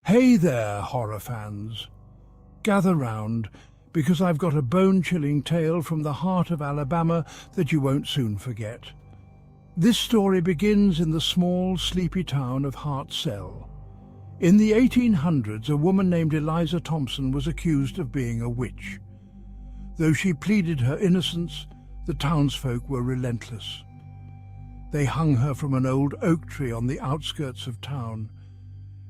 Hey there, horror fans. Gather round, because I've got a bone-chilling tale from the heart of Alabama that you won't soon forget. This story begins in the small, sleepy town of Hartselle. In the 1800s, a woman named Eliza Thompson was accused of being a witch. Though she pleaded her innocence, the townsfolk were relentless. They hung her from an old oak tree on the outskirts of town.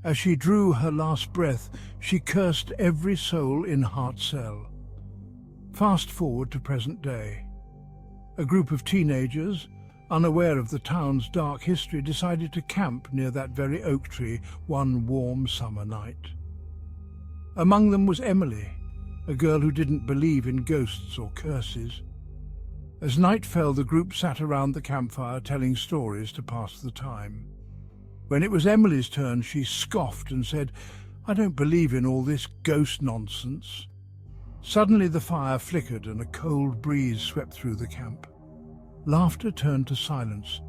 As she drew her last breath, she cursed every soul in Hartselle. Fast forward to present day. A group of teenagers, unaware of the town's dark history, decided to camp near that very oak tree one warm summer night. Among them was Emily, a girl who didn't believe in ghosts or curses. As night fell, the group sat around the campfire telling stories to pass the time. When it was Emily's turn, she scoffed and said, "I don't believe in all this ghost nonsense." Suddenly the fire flickered and a cold breeze swept through the camp. Laughter turned to silence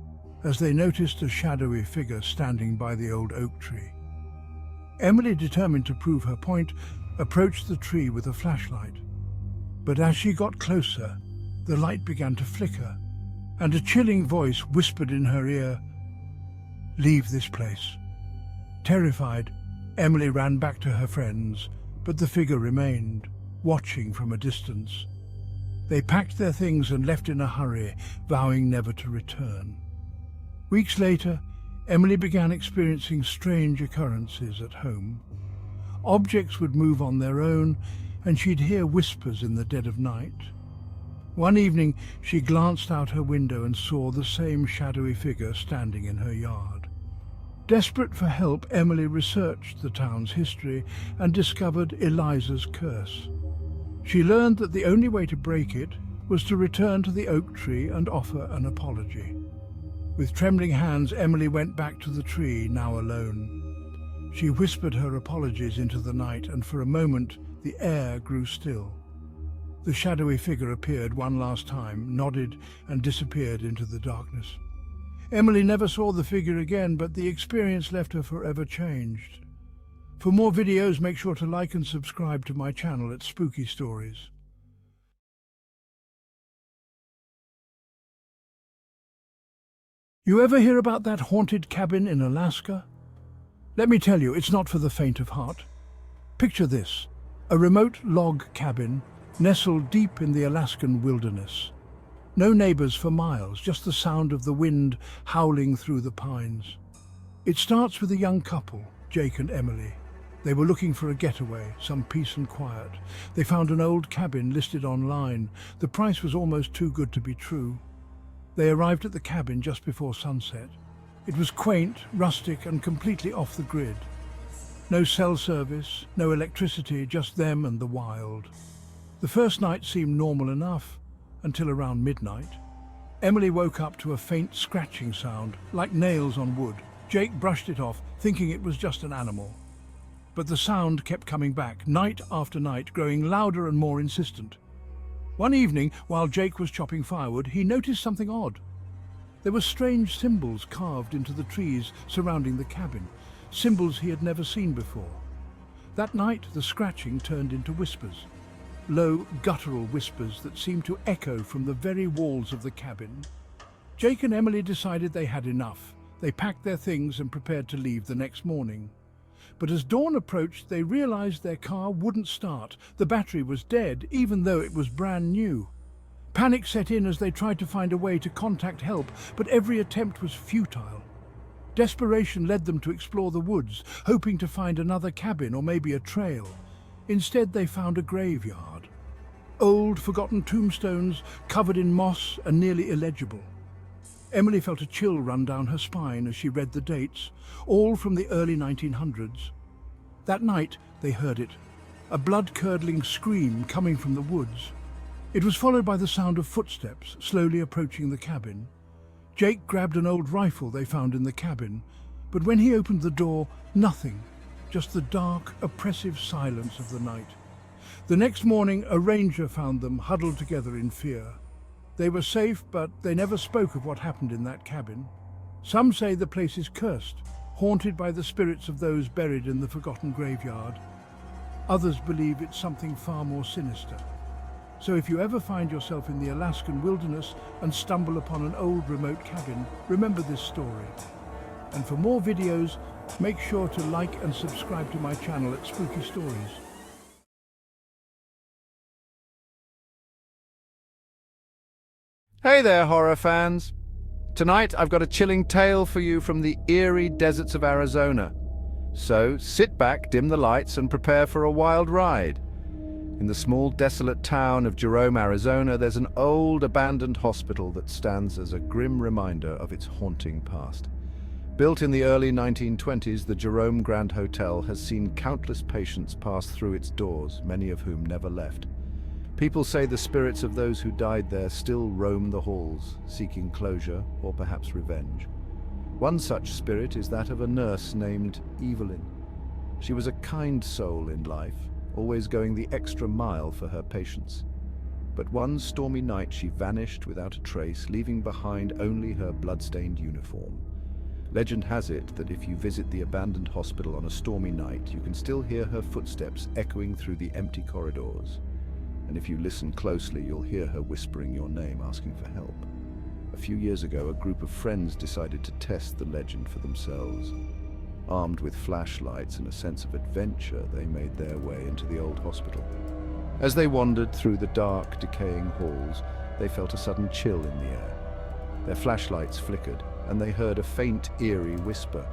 as they noticed a shadowy figure standing by the old oak tree. Emily, determined to prove her point, approached the tree with a flashlight. But as she got closer, the light began to flicker, and a chilling voice whispered in her ear, "Leave this place." Terrified, Emily ran back to her friends, but the figure remained, watching from a distance. They packed their things and left in a hurry, vowing never to return. Weeks later, Emily began experiencing strange occurrences at home. Objects would move on their own, and she'd hear whispers in the dead of night. One evening, she glanced out her window and saw the same shadowy figure standing in her yard. Desperate for help, Emily researched the town's history and discovered Eliza's curse. She learned that the only way to break it was to return to the oak tree and offer an apology. With trembling hands, Emily went back to the tree, now alone. She whispered her apologies into the night, and for a moment the air grew still. The shadowy figure appeared one last time, nodded, and disappeared into the darkness. Emily never saw the figure again, but the experience left her forever changed. For more videos, make sure to like and subscribe to my channel at Spooky Stories. You ever hear about that haunted cabin in Alaska? Let me tell you, it's not for the faint of heart. Picture this, a remote log cabin nestled deep in the Alaskan wilderness. No neighbors for miles, just the sound of the wind howling through the pines. It starts with a young couple, Jake and Emily. They were looking for a getaway, some peace and quiet. They found an old cabin listed online. The price was almost too good to be true. They arrived at the cabin just before sunset. It was quaint, rustic, and completely off the grid. No cell service, no electricity, just them and the wild. The first night seemed normal enough, until around midnight. Emily woke up to a faint scratching sound, like nails on wood. Jake brushed it off, thinking it was just an animal. But the sound kept coming back, night after night, growing louder and more insistent. One evening, while Jake was chopping firewood, he noticed something odd. There were strange symbols carved into the trees surrounding the cabin, symbols he had never seen before. That night, the scratching turned into whispers. Low, guttural whispers that seemed to echo from the very walls of the cabin. Jake and Emily decided they had enough. They packed their things and prepared to leave the next morning. But as dawn approached, they realized their car wouldn't start. The battery was dead, even though it was brand new. Panic set in as they tried to find a way to contact help, but every attempt was futile. Desperation led them to explore the woods, hoping to find another cabin or maybe a trail. Instead, they found a graveyard. Old, forgotten tombstones covered in moss and nearly illegible. Emily felt a chill run down her spine as she read the dates, all from the early 1900s. That night, they heard it, a blood-curdling scream coming from the woods. It was followed by the sound of footsteps slowly approaching the cabin. Jake grabbed an old rifle they found in the cabin, but when he opened the door, nothing, just the dark, oppressive silence of the night. The next morning, a ranger found them huddled together in fear. They were safe, but they never spoke of what happened in that cabin. Some say the place is cursed, haunted by the spirits of those buried in the forgotten graveyard. Others believe it's something far more sinister. So if you ever find yourself in the Alaskan wilderness and stumble upon an old remote cabin, remember this story. And for more videos, make sure to like and subscribe to my channel at Spooky Stories. Hey there, horror fans! Tonight I've got a chilling tale for you from the eerie deserts of Arizona. So sit back, dim the lights, and prepare for a wild ride. In the small, desolate town of Jerome, Arizona, there's an old, abandoned hospital that stands as a grim reminder of its haunting past. Built in the early 1920s, the Jerome Grand Hotel has seen countless patients pass through its doors, many of whom never left. People say the spirits of those who died there still roam the halls, seeking closure or perhaps revenge. One such spirit is that of a nurse named Evelyn. She was a kind soul in life, always going the extra mile for her patients. But one stormy night she vanished without a trace, leaving behind only her blood-stained uniform. Legend has it that if you visit the abandoned hospital on a stormy night, you can still hear her footsteps echoing through the empty corridors. And if you listen closely, you'll hear her whispering your name, asking for help. A few years ago, a group of friends decided to test the legend for themselves. Armed with flashlights and a sense of adventure, they made their way into the old hospital. As they wandered through the dark, decaying halls, they felt a sudden chill in the air. Their flashlights flickered, and they heard a faint, eerie whisper.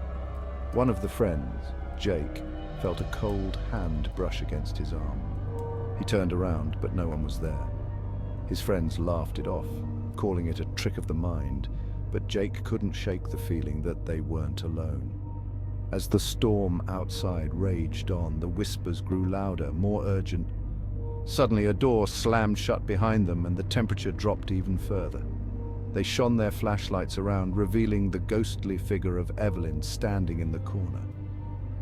One of the friends, Jake, felt a cold hand brush against his arm. He turned around, but no one was there. His friends laughed it off, calling it a trick of the mind, but Jake couldn't shake the feeling that they weren't alone. As the storm outside raged on, the whispers grew louder, more urgent. Suddenly, a door slammed shut behind them, and the temperature dropped even further. They shone their flashlights around, revealing the ghostly figure of Evelyn standing in the corner.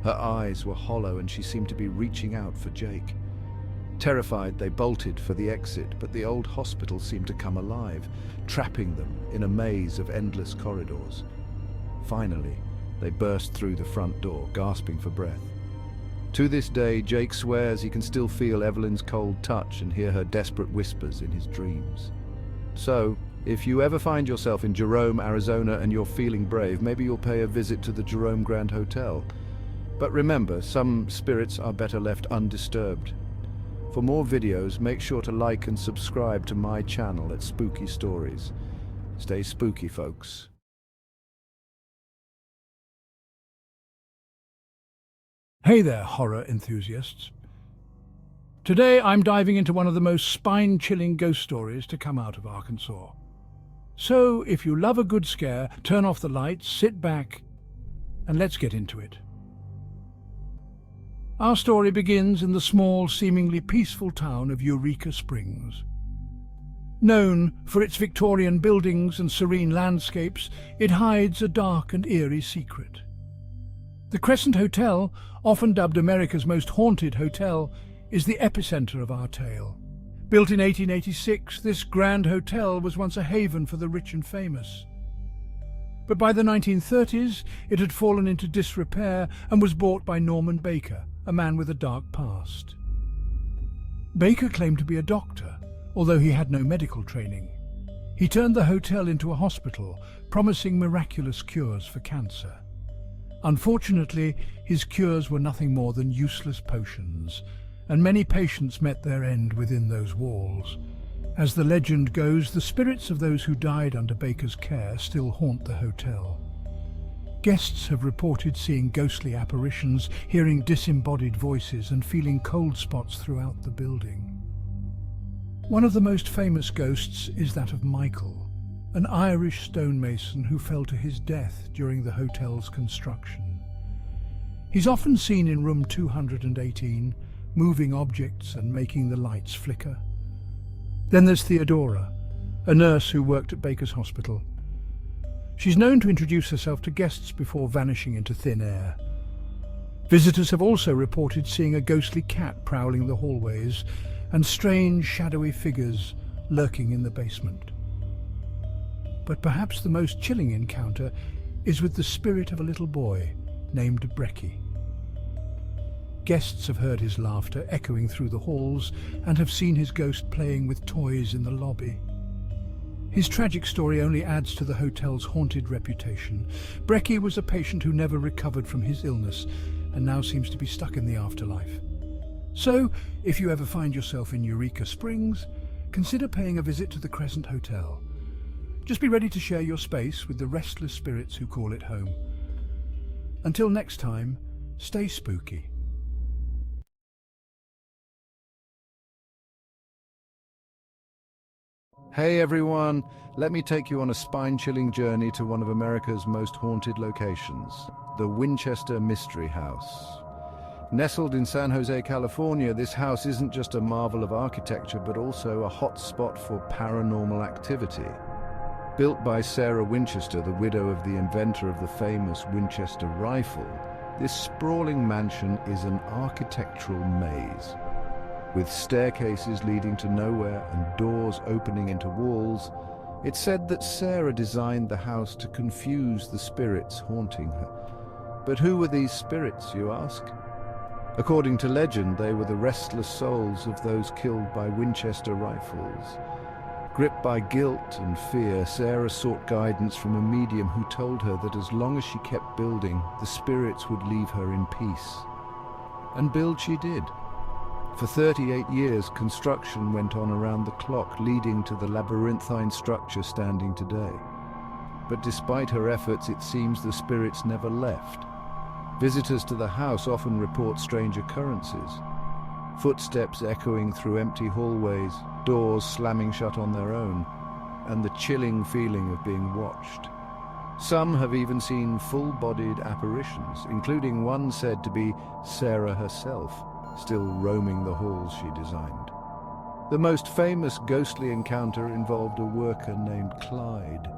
Her eyes were hollow, and she seemed to be reaching out for Jake. Terrified, they bolted for the exit, but the old hospital seemed to come alive, trapping them in a maze of endless corridors. Finally, they burst through the front door, gasping for breath. To this day, Jake swears he can still feel Evelyn's cold touch and hear her desperate whispers in his dreams. So, if you ever find yourself in Jerome, Arizona, and you're feeling brave, maybe you'll pay a visit to the Jerome Grand Hotel. But remember, some spirits are better left undisturbed. For more videos, make sure to like and subscribe to my channel at Spooky Stories. Stay spooky, folks. Hey there, horror enthusiasts. Today I'm diving into one of the most spine-chilling ghost stories to come out of Arkansas. So, if you love a good scare, turn off the lights, sit back, and let's get into it. Our story begins in the small, seemingly peaceful town of Eureka Springs. Known for its Victorian buildings and serene landscapes, it hides a dark and eerie secret. The Crescent Hotel, often dubbed America's most haunted hotel, is the epicenter of our tale. Built in 1886, this grand hotel was once a haven for the rich and famous. But by the 1930s, it had fallen into disrepair and was bought by Norman Baker, a man with a dark past. Baker claimed to be a doctor, although he had no medical training. He turned the hotel into a hospital, promising miraculous cures for cancer. Unfortunately, his cures were nothing more than useless potions, and many patients met their end within those walls. As the legend goes, the spirits of those who died under Baker's care still haunt the hotel. Guests have reported seeing ghostly apparitions, hearing disembodied voices, and feeling cold spots throughout the building. One of the most famous ghosts is that of Michael, an Irish stonemason who fell to his death during the hotel's construction. He's often seen in room 218, moving objects and making the lights flicker. Then there's Theodora, a nurse who worked at Baker's Hospital. She's known to introduce herself to guests before vanishing into thin air. Visitors have also reported seeing a ghostly cat prowling the hallways and strange, shadowy figures lurking in the basement. But perhaps the most chilling encounter is with the spirit of a little boy, named Brecky. Guests have heard his laughter echoing through the halls and have seen his ghost playing with toys in the lobby. His tragic story only adds to the hotel's haunted reputation. Brecky was a patient who never recovered from his illness and now seems to be stuck in the afterlife. So, if you ever find yourself in Eureka Springs, consider paying a visit to the Crescent Hotel. Just be ready to share your space with the restless spirits who call it home. Until next time, stay spooky. Hey everyone, let me take you on a spine-chilling journey to one of America's most haunted locations, the Winchester Mystery House. Nestled in San Jose, California, this house isn't just a marvel of architecture, but also a hot spot for paranormal activity. Built by Sarah Winchester, the widow of the inventor of the famous Winchester rifle, this sprawling mansion is an architectural maze. With staircases leading to nowhere and doors opening into walls, it's said that Sarah designed the house to confuse the spirits haunting her. But who were these spirits, you ask? According to legend, they were the restless souls of those killed by Winchester rifles. Gripped by guilt and fear, Sarah sought guidance from a medium who told her that as long as she kept building, the spirits would leave her in peace. And build she did. For 38 years, construction went on around the clock, leading to the labyrinthine structure standing today. But despite her efforts, it seems the spirits never left. Visitors to the house often report strange occurrences. Footsteps echoing through empty hallways, doors slamming shut on their own, and the chilling feeling of being watched. Some have even seen full-bodied apparitions, including one said to be Sarah herself, still roaming the halls she designed. The most famous ghostly encounter involved a worker named Clyde.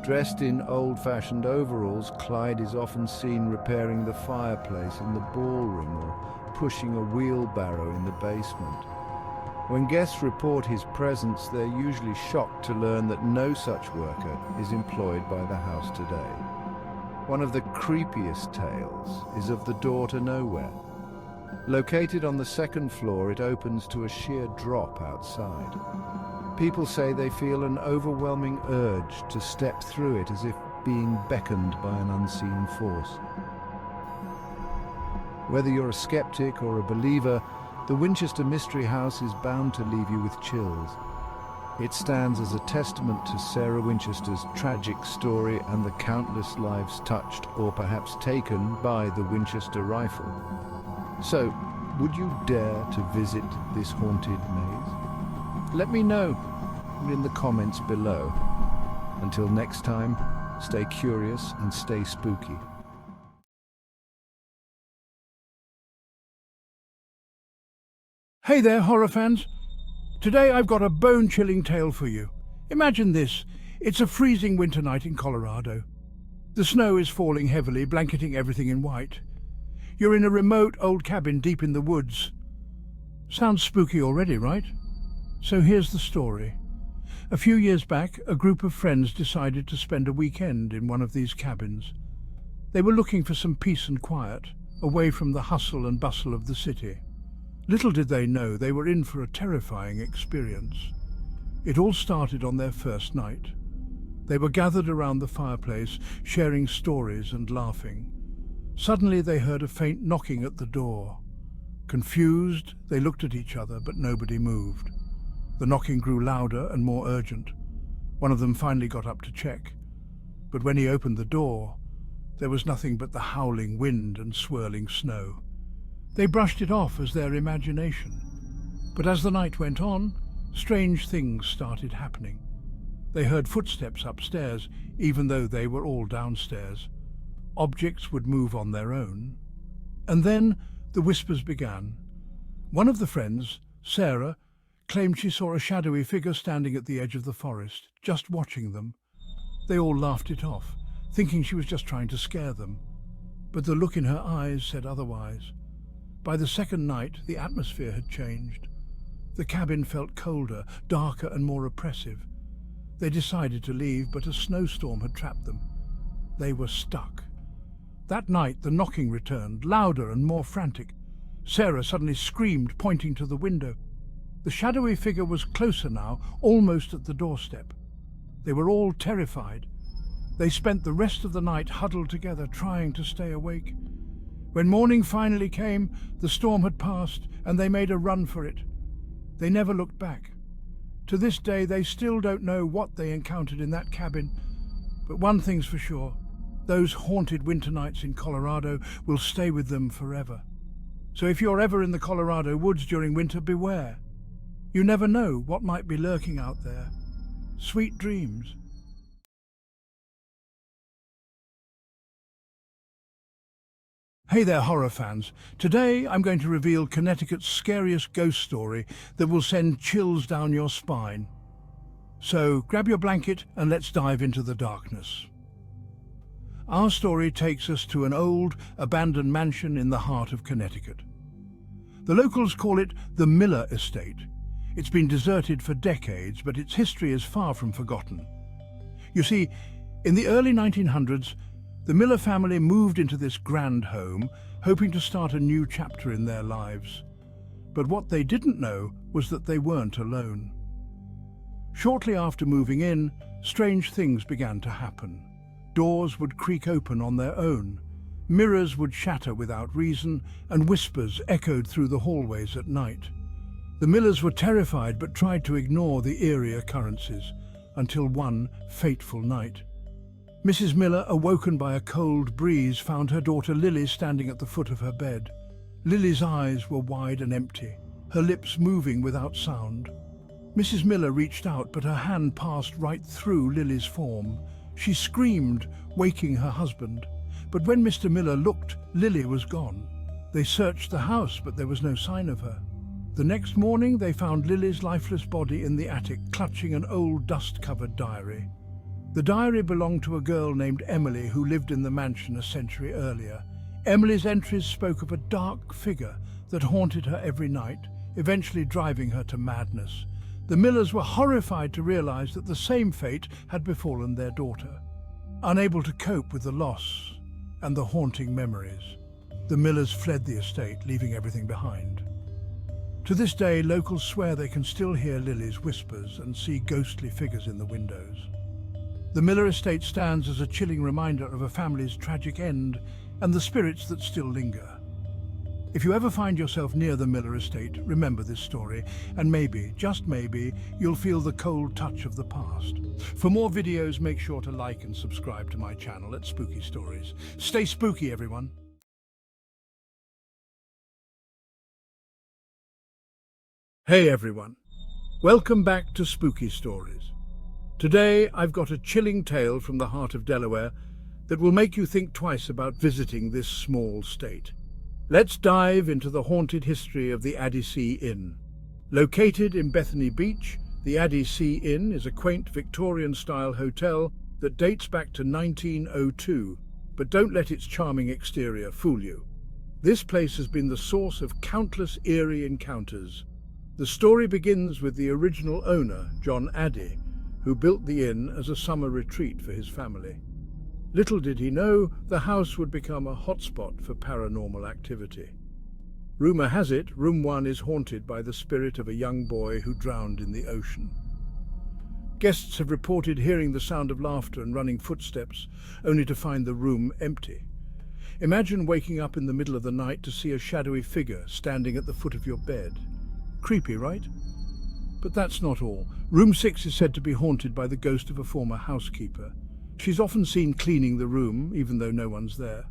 Dressed in old-fashioned overalls, Clyde is often seen repairing the fireplace in the ballroom or pushing a wheelbarrow in the basement. When guests report his presence, they're usually shocked to learn that no such worker is employed by the house today. One of the creepiest tales is of the door to nowhere. Located on the second floor, it opens to a sheer drop outside. People say they feel an overwhelming urge to step through it as if being beckoned by an unseen force. Whether you're a skeptic or a believer, the Winchester Mystery House is bound to leave you with chills. It stands as a testament to Sarah Winchester's tragic story and the countless lives touched or perhaps taken by the Winchester rifle. So, would you dare to visit this haunted maze? Let me know in the comments below. Until next time, stay curious and stay spooky. Hey there, horror fans. Today I've got a bone-chilling tale for you. Imagine this. It's a freezing winter night in Colorado. The snow is falling heavily, blanketing everything in white. You're in a remote old cabin deep in the woods. Sounds spooky already, right? So here's the story. A few years back, a group of friends decided to spend a weekend in one of these cabins. They were looking for some peace and quiet, away from the hustle and bustle of the city. Little did they know they were in for a terrifying experience. It all started on their first night. They were gathered around the fireplace, sharing stories and laughing. Suddenly they heard a faint knocking at the door. Confused, they looked at each other, but nobody moved. The knocking grew louder and more urgent. One of them finally got up to check. But when he opened the door, there was nothing but the howling wind and swirling snow. They brushed it off as their imagination. But as the night went on, strange things started happening. They heard footsteps upstairs, even though they were all downstairs. Objects would move on their own. And then the whispers began. One of the friends, Sarah, claimed she saw a shadowy figure standing at the edge of the forest, just watching them. They all laughed it off, thinking she was just trying to scare them. But the look in her eyes said otherwise. By the second night, the atmosphere had changed. The cabin felt colder, darker and more oppressive. They decided to leave, but a snowstorm had trapped them. They were stuck. That night the knocking returned, louder and more frantic. Sarah suddenly screamed, pointing to the window. The shadowy figure was closer now, almost at the doorstep. They were all terrified. They spent the rest of the night huddled together, trying to stay awake. When morning finally came, the storm had passed, and they made a run for it. They never looked back. To this day, they still don't know what they encountered in that cabin. But one thing's for sure, those haunted winter nights in Colorado will stay with them forever. So if you're ever in the Colorado woods during winter, beware. You never know what might be lurking out there. Sweet dreams. Hey there, horror fans. Today I'm going to reveal Connecticut's scariest ghost story that will send chills down your spine. So grab your blanket and let's dive into the darkness. Our story takes us to an old, abandoned mansion in the heart of Connecticut. The locals call it the Miller Estate. It's been deserted for decades, but its history is far from forgotten. You see, in the early 1900s, the Miller family moved into this grand home, hoping to start a new chapter in their lives. But what they didn't know was that they weren't alone. Shortly after moving in, strange things began to happen. Doors would creak open on their own, mirrors would shatter without reason, and whispers echoed through the hallways at night. The Millers were terrified but tried to ignore the eerie occurrences, until one fateful night. Mrs. Miller, awoken by a cold breeze, found her daughter Lily standing at the foot of her bed. Lily's eyes were wide and empty, her lips moving without sound. Mrs. Miller reached out, but her hand passed right through Lily's form. She screamed, waking her husband. But when Mr. Miller looked, Lily was gone. They searched the house, but there was no sign of her. The next morning, they found Lily's lifeless body in the attic, clutching an old dust-covered diary. The diary belonged to a girl named Emily who lived in the mansion a century earlier. Emily's entries spoke of a dark figure that haunted her every night, eventually driving her to madness. The Millers were horrified to realize that the same fate had befallen their daughter. Unable to cope with the loss and the haunting memories, the Millers fled the estate, leaving everything behind. To this day, locals swear they can still hear Lily's whispers and see ghostly figures in the windows. The Miller estate stands as a chilling reminder of a family's tragic end and the spirits that still linger. If you ever find yourself near the Miller estate, remember this story, and maybe, just maybe, you'll feel the cold touch of the past. For more videos, make sure to like and subscribe to my channel at Spooky Stories. Stay spooky, everyone. Hey everyone, welcome back to Spooky Stories. Today I've got a chilling tale from the heart of Delaware that will make you think twice about visiting this small state. Let's dive into the haunted history of the Addie C Inn. Located in Bethany Beach, the Addie C Inn is a quaint Victorian-style hotel that dates back to 1902, but don't let its charming exterior fool you. This place has been the source of countless eerie encounters. The story begins with the original owner, John Addie, who built the inn as a summer retreat for his family. Little did he know, the house would become a hotspot for paranormal activity. Rumor has it, Room 1 is haunted by the spirit of a young boy who drowned in the ocean. Guests have reported hearing the sound of laughter and running footsteps, only to find the room empty. Imagine waking up in the middle of the night to see a shadowy figure standing at the foot of your bed. Creepy, right? But that's not all. Room 6 is said to be haunted by the ghost of a former housekeeper. She's often seen cleaning the room, even though no one's there.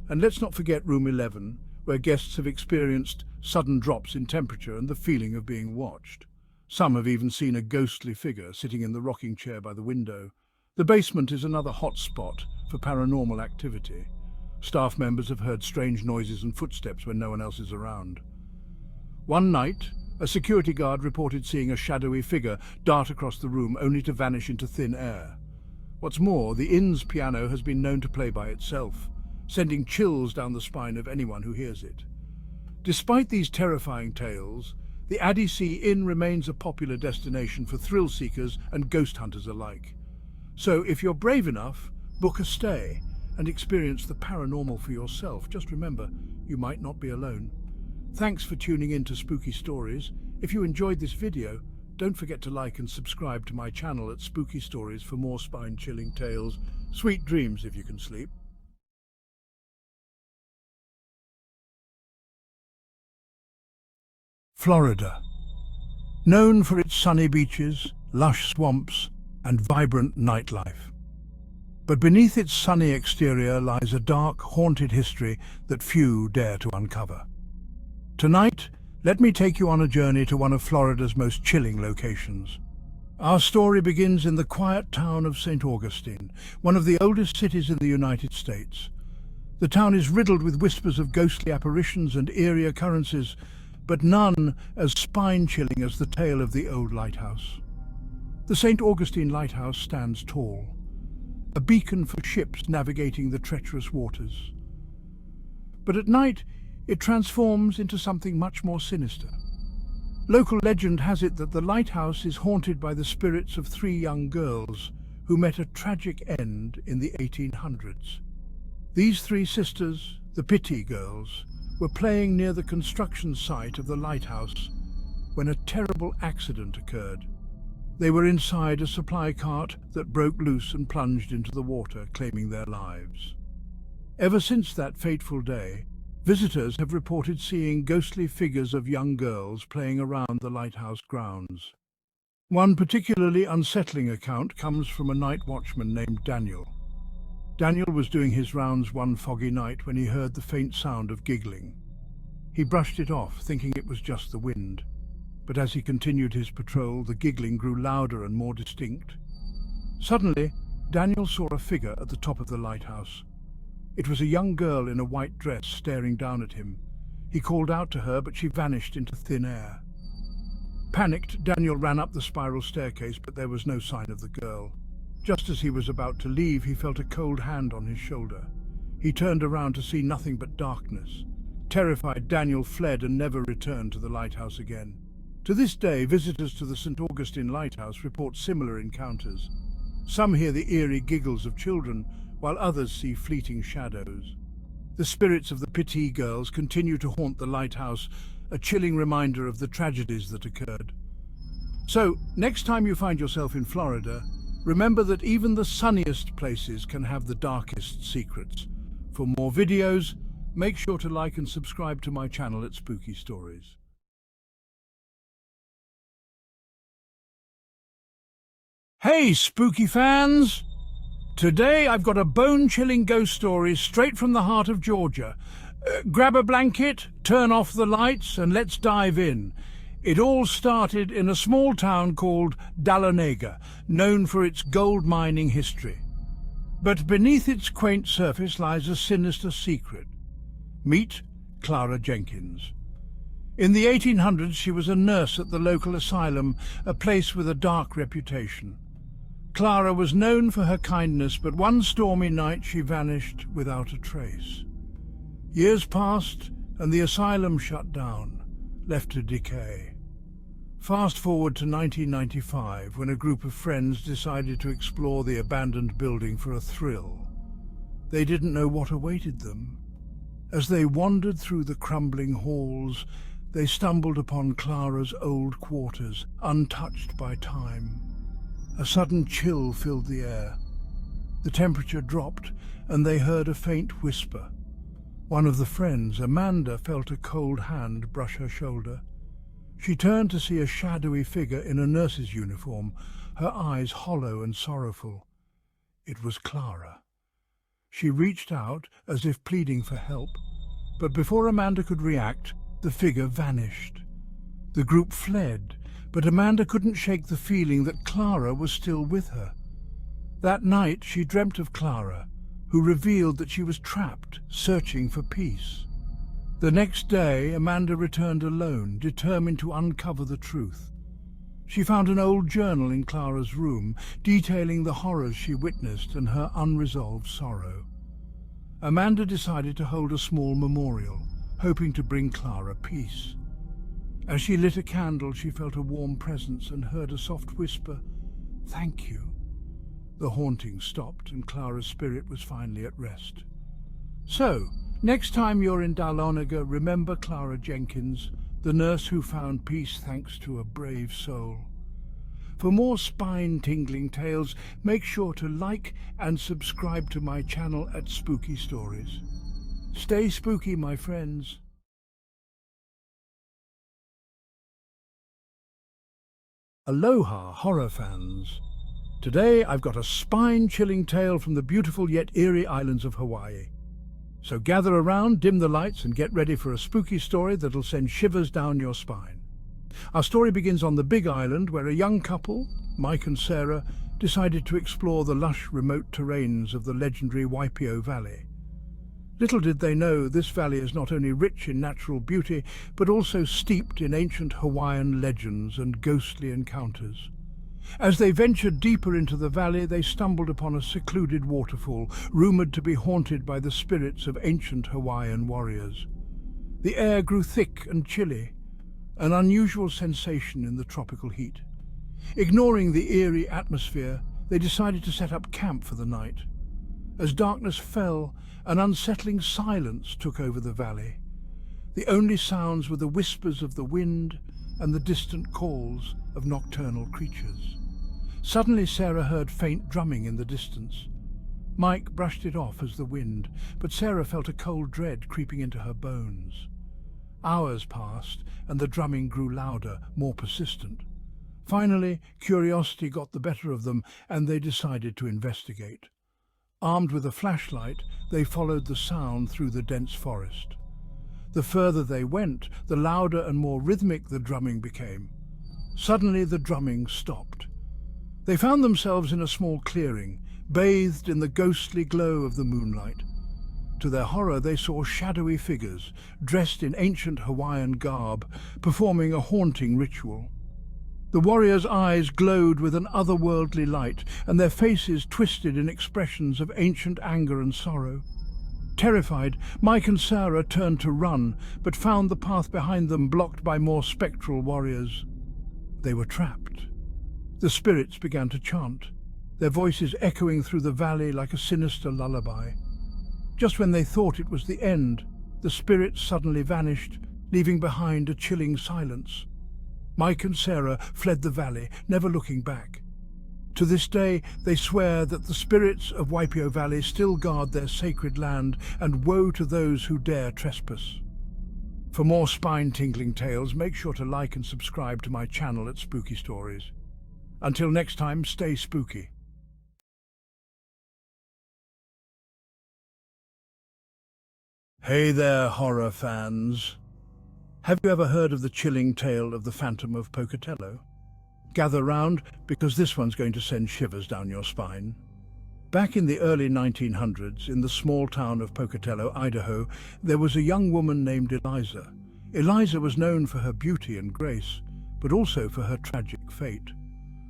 And let's not forget Room 11, where guests have experienced sudden drops in temperature and the feeling of being watched. Some have even seen a ghostly figure sitting in the rocking chair by the window. The basement is another hot spot for paranormal activity. Staff members have heard strange noises and footsteps when no one else is around. One night, a security guard reported seeing a shadowy figure dart across the room only to vanish into thin air. What's more, the inn's piano has been known to play by itself, sending chills down the spine of anyone who hears it. Despite these terrifying tales, the Addie C Inn remains a popular destination for thrill seekers and ghost hunters alike. So if you're brave enough, book a stay and experience the paranormal for yourself. Just remember, you might not be alone. Thanks for tuning in to Spooky Stories. If you enjoyed this video, don't forget to like and subscribe to my channel at Spooky Stories for more spine-chilling tales. Sweet dreams if you can sleep. Florida. Known for its sunny beaches, lush swamps, and vibrant nightlife. But beneath its sunny exterior lies a dark, haunted history that few dare to uncover. Tonight, let me take you on a journey to one of Florida's most chilling locations. Our story begins in the quiet town of St. Augustine, one of the oldest cities in the United States. The town is riddled with whispers of ghostly apparitions and eerie occurrences, but none as spine-chilling as the tale of the old lighthouse. The St. Augustine Lighthouse stands tall, a beacon for ships navigating the treacherous waters. But at night, it transforms into something much more sinister. Local legend has it that the lighthouse is haunted by the spirits of 3 young girls who met a tragic end in the 1800s. These 3 sisters, the Pitti girls, were playing near the construction site of the lighthouse when a terrible accident occurred. They were inside a supply cart that broke loose and plunged into the water, claiming their lives. Ever since that fateful day, visitors have reported seeing ghostly figures of young girls playing around the lighthouse grounds. One particularly unsettling account comes from a night watchman named Daniel. Daniel was doing his rounds one foggy night when he heard the faint sound of giggling. He brushed it off, thinking it was just the wind. But as he continued his patrol, the giggling grew louder and more distinct. Suddenly, Daniel saw a figure at the top of the lighthouse. It was a young girl in a white dress staring down at him. He called out to her, but she vanished into thin air. Panicked, Daniel ran up the spiral staircase, but there was no sign of the girl. Just as he was about to leave, he felt a cold hand on his shoulder. He turned around to see nothing but darkness. Terrified, Daniel fled and never returned to the lighthouse again. To this day, visitors to the St. Augustine Lighthouse report similar encounters. Some hear the eerie giggles of children, while others see fleeting shadows. The spirits of the Pitti girls continue to haunt the lighthouse, a chilling reminder of the tragedies that occurred. So, next time you find yourself in Florida, remember that even the sunniest places can have the darkest secrets. For more videos, make sure to like and subscribe to my channel at Spooky Stories. Hey, spooky fans! Today I've got a bone-chilling ghost story straight from the heart of Georgia. Grab a blanket, turn off the lights, and let's dive in. It all started in a small town called Dahlonega, known for its gold mining history. But beneath its quaint surface lies a sinister secret. Meet Clara Jenkins. In the 1800s, she was a nurse at the local asylum, a place with a dark reputation. Clara was known for her kindness, but one stormy night she vanished without a trace. Years passed, and the asylum shut down, left to decay. Fast forward to 1995, when a group of friends decided to explore the abandoned building for a thrill. They didn't know what awaited them. As they wandered through the crumbling halls, they stumbled upon Clara's old quarters, untouched by time. A sudden chill filled the air. The temperature dropped, and they heard a faint whisper. One of the friends, Amanda, felt a cold hand brush her shoulder. She turned to see a shadowy figure in a nurse's uniform, her eyes hollow and sorrowful. It was Clara. She reached out as if pleading for help, but before Amanda could react, the figure vanished. The group fled, but Amanda couldn't shake the feeling that Clara was still with her. That night she dreamt of Clara, who revealed that she was trapped, searching for peace. The next day, Amanda returned alone, determined to uncover the truth. She found an old journal in Clara's room, detailing the horrors she witnessed and her unresolved sorrow. Amanda decided to hold a small memorial, hoping to bring Clara peace. As she lit a candle, she felt a warm presence and heard a soft whisper, "Thank you." The haunting stopped and Clara's spirit was finally at rest. So, next time you're in Dahlonega, remember Clara Jenkins, the nurse who found peace thanks to a brave soul. For more spine-tingling tales, make sure to like and subscribe to my channel at Spooky Stories. Stay spooky, my friends. Aloha, horror fans. Today I've got a spine-chilling tale from the beautiful yet eerie islands of Hawaii. So gather around, dim the lights, and get ready for a spooky story that'll send shivers down your spine. Our story begins on the Big Island, where a young couple, Mike and Sarah, decided to explore the lush, remote terrains of the legendary Waipio Valley. Little did they know this valley is not only rich in natural beauty, but also steeped in ancient Hawaiian legends and ghostly encounters. As they ventured deeper into the valley, they stumbled upon a secluded waterfall, rumoured to be haunted by the spirits of ancient Hawaiian warriors. The air grew thick and chilly, an unusual sensation in the tropical heat. Ignoring the eerie atmosphere, they decided to set up camp for the night. As darkness fell, an unsettling silence took over the valley. The only sounds were the whispers of the wind and the distant calls of nocturnal creatures. Suddenly Sarah heard faint drumming in the distance. Mike brushed it off as the wind, but Sarah felt a cold dread creeping into her bones. Hours passed, and the drumming grew louder, more persistent. Finally, curiosity got the better of them, and they decided to investigate. Armed with a flashlight, they followed the sound through the dense forest. The further they went, the louder and more rhythmic the drumming became. Suddenly the drumming stopped. They found themselves in a small clearing, bathed in the ghostly glow of the moonlight. To their horror, they saw shadowy figures, dressed in ancient Hawaiian garb, performing a haunting ritual. The warriors' eyes glowed with an otherworldly light, and their faces twisted in expressions of ancient anger and sorrow. Terrified, Mike and Sarah turned to run, but found the path behind them blocked by more spectral warriors. They were trapped. The spirits began to chant, their voices echoing through the valley like a sinister lullaby. Just when they thought it was the end, the spirits suddenly vanished, leaving behind a chilling silence. Mike and Sarah fled the valley, never looking back. To this day, they swear that the spirits of Waipio Valley still guard their sacred land, and woe to those who dare trespass. For more spine-tingling tales, make sure to like and subscribe to my channel at Spooky Stories. Until next time, stay spooky. Hey there, horror fans. Have you ever heard of the chilling tale of the Phantom of Pocatello? Gather round, because this one's going to send shivers down your spine. Back in the early 1900s, in the small town of Pocatello, Idaho, there was a young woman named Eliza. Eliza was known for her beauty and grace, but also for her tragic fate.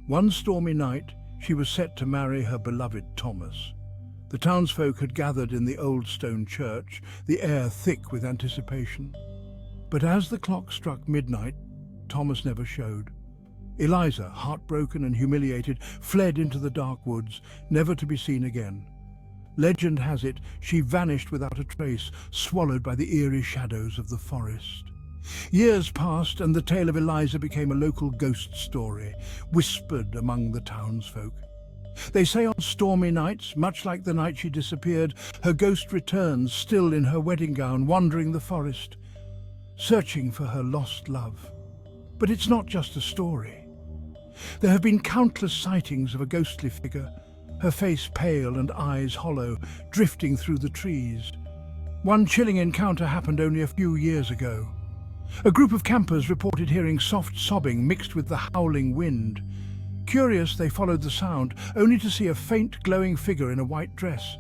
One stormy night, she was set to marry her beloved Thomas. The townsfolk had gathered in the old stone church, the air thick with anticipation. But as the clock struck midnight, Thomas never showed. Eliza, heartbroken and humiliated, fled into the dark woods, never to be seen again. Legend has it she vanished without a trace, swallowed by the eerie shadows of the forest. Years passed, and the tale of Eliza became a local ghost story, whispered among the townsfolk. They say on stormy nights, much like the night she disappeared, her ghost returns, still in her wedding gown, wandering the forest, searching for her lost love. But it's not just a story. There have been countless sightings of a ghostly figure, her face pale and eyes hollow, drifting through the trees. One chilling encounter happened only a few years ago. A group of campers reported hearing soft sobbing mixed with the howling wind. Curious, they followed the sound, only to see a faint glowing figure in a white dress.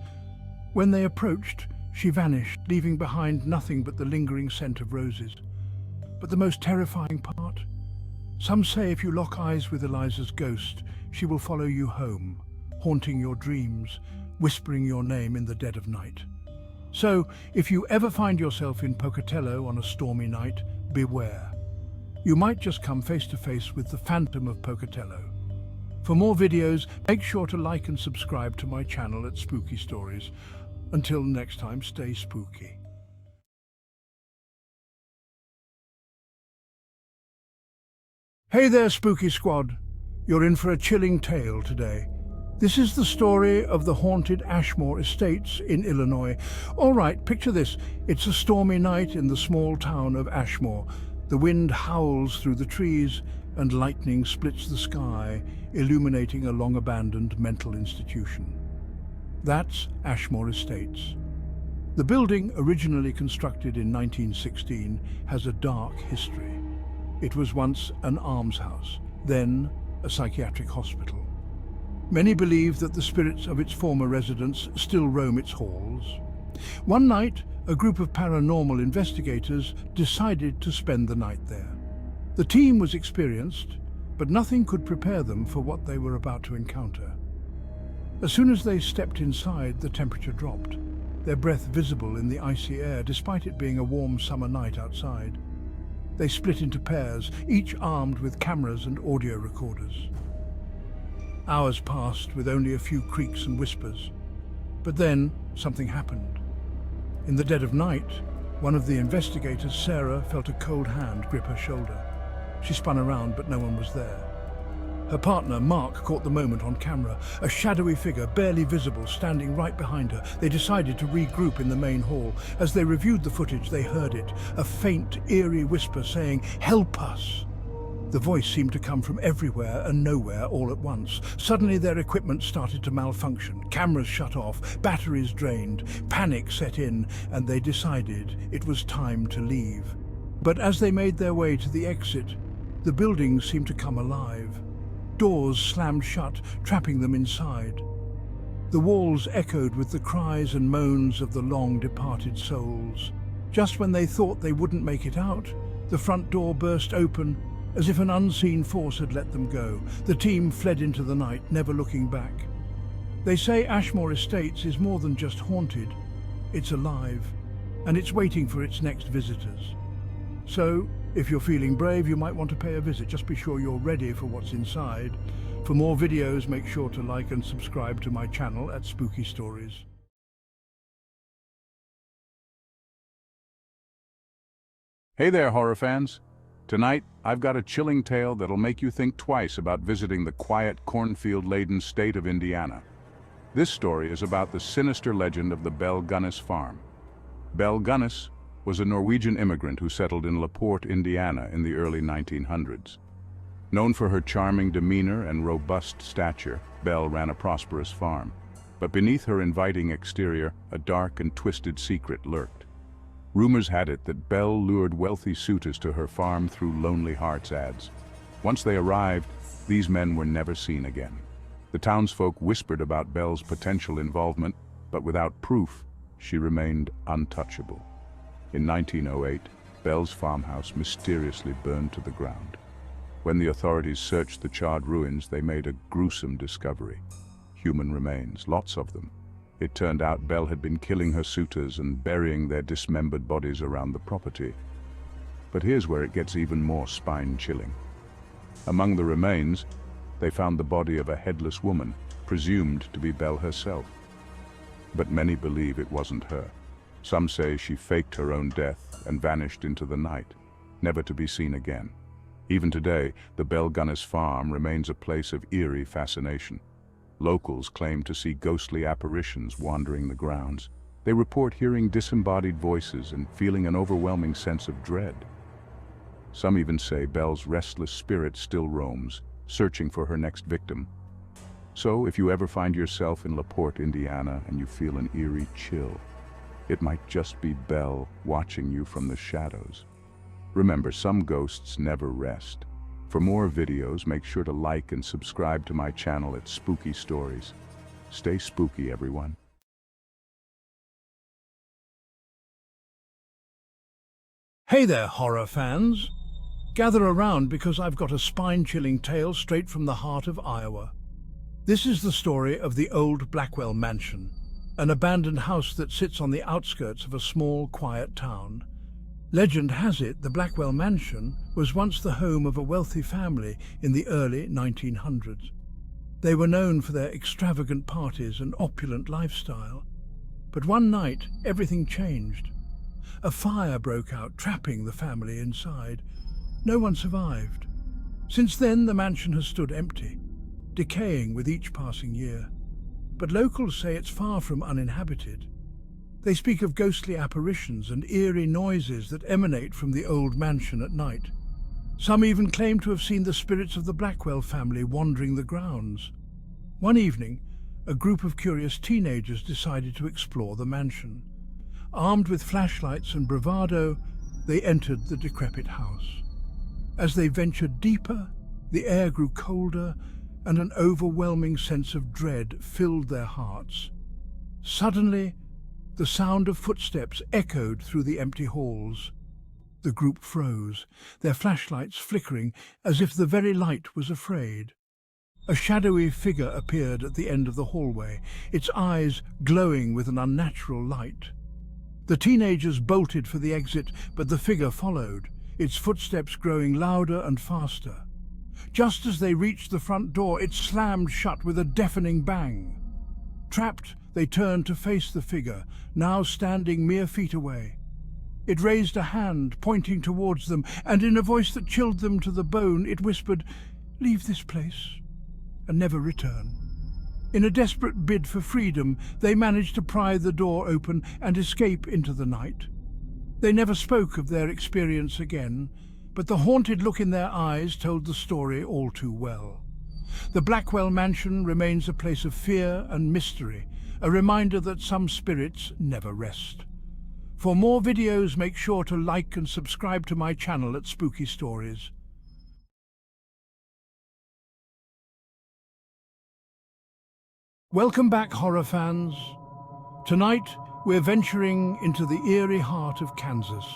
When they approached, she vanished, leaving behind nothing but the lingering scent of roses. But the most terrifying part? Some say if you lock eyes with Eliza's ghost, she will follow you home, haunting your dreams, whispering your name in the dead of night. So, if you ever find yourself in Pocatello on a stormy night, beware. You might just come face to face with the Phantom of Pocatello. For more videos, make sure to like and subscribe to my channel at Spooky Stories. Until next time, stay spooky. Hey there, Spooky Squad. You're in for a chilling tale today. This is the story of the haunted Ashmore Estates in Illinois. All right, picture this. It's a stormy night in the small town of Ashmore. The wind howls through the trees and lightning splits the sky, illuminating a long-abandoned mental institution. That's Ashmore Estates. The building, originally constructed in 1916, has a dark history. It was once an almshouse, then a psychiatric hospital. Many believe that the spirits of its former residents still roam its halls. One night, a group of paranormal investigators decided to spend the night there. The team was experienced, but nothing could prepare them for what they were about to encounter. As soon as they stepped inside, the temperature dropped, their breath visible in the icy air despite it being a warm summer night outside. They split into pairs, each armed with cameras and audio recorders. Hours passed with only a few creaks and whispers. But then something happened. In the dead of night, one of the investigators, Sarah, felt a cold hand grip her shoulder. She spun around, but no one was there. Her partner, Mark, caught the moment on camera, a shadowy figure, barely visible, standing right behind her. They decided to regroup in the main hall. As they reviewed the footage, they heard it, a faint, eerie whisper saying, "Help us!" The voice seemed to come from everywhere and nowhere all at once. Suddenly their equipment started to malfunction. Cameras shut off, batteries drained, panic set in, and they decided it was time to leave. But as they made their way to the exit, the building seemed to come alive. Doors slammed shut, trapping them inside. The walls echoed with the cries and moans of the long-departed souls. Just when they thought they wouldn't make it out, the front door burst open, as if an unseen force had let them go. The team fled into the night, never looking back. They say Ashmore Estates is more than just haunted. It's alive, and it's waiting for its next visitors. So, if you're feeling brave, you might want to pay a visit. Just be sure you're ready for what's inside. For more videos, make sure to like and subscribe to my channel at Spooky Stories. Hey there, horror fans. Tonight, I've got a chilling tale that'll make you think twice about visiting the quiet, cornfield-laden state of Indiana. This story is about the sinister legend of the Belle Gunness farm. Belle Gunness was a Norwegian immigrant who settled in LaPorte, Indiana in the early 1900s. Known for her charming demeanor and robust stature, Belle ran a prosperous farm. But beneath her inviting exterior, a dark and twisted secret lurked. Rumors had it that Belle lured wealthy suitors to her farm through Lonely Hearts ads. Once they arrived, these men were never seen again. The townsfolk whispered about Belle's potential involvement, but without proof, she remained untouchable. In 1908, Belle's farmhouse mysteriously burned to the ground. When the authorities searched the charred ruins, they made a gruesome discovery. Human remains, lots of them. It turned out Belle had been killing her suitors and burying their dismembered bodies around the property. But here's where it gets even more spine-chilling. Among the remains, they found the body of a headless woman, presumed to be Belle herself. But many believe it wasn't her. Some say she faked her own death and vanished into the night, never to be seen again. Even today, the Belle Gunness farm remains a place of eerie fascination. Locals claim to see ghostly apparitions wandering the grounds. They report hearing disembodied voices and feeling an overwhelming sense of dread. Some even say Belle's restless spirit still roams, searching for her next victim. So, if you ever find yourself in LaPorte, Indiana, and you feel an eerie chill, it might just be Belle watching you from the shadows. Remember, some ghosts never rest. For more videos, make sure to like and subscribe to my channel at Spooky Stories. Stay spooky, everyone. Hey there, horror fans. Gather around because I've got a spine-chilling tale straight from the heart of Iowa. This is the story of the old Blackwell Mansion, an abandoned house that sits on the outskirts of a small, quiet town. Legend has it the Blackwell Mansion was once the home of a wealthy family in the early 1900s. They were known for their extravagant parties and opulent lifestyle. But one night, everything changed. A fire broke out, trapping the family inside. No one survived. Since then, the mansion has stood empty, decaying with each passing year. But locals say it's far from uninhabited. They speak of ghostly apparitions and eerie noises that emanate from the old mansion at night. Some even claim to have seen the spirits of the Blackwell family wandering the grounds. One evening, a group of curious teenagers decided to explore the mansion. Armed with flashlights and bravado, they entered the decrepit house. As they ventured deeper, the air grew colder, and an overwhelming sense of dread filled their hearts. Suddenly, the sound of footsteps echoed through the empty halls. The group froze, their flashlights flickering as if the very light was afraid. A shadowy figure appeared at the end of the hallway, its eyes glowing with an unnatural light. The teenagers bolted for the exit, but the figure followed, its footsteps growing louder and faster. Just as they reached the front door, it slammed shut with a deafening bang. Trapped, they turned to face the figure, now standing mere feet away. It raised a hand, pointing towards them, and in a voice that chilled them to the bone, it whispered, "Leave this place and never return." In a desperate bid for freedom, they managed to pry the door open and escape into the night. They never spoke of their experience again, but the haunted look in their eyes told the story all too well. The Blackwell Mansion remains a place of fear and mystery, a reminder that some spirits never rest. For more videos, make sure to like and subscribe to my channel at Spooky Stories. Welcome back, horror fans. Tonight, we're venturing into the eerie heart of Kansas,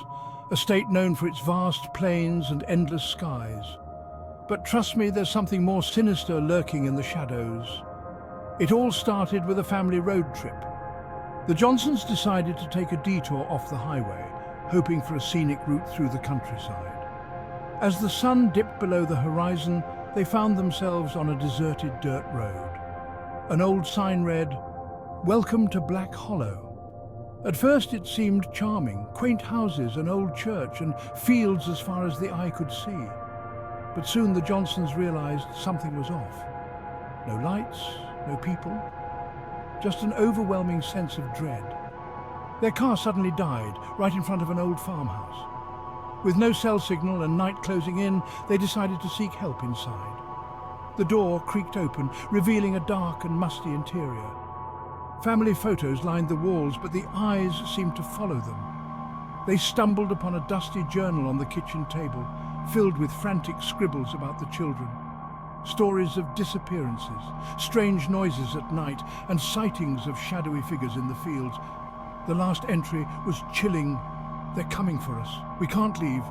a state known for its vast plains and endless skies. But trust me, there's something more sinister lurking in the shadows. It all started with a family road trip. The Johnsons decided to take a detour off the highway, hoping for a scenic route through the countryside. As the sun dipped below the horizon, they found themselves on a deserted dirt road. An old sign read, "Welcome to Black Hollow." At first it seemed charming, quaint houses, an old church, and fields as far as the eye could see. But soon the Johnsons realized something was off. No lights, no people, just an overwhelming sense of dread. Their car suddenly died right in front of an old farmhouse. With no cell signal and night closing in, they decided to seek help inside. The door creaked open, revealing a dark and musty interior. Family photos lined the walls, but the eyes seemed to follow them. They stumbled upon a dusty journal on the kitchen table, filled with frantic scribbles about the children. Stories of disappearances, strange noises at night, and sightings of shadowy figures in the fields. The last entry was chilling. "They're coming for us. We can't leave."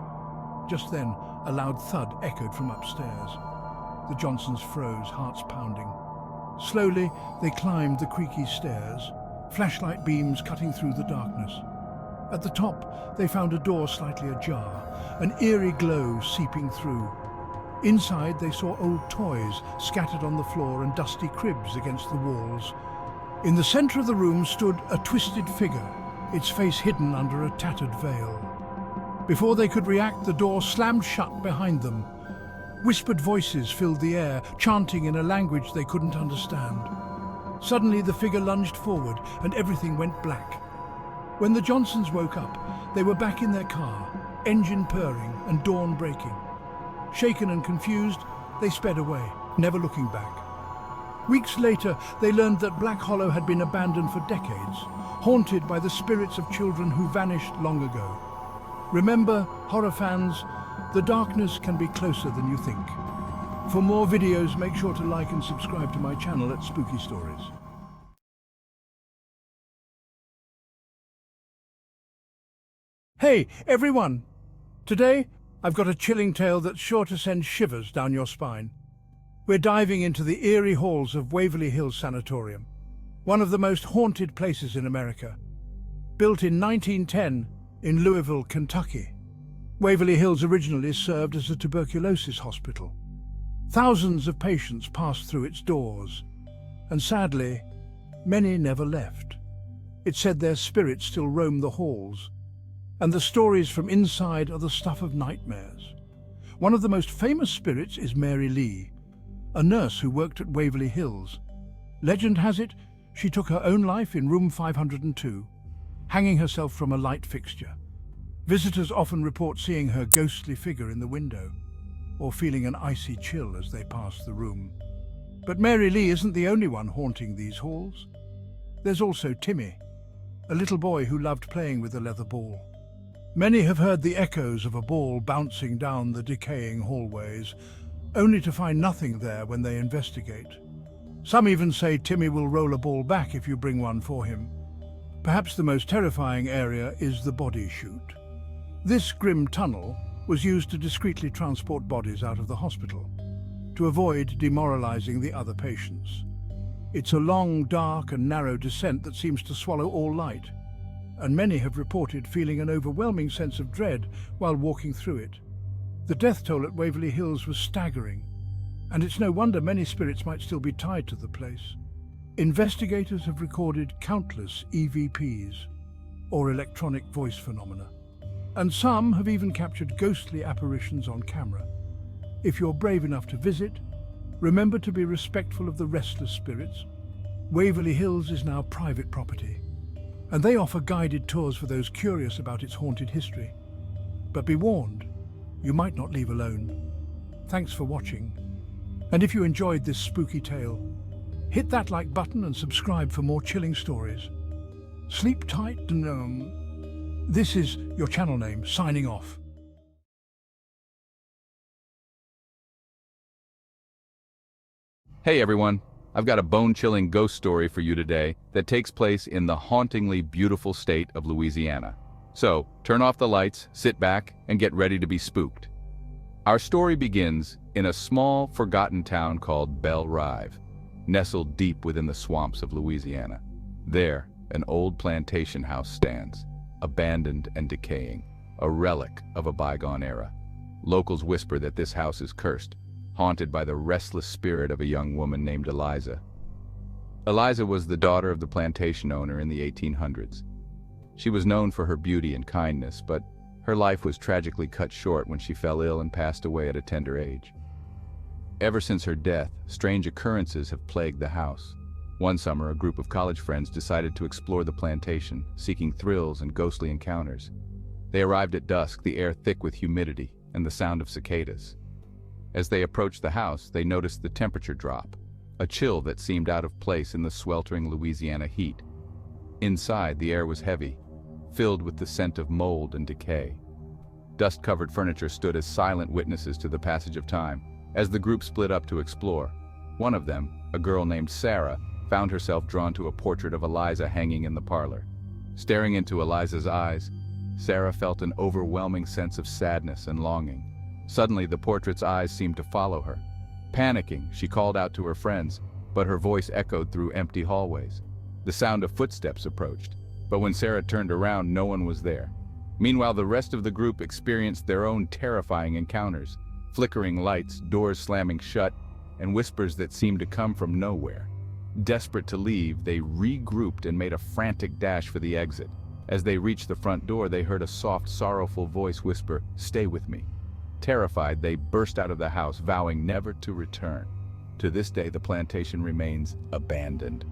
Just then, a loud thud echoed from upstairs. The Johnsons froze, hearts pounding. Slowly, they climbed the creaky stairs, flashlight beams cutting through the darkness. At the top, they found a door slightly ajar, an eerie glow seeping through. Inside, they saw old toys scattered on the floor and dusty cribs against the walls. In the center of the room stood a twisted figure, its face hidden under a tattered veil. Before they could react, the door slammed shut behind them. Whispered voices filled the air, chanting in a language they couldn't understand. Suddenly, the figure lunged forward, and everything went black. When the Johnsons woke up, they were back in their car, engine purring and dawn breaking. Shaken and confused, they sped away, never looking back. Weeks later, they learned that Black Hollow had been abandoned for decades, haunted by the spirits of children who vanished long ago. Remember, horror fans, the darkness can be closer than you think. For more videos, make sure to like and subscribe to my channel at Spooky Stories. Hey, everyone! Today, I've got a chilling tale that's sure to send shivers down your spine. We're diving into the eerie halls of Waverly Hills Sanatorium, one of the most haunted places in America. Built in 1910 in Louisville, Kentucky, Waverly Hills originally served as a tuberculosis hospital. Thousands of patients passed through its doors, and sadly, many never left. It said their spirits still roam the halls, and the stories from inside are the stuff of nightmares. One of the most famous spirits is Mary Lee, a nurse who worked at Waverly Hills. Legend has it, she took her own life in room 502, hanging herself from a light fixture. Visitors often report seeing her ghostly figure in the window, or feeling an icy chill as they pass the room. But Mary Lee isn't the only one haunting these halls. There's also Timmy, a little boy who loved playing with a leather ball. Many have heard the echoes of a ball bouncing down the decaying hallways, only to find nothing there when they investigate. Some even say Timmy will roll a ball back if you bring one for him. Perhaps the most terrifying area is the body chute. This grim tunnel was used to discreetly transport bodies out of the hospital, to avoid demoralizing the other patients. It's a long, dark and narrow descent that seems to swallow all light, and many have reported feeling an overwhelming sense of dread while walking through it. The death toll at Waverly Hills was staggering, and it's no wonder many spirits might still be tied to the place. Investigators have recorded countless EVPs, or electronic voice phenomena, and some have even captured ghostly apparitions on camera. If you're brave enough to visit, remember to be respectful of the restless spirits. Waverly Hills is now private property, and they offer guided tours for those curious about its haunted history. But be warned, you might not leave alone. Thanks for watching, and if you enjoyed this spooky tale, hit that like button and subscribe for more chilling stories. Sleep tight and this is your channel name signing off. Hey everyone, I've got a bone-chilling ghost story for you today that takes place in the hauntingly beautiful state of Louisiana. So, turn off the lights, sit back, and get ready to be spooked. Our story begins in a small, forgotten town called Belle Rive, nestled deep within the swamps of Louisiana. There, an old plantation house stands, abandoned and decaying, a relic of a bygone era. Locals whisper that this house is cursed, haunted by the restless spirit of a young woman named Eliza. Eliza was the daughter of the plantation owner in the 1800s. She was known for her beauty and kindness, but her life was tragically cut short when she fell ill and passed away at a tender age. Ever since her death, strange occurrences have plagued the house. One summer, a group of college friends decided to explore the plantation, seeking thrills and ghostly encounters. They arrived at dusk, the air thick with humidity and the sound of cicadas. As they approached the house, they noticed the temperature drop, a chill that seemed out of place in the sweltering Louisiana heat. Inside, the air was heavy, filled with the scent of mold and decay. Dust-covered furniture stood as silent witnesses to the passage of time. As the group split up to explore, one of them, a girl named Sarah, found herself drawn to a portrait of Eliza hanging in the parlor. Staring into Eliza's eyes, Sarah felt an overwhelming sense of sadness and longing. Suddenly, the portrait's eyes seemed to follow her. Panicking, she called out to her friends, but her voice echoed through empty hallways. The sound of footsteps approached, but when Sarah turned around, no one was there. Meanwhile, the rest of the group experienced their own terrifying encounters, flickering lights, doors slamming shut, and whispers that seemed to come from nowhere. Desperate to leave, they regrouped and made a frantic dash for the exit. As they reached the front door, they heard a soft, sorrowful voice whisper, "Stay with me." Terrified, they burst out of the house, vowing never to return. To this day, the plantation remains abandoned,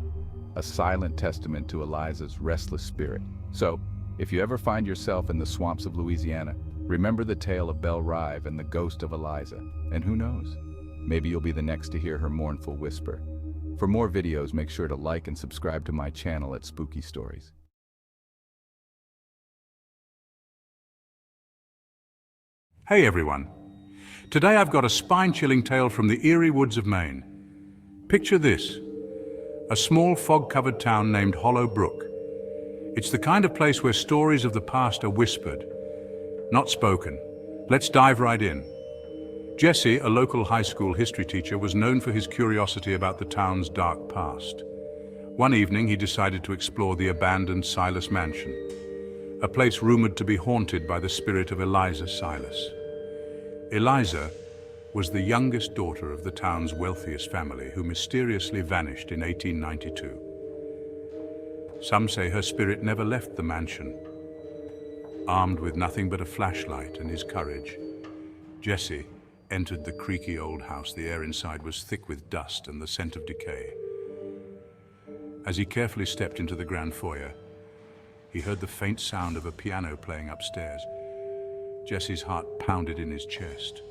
a silent testament to Eliza's restless spirit. So, if you ever find yourself in the swamps of Louisiana, remember the tale of Belle Rive and the ghost of Eliza. And who knows, maybe you'll be the next to hear her mournful whisper. For more videos, make sure to like and subscribe to my channel at Spooky Stories. Hey everyone. Today I've got a spine-chilling tale from the eerie woods of Maine. Picture this, a small fog-covered town named Hollow Brook. It's the kind of place where stories of the past are whispered, not spoken. Let's dive right in. Jesse, a local high school history teacher, was known for his curiosity about the town's dark past. One evening, he decided to explore the abandoned Silas Mansion, a place rumored to be haunted by the spirit of Eliza Silas. Eliza, was the youngest daughter of the town's wealthiest family who mysteriously vanished in 1892. Some say her spirit never left the mansion. Armed with nothing but a flashlight and his courage, Jesse entered the creaky old house. The air inside was thick with dust and the scent of decay. As he carefully stepped into the grand foyer, he heard the faint sound of a piano playing upstairs. Jesse's heart pounded in his chest,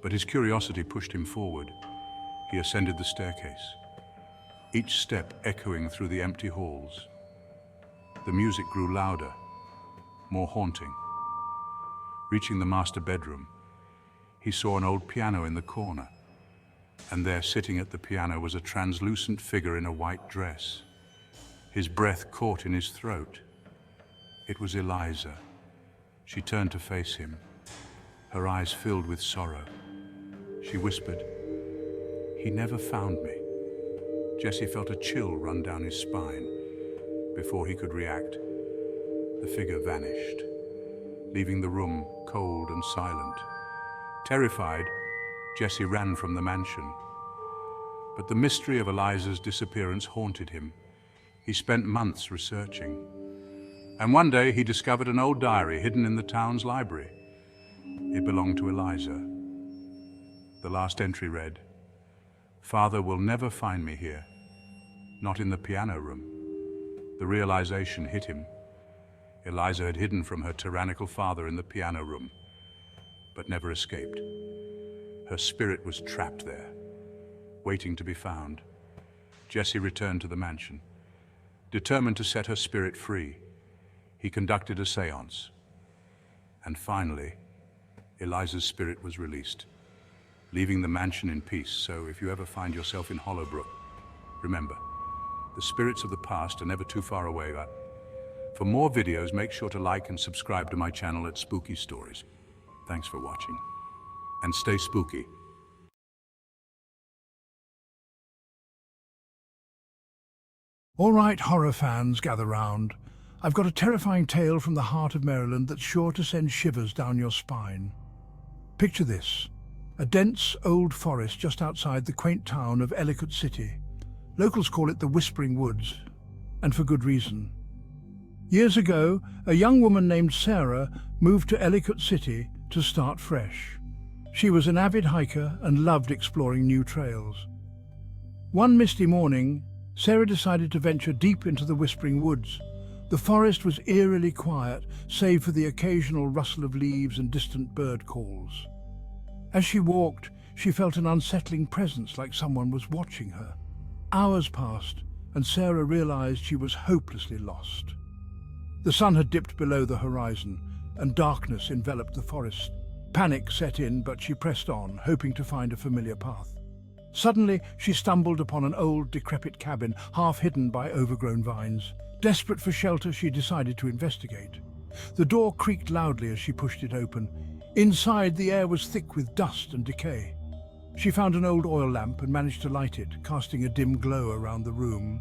but his curiosity pushed him forward. He ascended the staircase, each step echoing through the empty halls. The music grew louder, more haunting. Reaching the master bedroom, he saw an old piano in the corner, and there, sitting at the piano, was a translucent figure in a white dress. His breath caught in his throat. It was Eliza. She turned to face him, her eyes filled with sorrow. She whispered, "He never found me." Jesse felt a chill run down his spine. Before he could react, the figure vanished, leaving the room cold and silent. Terrified, Jesse ran from the mansion. But the mystery of Eliza's disappearance haunted him. He spent months researching. And one day he discovered an old diary hidden in the town's library. It belonged to Eliza. The last entry read, "Father will never find me here, not in the piano room." The realization hit him. Eliza had hidden from her tyrannical father in the piano room, but never escaped. Her spirit was trapped there, waiting to be found. Jesse returned to the mansion, determined to set her spirit free. He conducted a séance, and finally, Eliza's spirit was released, leaving the mansion in peace. So if you ever find yourself in Hollowbrook, remember, the spirits of the past are never too far away. For more videos, make sure to like and subscribe to my channel at Spooky Stories. Thanks for watching, and stay spooky. All right, horror fans, gather round. I've got a terrifying tale from the heart of Maryland that's sure to send shivers down your spine. Picture this: a dense old forest just outside the quaint town of Ellicott City. Locals call it the Whispering Woods, and for good reason. Years ago, a young woman named Sarah moved to Ellicott City to start fresh. She was an avid hiker and loved exploring new trails. One misty morning, Sarah decided to venture deep into the Whispering Woods. The forest was eerily quiet, save for the occasional rustle of leaves and distant bird calls. As she walked, she felt an unsettling presence, like someone was watching her. Hours passed, and Sarah realized she was hopelessly lost. The sun had dipped below the horizon, and darkness enveloped the forest. Panic set in, but she pressed on, hoping to find a familiar path. Suddenly, she stumbled upon an old, decrepit cabin, half hidden by overgrown vines. Desperate for shelter, she decided to investigate. The door creaked loudly as she pushed it open. Inside, the air was thick with dust and decay. She found an old oil lamp and managed to light it, casting a dim glow around the room.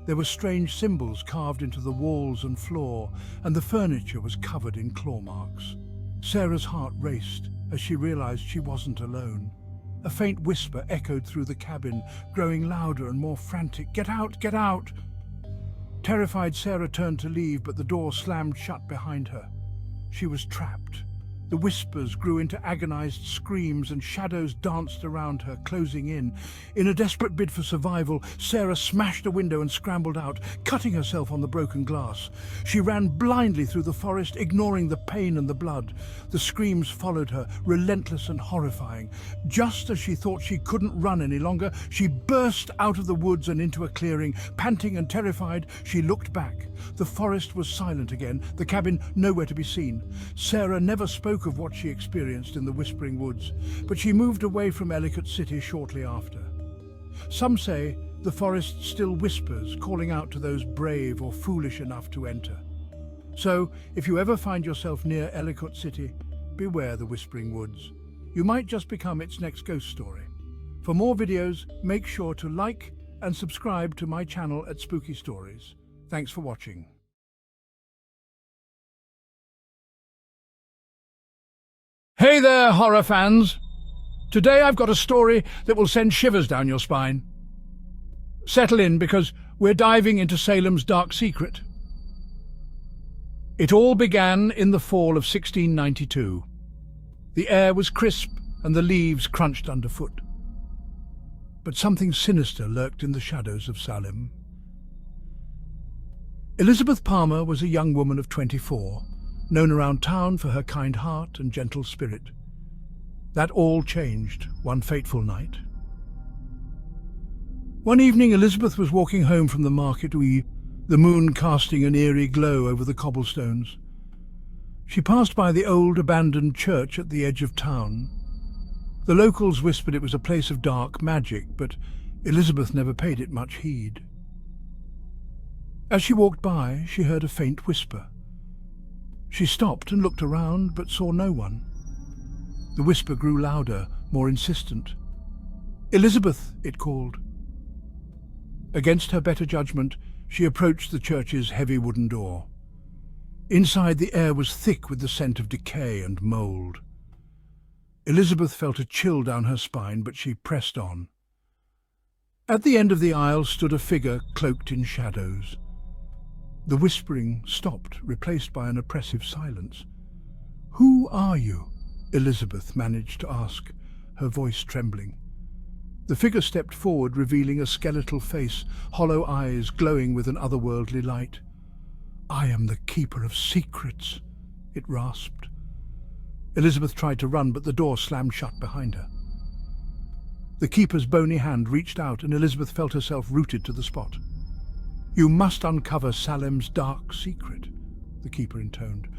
There were strange symbols carved into the walls and floor, and the furniture was covered in claw marks. Sarah's heart raced as she realized she wasn't alone. A faint whisper echoed through the cabin, growing louder and more frantic. "Get out! Get out!" Terrified, Sarah turned to leave, but the door slammed shut behind her. She was trapped. The whispers grew into agonized screams, and shadows danced around her, closing in. In a desperate bid for survival, Sarah smashed a window and scrambled out, cutting herself on the broken glass. She ran blindly through the forest, ignoring the pain and the blood. The screams followed her, relentless and horrifying. Just as she thought she couldn't run any longer, she burst out of the woods and into a clearing. Panting and terrified, she looked back. The forest was silent again, the cabin nowhere to be seen. Sarah never spoke of what she experienced in the Whispering Woods, but she moved away from Ellicott City shortly after. Some say the forest still whispers, calling out to those brave or foolish enough to enter. So, if you ever find yourself near Ellicott City, beware the Whispering Woods. You might just become its next ghost story. For more videos, make sure to like and subscribe to my channel at Spooky Stories. Thanks for watching. Hey there, horror fans! Today I've got a story that will send shivers down your spine. Settle in, because we're diving into Salem's dark secret. It all began in the fall of 1692. The air was crisp and the leaves crunched underfoot. But something sinister lurked in the shadows of Salem. Elizabeth Palmer was a young woman of 24, known around town for her kind heart and gentle spirit. That all changed one fateful night. One evening Elizabeth was walking home from the market, the moon casting an eerie glow over the cobblestones. She passed by the old abandoned church at the edge of town. The locals whispered it was a place of dark magic, but Elizabeth never paid it much heed. As she walked by, she heard a faint whisper. She stopped and looked around, but saw no one. The whisper grew louder, more insistent. "Elizabeth," it called. Against her better judgment, she approached the church's heavy wooden door. Inside, the air was thick with the scent of decay and mould. Elizabeth felt a chill down her spine, but she pressed on. At the end of the aisle stood a figure cloaked in shadows. The whispering stopped, replaced by an oppressive silence. "Who are you?" Elizabeth managed to ask, her voice trembling. The figure stepped forward, revealing a skeletal face, hollow eyes glowing with an otherworldly light. "I am the Keeper of Secrets," it rasped. Elizabeth tried to run, but the door slammed shut behind her. The Keeper's bony hand reached out, and Elizabeth felt herself rooted to the spot. "You must uncover Salem's dark secret," the Keeper intoned,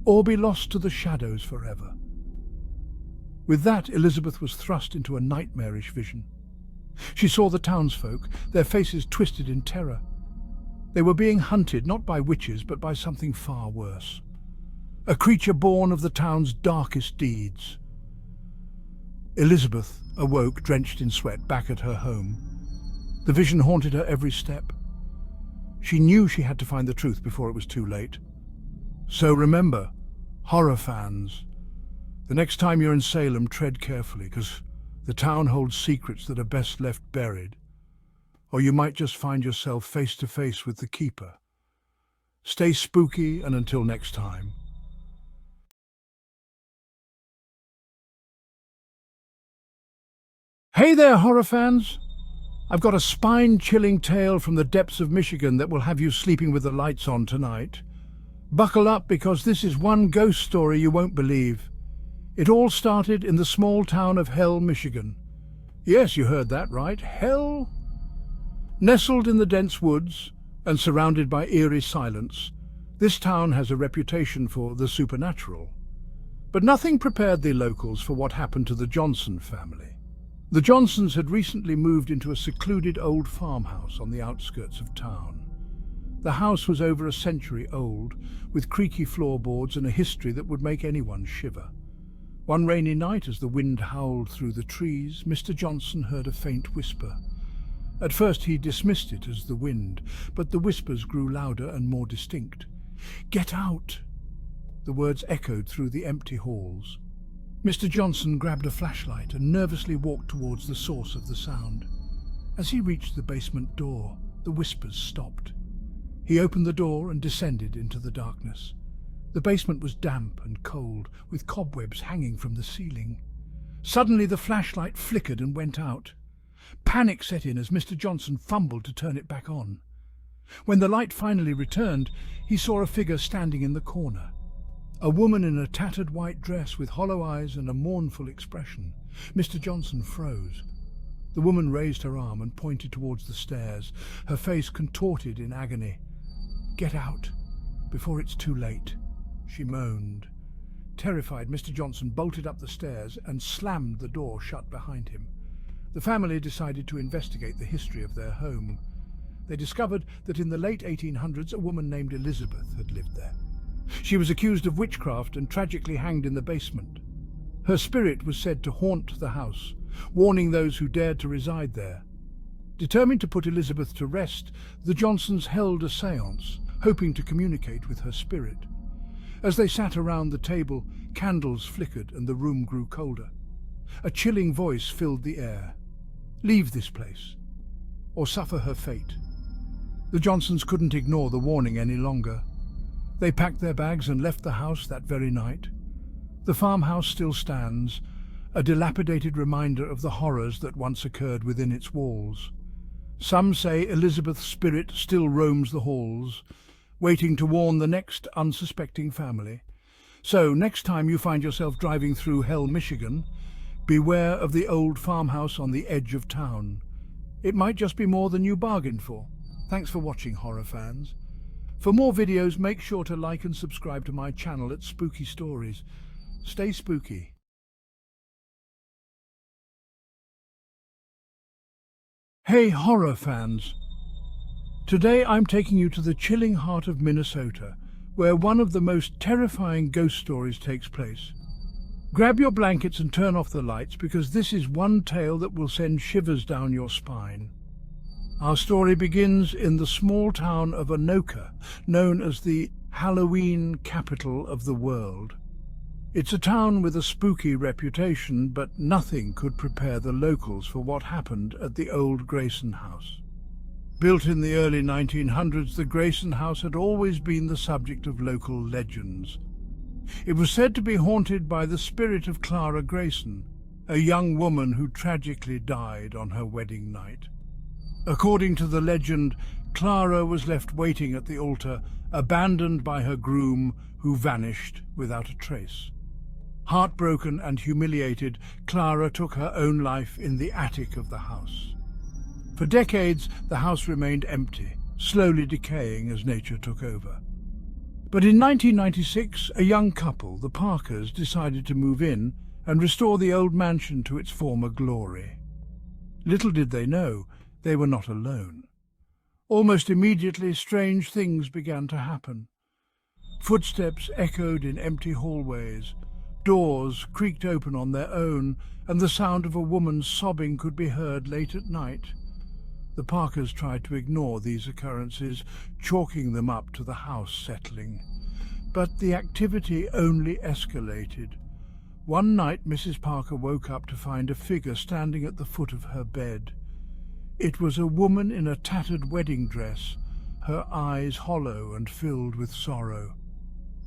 "or be lost to the shadows forever." With that, Elizabeth was thrust into a nightmarish vision. She saw the townsfolk, their faces twisted in terror. They were being hunted not by witches, but by something far worse. A creature born of the town's darkest deeds. Elizabeth awoke, drenched in sweat, back at her home. The vision haunted her every step. She knew she had to find the truth before it was too late. So remember, horror fans, the next time you're in Salem, tread carefully, because the town holds secrets that are best left buried. Or you might just find yourself face to face with the Keeper. Stay spooky, and until next time. Hey there, horror fans! I've got a spine-chilling tale from the depths of Michigan that will have you sleeping with the lights on tonight. Buckle up, because this is one ghost story you won't believe. It all started in the small town of Hell, Michigan. Yes, you heard that right. Hell? Nestled in the dense woods and surrounded by eerie silence, this town has a reputation for the supernatural. But nothing prepared the locals for what happened to the Johnson family. The Johnsons had recently moved into a secluded old farmhouse on the outskirts of town. The house was over a century old, with creaky floorboards and a history that would make anyone shiver. One rainy night, as the wind howled through the trees, Mr. Johnson heard a faint whisper. At first he dismissed it as the wind, but the whispers grew louder and more distinct. "Get out!" The words echoed through the empty halls. Mr. Johnson grabbed a flashlight and nervously walked towards the source of the sound. As he reached the basement door, the whispers stopped. He opened the door and descended into the darkness. The basement was damp and cold, with cobwebs hanging from the ceiling. Suddenly the flashlight flickered and went out. Panic set in as Mr. Johnson fumbled to turn it back on. When the light finally returned, he saw a figure standing in the corner. A woman in a tattered white dress with hollow eyes and a mournful expression. Mr. Johnson froze. The woman raised her arm and pointed towards the stairs, her face contorted in agony. "Get out, before it's too late," she moaned. Terrified, Mr. Johnson bolted up the stairs and slammed the door shut behind him. The family decided to investigate the history of their home. They discovered that in the late 1800s a woman named Elizabeth had lived there. She was accused of witchcraft and tragically hanged in the basement. Her spirit was said to haunt the house, warning those who dared to reside there. Determined to put Elizabeth to rest, the Johnsons held a séance, hoping to communicate with her spirit. As they sat around the table, candles flickered and the room grew colder. A chilling voice filled the air. Leave this place, or suffer her fate. The Johnsons couldn't ignore the warning any longer. They packed their bags and left the house that very night. The farmhouse still stands, a dilapidated reminder of the horrors that once occurred within its walls. Some say Elizabeth's spirit still roams the halls, waiting to warn the next unsuspecting family. So, next time you find yourself driving through Hell, Michigan, beware of the old farmhouse on the edge of town. It might just be more than you bargained for. Thanks for watching, horror fans. For more videos, make sure to like and subscribe to my channel at Spooky Stories. Stay spooky. Hey, horror fans. Today I'm taking you to the chilling heart of Minnesota, where one of the most terrifying ghost stories takes place. Grab your blankets and turn off the lights, because this is one tale that will send shivers down your spine. Our story begins in the small town of Anoka, known as the Halloween capital of the world. It's a town with a spooky reputation, but nothing could prepare the locals for what happened at the old Grayson house. Built in the early 1900s, the Grayson house had always been the subject of local legends. It was said to be haunted by the spirit of Clara Grayson, a young woman who tragically died on her wedding night. According to the legend, Clara was left waiting at the altar, abandoned by her groom, who vanished without a trace. Heartbroken and humiliated, Clara took her own life in the attic of the house. For decades, the house remained empty, slowly decaying as nature took over. But in 1996, a young couple, the Parkers, decided to move in and restore the old mansion to its former glory. Little did they know, they were not alone. Almost immediately, strange things began to happen. Footsteps echoed in empty hallways, doors creaked open on their own, and the sound of a woman sobbing could be heard late at night. The Parkers tried to ignore these occurrences, chalking them up to the house settling. But the activity only escalated. One night, Mrs. Parker woke up to find a figure standing at the foot of her bed. It was a woman in a tattered wedding dress, her eyes hollow and filled with sorrow.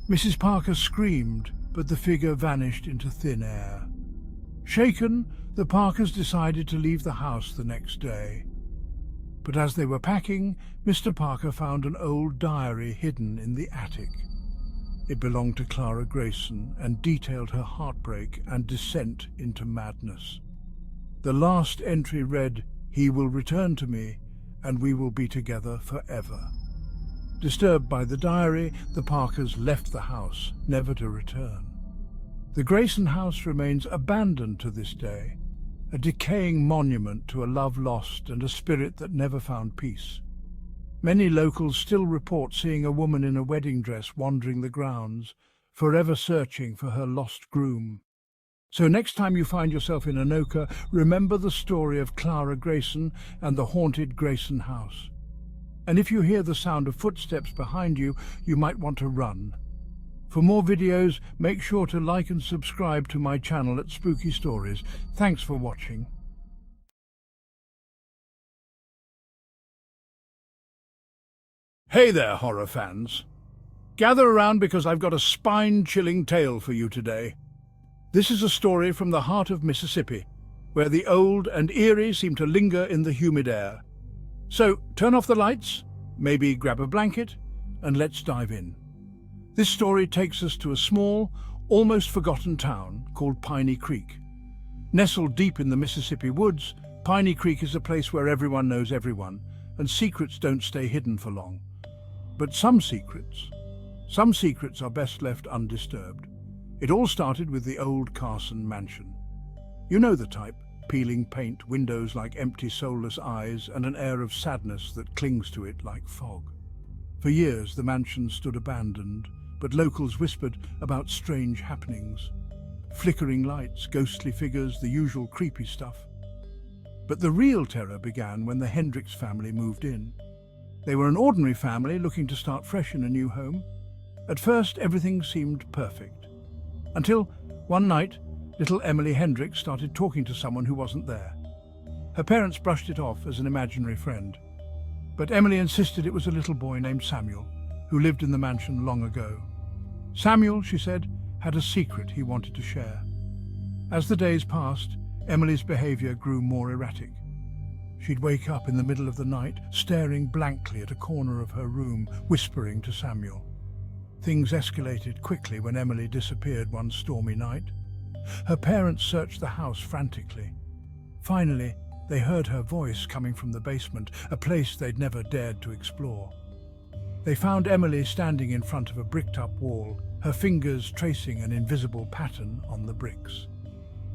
Mrs. Parker screamed, but the figure vanished into thin air. Shaken, the Parkers decided to leave the house the next day. But as they were packing, Mr. Parker found an old diary hidden in the attic. It belonged to Clara Grayson and detailed her heartbreak and descent into madness. The last entry read, "He will return to me, and we will be together forever." Disturbed by the diary, the Parkers left the house, never to return. The Grayson house remains abandoned to this day, a decaying monument to a love lost and a spirit that never found peace. Many locals still report seeing a woman in a wedding dress wandering the grounds, forever searching for her lost groom. So next time you find yourself in Anoka, remember the story of Clara Grayson and the haunted Grayson house. And if you hear the sound of footsteps behind you, you might want to run. For more videos, make sure to like and subscribe to my channel at Spooky Stories. Thanks for watching. Hey there, horror fans. Gather around, because I've got a spine-chilling tale for you today. This is a story from the heart of Mississippi, where the old and eerie seem to linger in the humid air. So turn off the lights, maybe grab a blanket, and let's dive in. This story takes us to a small, almost forgotten town called Piney Creek. Nestled deep in the Mississippi woods, Piney Creek is a place where everyone knows everyone, and secrets don't stay hidden for long. But some secrets are best left undisturbed. It all started with the old Carson mansion. You know the type: peeling paint, windows like empty, soulless eyes, and an air of sadness that clings to it like fog. For years, the mansion stood abandoned, but locals whispered about strange happenings. Flickering lights, ghostly figures, the usual creepy stuff. But the real terror began when the Hendricks family moved in. They were an ordinary family looking to start fresh in a new home. At first, everything seemed perfect. Until one night, Little Emily Hendricks started talking to someone who wasn't there. Her parents brushed it off as an imaginary friend. But Emily insisted it was a little boy named Samuel, who lived in the mansion long ago. Samuel, she said, had a secret he wanted to share. As the days passed, Emily's behavior grew more erratic. She'd wake up in the middle of the night, staring blankly at a corner of her room, whispering to Samuel. Things escalated quickly when Emily disappeared one stormy night. Her parents searched the house frantically. Finally, they heard her voice coming from the basement, a place they'd never dared to explore. They found Emily standing in front of a bricked-up wall, her fingers tracing an invisible pattern on the bricks.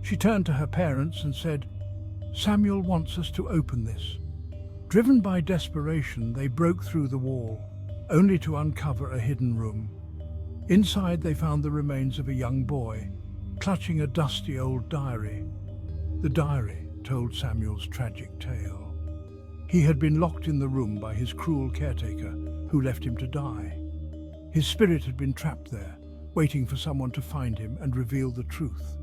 She turned to her parents and said, "Samuel wants us to open this." Driven by desperation, they broke through the wall, only to uncover a hidden room. Inside, they found the remains of a young boy, clutching a dusty old diary. The diary told Samuel's tragic tale. He had been locked in the room by his cruel caretaker, who left him to die. His spirit had been trapped there, waiting for someone to find him and reveal the truth.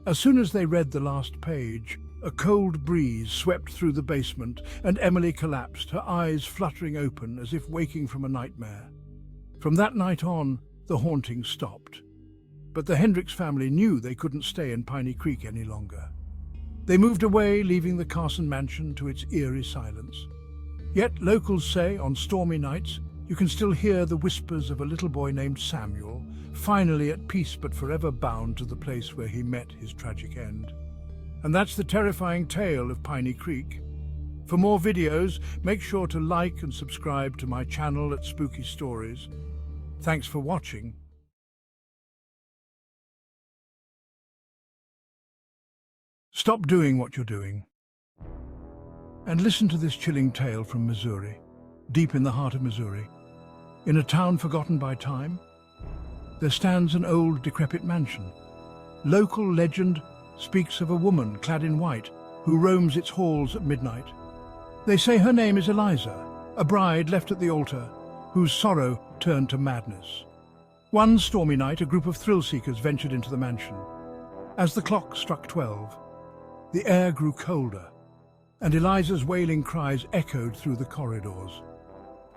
As soon as they read the last page, a cold breeze swept through the basement and Emily collapsed, her eyes fluttering open as if waking from a nightmare. From that night on, the haunting stopped. But the Hendricks family knew they couldn't stay in Piney Creek any longer. They moved away, leaving the Carson mansion to its eerie silence. Yet locals say on stormy nights you can still hear the whispers of a little boy named Samuel, finally at peace but forever bound to the place where he met his tragic end. And that's the terrifying tale of Piney Creek. For more videos, make sure to like and subscribe to my channel at Spooky Stories. Thanks for watching. Stop doing what you're doing and listen to this chilling tale from Missouri, deep in the heart of Missouri. In a town forgotten by time, there stands an old, decrepit mansion. Local legend speaks of a woman clad in white who roams its halls at midnight. They say her name is Eliza, a bride left at the altar whose sorrow turned to madness. One stormy night, a group of thrill-seekers ventured into the mansion. As the clock struck 12, the air grew colder, and Eliza's wailing cries echoed through the corridors.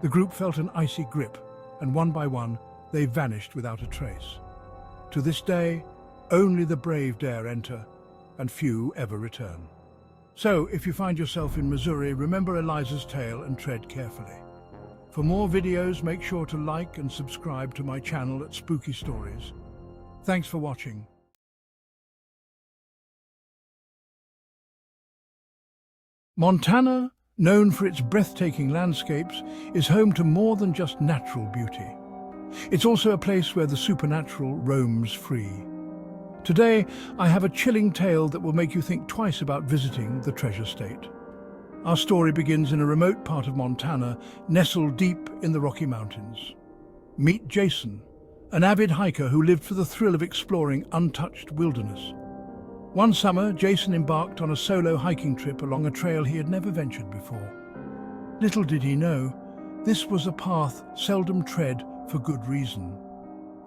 The group felt an icy grip, and one by one, they vanished without a trace. To this day, only the brave dare enter, and few ever return. So, if you find yourself in Missouri, remember Eliza's tale and tread carefully. For more videos, make sure to like and subscribe to my channel at Spooky Stories. Thanks for watching. Montana, known for its breathtaking landscapes, is home to more than just natural beauty. It's also a place where the supernatural roams free. Today, I have a chilling tale that will make you think twice about visiting the Treasure State. Our story begins in a remote part of Montana, nestled deep in the Rocky Mountains. Meet Jason, an avid hiker who lived for the thrill of exploring untouched wilderness. One summer, Jason embarked on a solo hiking trip along a trail he had never ventured before. Little did he know, this was a path seldom tread for good reason.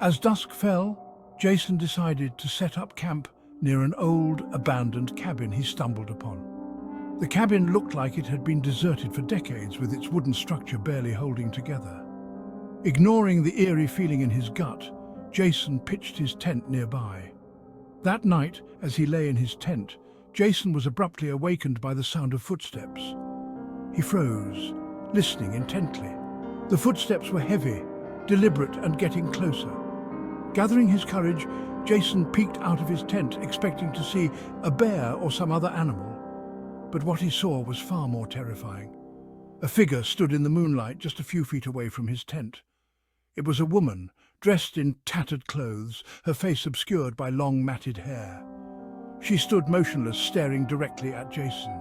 As dusk fell, Jason decided to set up camp near an old, abandoned cabin he stumbled upon. The cabin looked like it had been deserted for decades, with its wooden structure barely holding together. Ignoring the eerie feeling in his gut, Jason pitched his tent nearby. That night, as he lay in his tent, Jason was abruptly awakened by the sound of footsteps. He froze, listening intently. The footsteps were heavy, deliberate, and getting closer. Gathering his courage, Jason peeked out of his tent, expecting to see a bear or some other animal. But what he saw was far more terrifying. A figure stood in the moonlight just a few feet away from his tent. It was a woman, dressed in tattered clothes, her face obscured by long matted hair. She stood motionless, staring directly at Jason.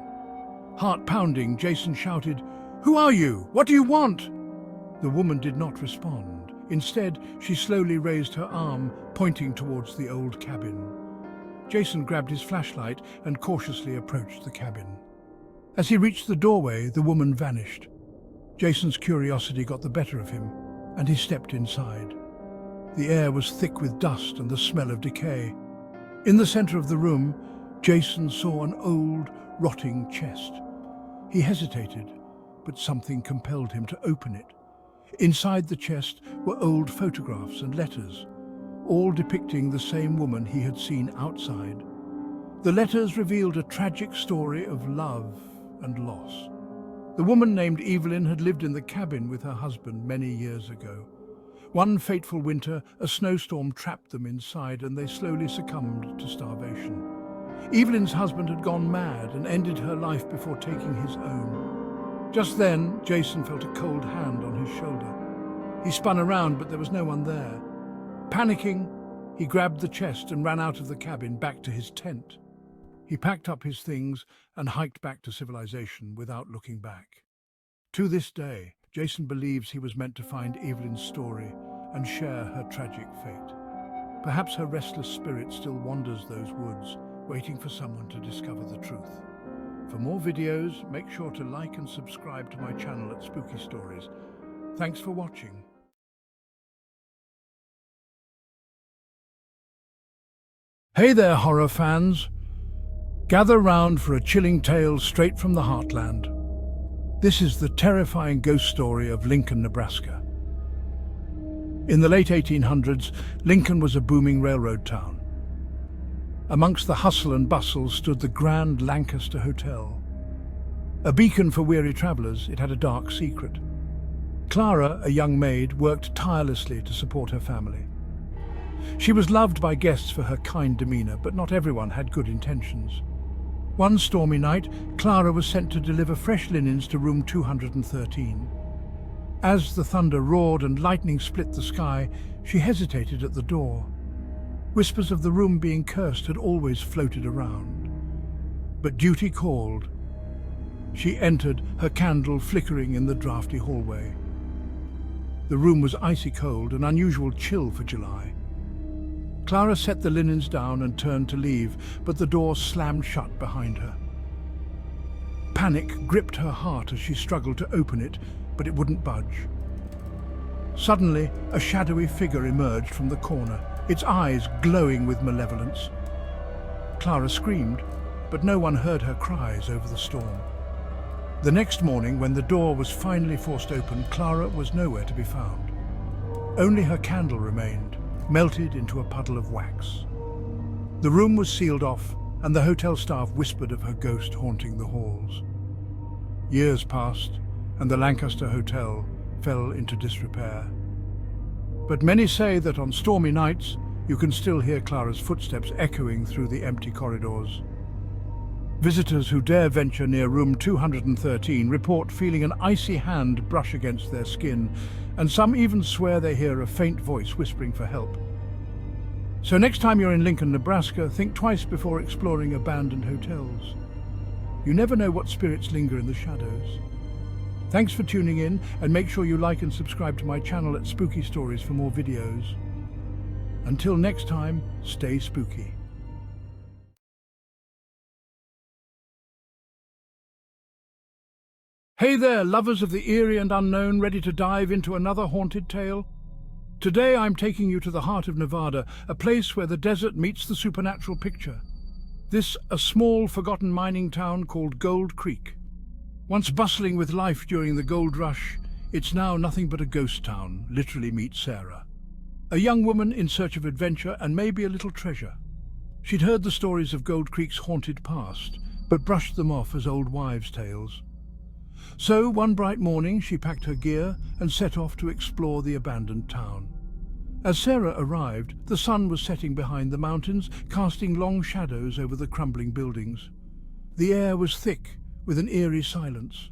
Heart pounding, Jason shouted, "Who are you? What do you want?" The woman did not respond. Instead, she slowly raised her arm, pointing towards the old cabin. Jason grabbed his flashlight and cautiously approached the cabin. As he reached the doorway, the woman vanished. Jason's curiosity got the better of him, and he stepped inside. The air was thick with dust and the smell of decay. In the center of the room, Jason saw an old, rotting chest. He hesitated, but something compelled him to open it. Inside the chest were old photographs and letters, all depicting the same woman he had seen outside. The letters revealed a tragic story of love and loss. The woman named Evelyn had lived in the cabin with her husband many years ago. One fateful winter, a snowstorm trapped them inside and they slowly succumbed to starvation. Evelyn's husband had gone mad and ended her life before taking his own. Just then, Jason felt a cold hand on his shoulder. He spun around, but there was no one there. Panicking, he grabbed the chest and ran out of the cabin back to his tent. He packed up his things and hiked back to civilization without looking back. To this day, Jason believes he was meant to find Evelyn's story and share her tragic fate. Perhaps her restless spirit still wanders those woods, waiting for someone to discover the truth. For more videos, make sure to like and subscribe to my channel at Spooky Stories. Thanks for watching. Hey there, horror fans! Gather round for a chilling tale straight from the heartland. This is the terrifying ghost story of Lincoln, Nebraska. In the late 1800s, Lincoln was a booming railroad town. Amongst the hustle and bustle stood the Grand Lancaster Hotel. A beacon for weary travelers, it had a dark secret. Clara, a young maid, worked tirelessly to support her family. She was loved by guests for her kind demeanor, but not everyone had good intentions. One stormy night, Clara was sent to deliver fresh linens to room 213. As the thunder roared and lightning split the sky, she hesitated at the door. Whispers of the room being cursed had always floated around. But duty called. She entered, her candle flickering in the drafty hallway. The room was icy cold, an unusual chill for July. Clara set the linens down and turned to leave, but the door slammed shut behind her. Panic gripped her heart as she struggled to open it, but it wouldn't budge. Suddenly, a shadowy figure emerged from the corner, its eyes glowing with malevolence. Clara screamed, but no one heard her cries over the storm. The next morning, when the door was finally forced open, Clara was nowhere to be found. Only her candle remained, melted into a puddle of wax. The room was sealed off, and the hotel staff whispered of her ghost haunting the halls. Years passed, and the Lancaster Hotel fell into disrepair. But many say that on stormy nights, you can still hear Clara's footsteps echoing through the empty corridors. Visitors who dare venture near room 213 report feeling an icy hand brush against their skin, and some even swear they hear a faint voice whispering for help. So next time you're in Lincoln, Nebraska, think twice before exploring abandoned hotels. You never know what spirits linger in the shadows. Thanks for tuning in, and make sure you like and subscribe to my channel at Spooky Stories for more videos. Until next time, stay spooky. Hey there, lovers of the eerie and unknown, ready to dive into another haunted tale? Today I'm taking you to the heart of Nevada, a place where the desert meets the supernatural picture. This, a small, forgotten mining town called Gold Creek. Once bustling with life during the gold rush, it's now nothing but a ghost town. Literally meet Sarah, a young woman in search of adventure and maybe a little treasure. She'd heard the stories of Gold Creek's haunted past, but brushed them off as old wives' tales. So, one bright morning, she packed her gear and set off to explore the abandoned town. As Sarah arrived, the sun was setting behind the mountains, casting long shadows over the crumbling buildings. The air was thick, with an eerie silence,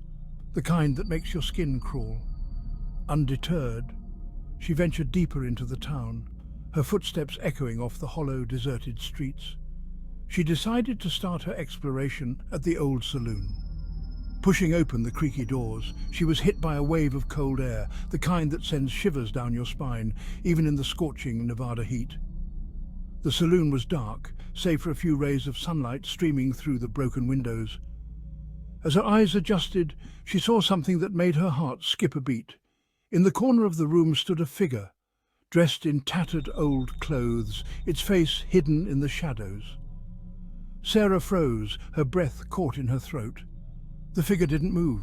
the kind that makes your skin crawl. Undeterred, she ventured deeper into the town, her footsteps echoing off the hollow, deserted streets. She decided to start her exploration at the old saloon. Pushing open the creaky doors, she was hit by a wave of cold air, the kind that sends shivers down your spine, even in the scorching Nevada heat. The saloon was dark, save for a few rays of sunlight streaming through the broken windows. As her eyes adjusted, she saw something that made her heart skip a beat. In the corner of the room stood a figure, dressed in tattered old clothes, its face hidden in the shadows. Sarah froze, her breath caught in her throat. The figure didn't move,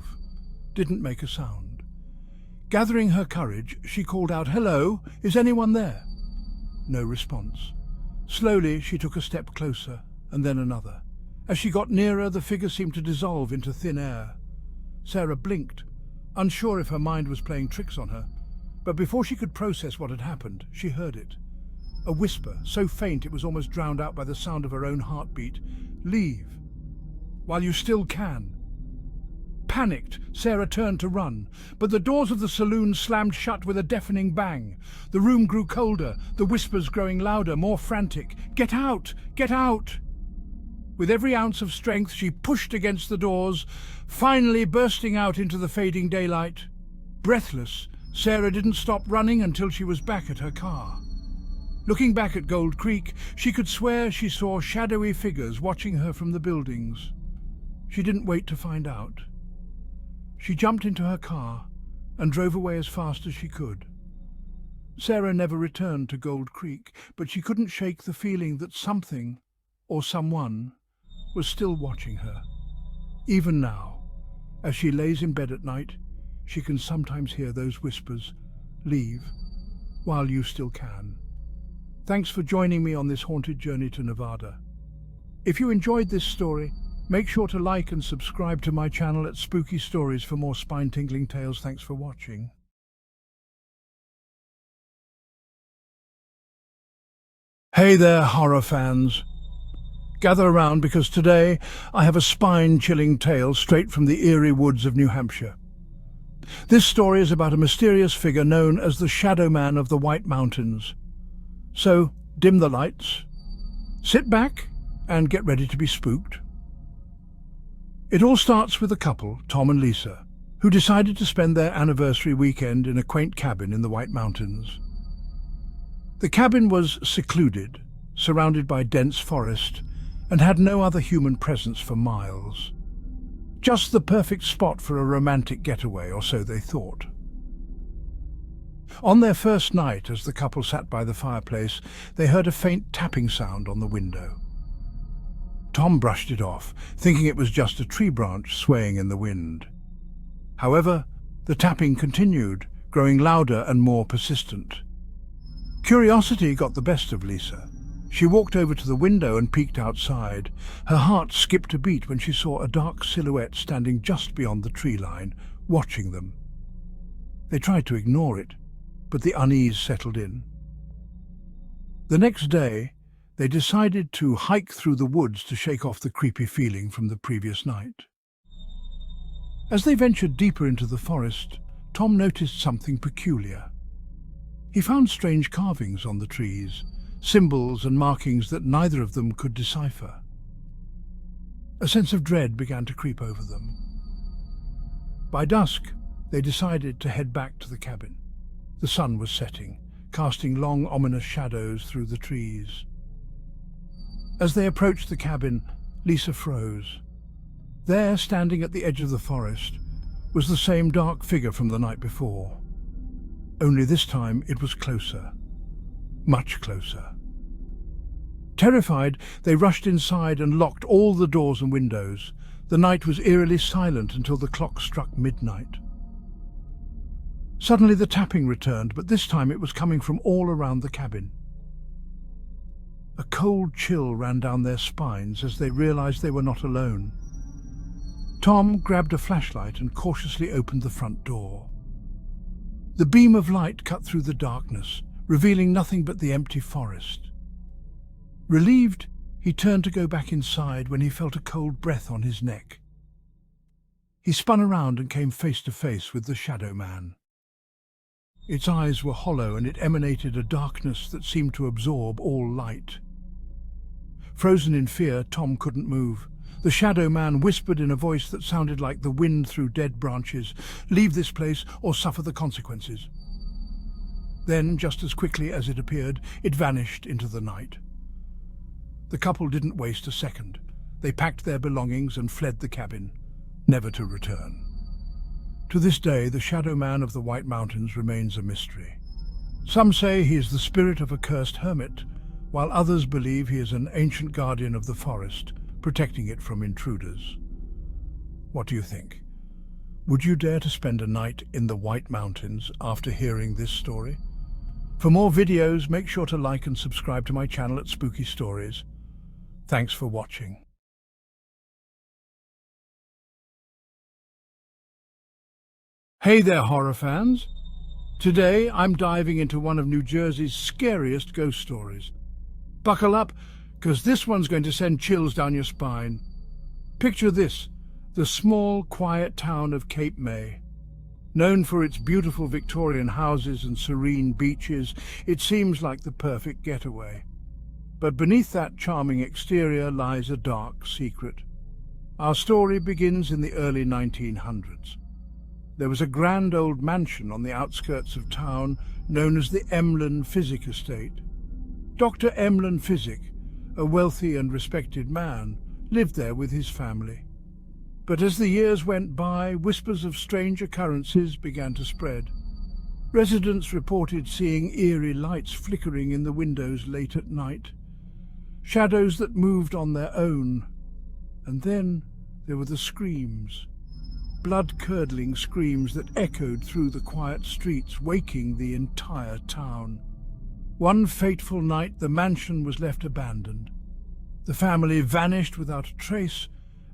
didn't make a sound. Gathering her courage, she called out, "Hello, is anyone there?" No response. Slowly, she took a step closer, and then another. As she got nearer, the figure seemed to dissolve into thin air. Sarah blinked, unsure if her mind was playing tricks on her. But before she could process what had happened, she heard it. A whisper, so faint it was almost drowned out by the sound of her own heartbeat. "Leave, while you still can." Panicked, Sarah turned to run, but the doors of the saloon slammed shut with a deafening bang. The room grew colder, the whispers growing louder, more frantic. "Get out! Get out!" With every ounce of strength, she pushed against the doors, finally bursting out into the fading daylight. Breathless, Sarah didn't stop running until she was back at her car. Looking back at Gold Creek, she could swear she saw shadowy figures watching her from the buildings. She didn't wait to find out. She jumped into her car and drove away as fast as she could. Sarah never returned to Gold Creek, but she couldn't shake the feeling that something, or someone, was still watching her. Even now, as she lays in bed at night, she can sometimes hear those whispers, "Leave, while you still can." Thanks for joining me on this haunted journey to Nevada. If you enjoyed this story, make sure to like and subscribe to my channel at Spooky Stories for more spine-tingling tales. Thanks for watching. Hey there, horror fans. Gather around because today I have a spine-chilling tale straight from the eerie woods of New Hampshire. This story is about a mysterious figure known as the Shadow Man of the White Mountains. So, dim the lights, sit back, and get ready to be spooked. It all starts with a couple, Tom and Lisa, who decided to spend their anniversary weekend in a quaint cabin in the White Mountains. The cabin was secluded, surrounded by dense forest, and had no other human presence for miles. Just the perfect spot for a romantic getaway, or so they thought. On their first night, as the couple sat by the fireplace, they heard a faint tapping sound on the window. Tom brushed it off, thinking it was just a tree branch swaying in the wind. However, the tapping continued, growing louder and more persistent. Curiosity got the best of Lisa. She walked over to the window and peeked outside. Her heart skipped a beat when she saw a dark silhouette standing just beyond the tree line, watching them. They tried to ignore it, but the unease settled in. The next day, they decided to hike through the woods to shake off the creepy feeling from the previous night. As they ventured deeper into the forest, Tom noticed something peculiar. He found strange carvings on the trees, symbols and markings that neither of them could decipher. A sense of dread began to creep over them. By dusk, they decided to head back to the cabin. The sun was setting, casting long, ominous shadows through the trees. As they approached the cabin, Lisa froze. There, standing at the edge of the forest, was the same dark figure from the night before. Only this time it was closer. Much closer. Terrified, they rushed inside and locked all the doors and windows. The night was eerily silent until the clock struck midnight. Suddenly the tapping returned, but this time it was coming from all around the cabin. A cold chill ran down their spines as they realized they were not alone. Tom grabbed a flashlight and cautiously opened the front door. The beam of light cut through the darkness, revealing nothing but the empty forest. Relieved, he turned to go back inside when he felt a cold breath on his neck. He spun around and came face to face with the Shadow Man. Its eyes were hollow and it emanated a darkness that seemed to absorb all light. Frozen in fear, Tom couldn't move. The Shadow Man whispered in a voice that sounded like the wind through dead branches, "Leave this place or suffer the consequences." Then, just as quickly as it appeared, it vanished into the night. The couple didn't waste a second. They packed their belongings and fled the cabin, never to return. To this day, the Shadow Man of the White Mountains remains a mystery. Some say he is the spirit of a cursed hermit, while others believe he is an ancient guardian of the forest, protecting it from intruders. What do you think? Would you dare to spend a night in the White Mountains after hearing this story? For more videos, make sure to like and subscribe to my channel at Spooky Stories. Thanks for watching. Hey there, horror fans! Today I'm diving into one of New Jersey's scariest ghost stories. Buckle up, because this one's going to send chills down your spine. Picture this, the small, quiet town of Cape May. Known for its beautiful Victorian houses and serene beaches, it seems like the perfect getaway. But beneath that charming exterior lies a dark secret. Our story begins in the early 1900s. There was a grand old mansion on the outskirts of town known as the Emlyn Physic Estate. Dr. Emlyn Physic, a wealthy and respected man, lived there with his family. But as the years went by, whispers of strange occurrences began to spread. Residents reported seeing eerie lights flickering in the windows late at night, shadows that moved on their own. And then there were the screams. Blood-curdling screams that echoed through the quiet streets, waking the entire town. One fateful night, the mansion was left abandoned. The family vanished without a trace,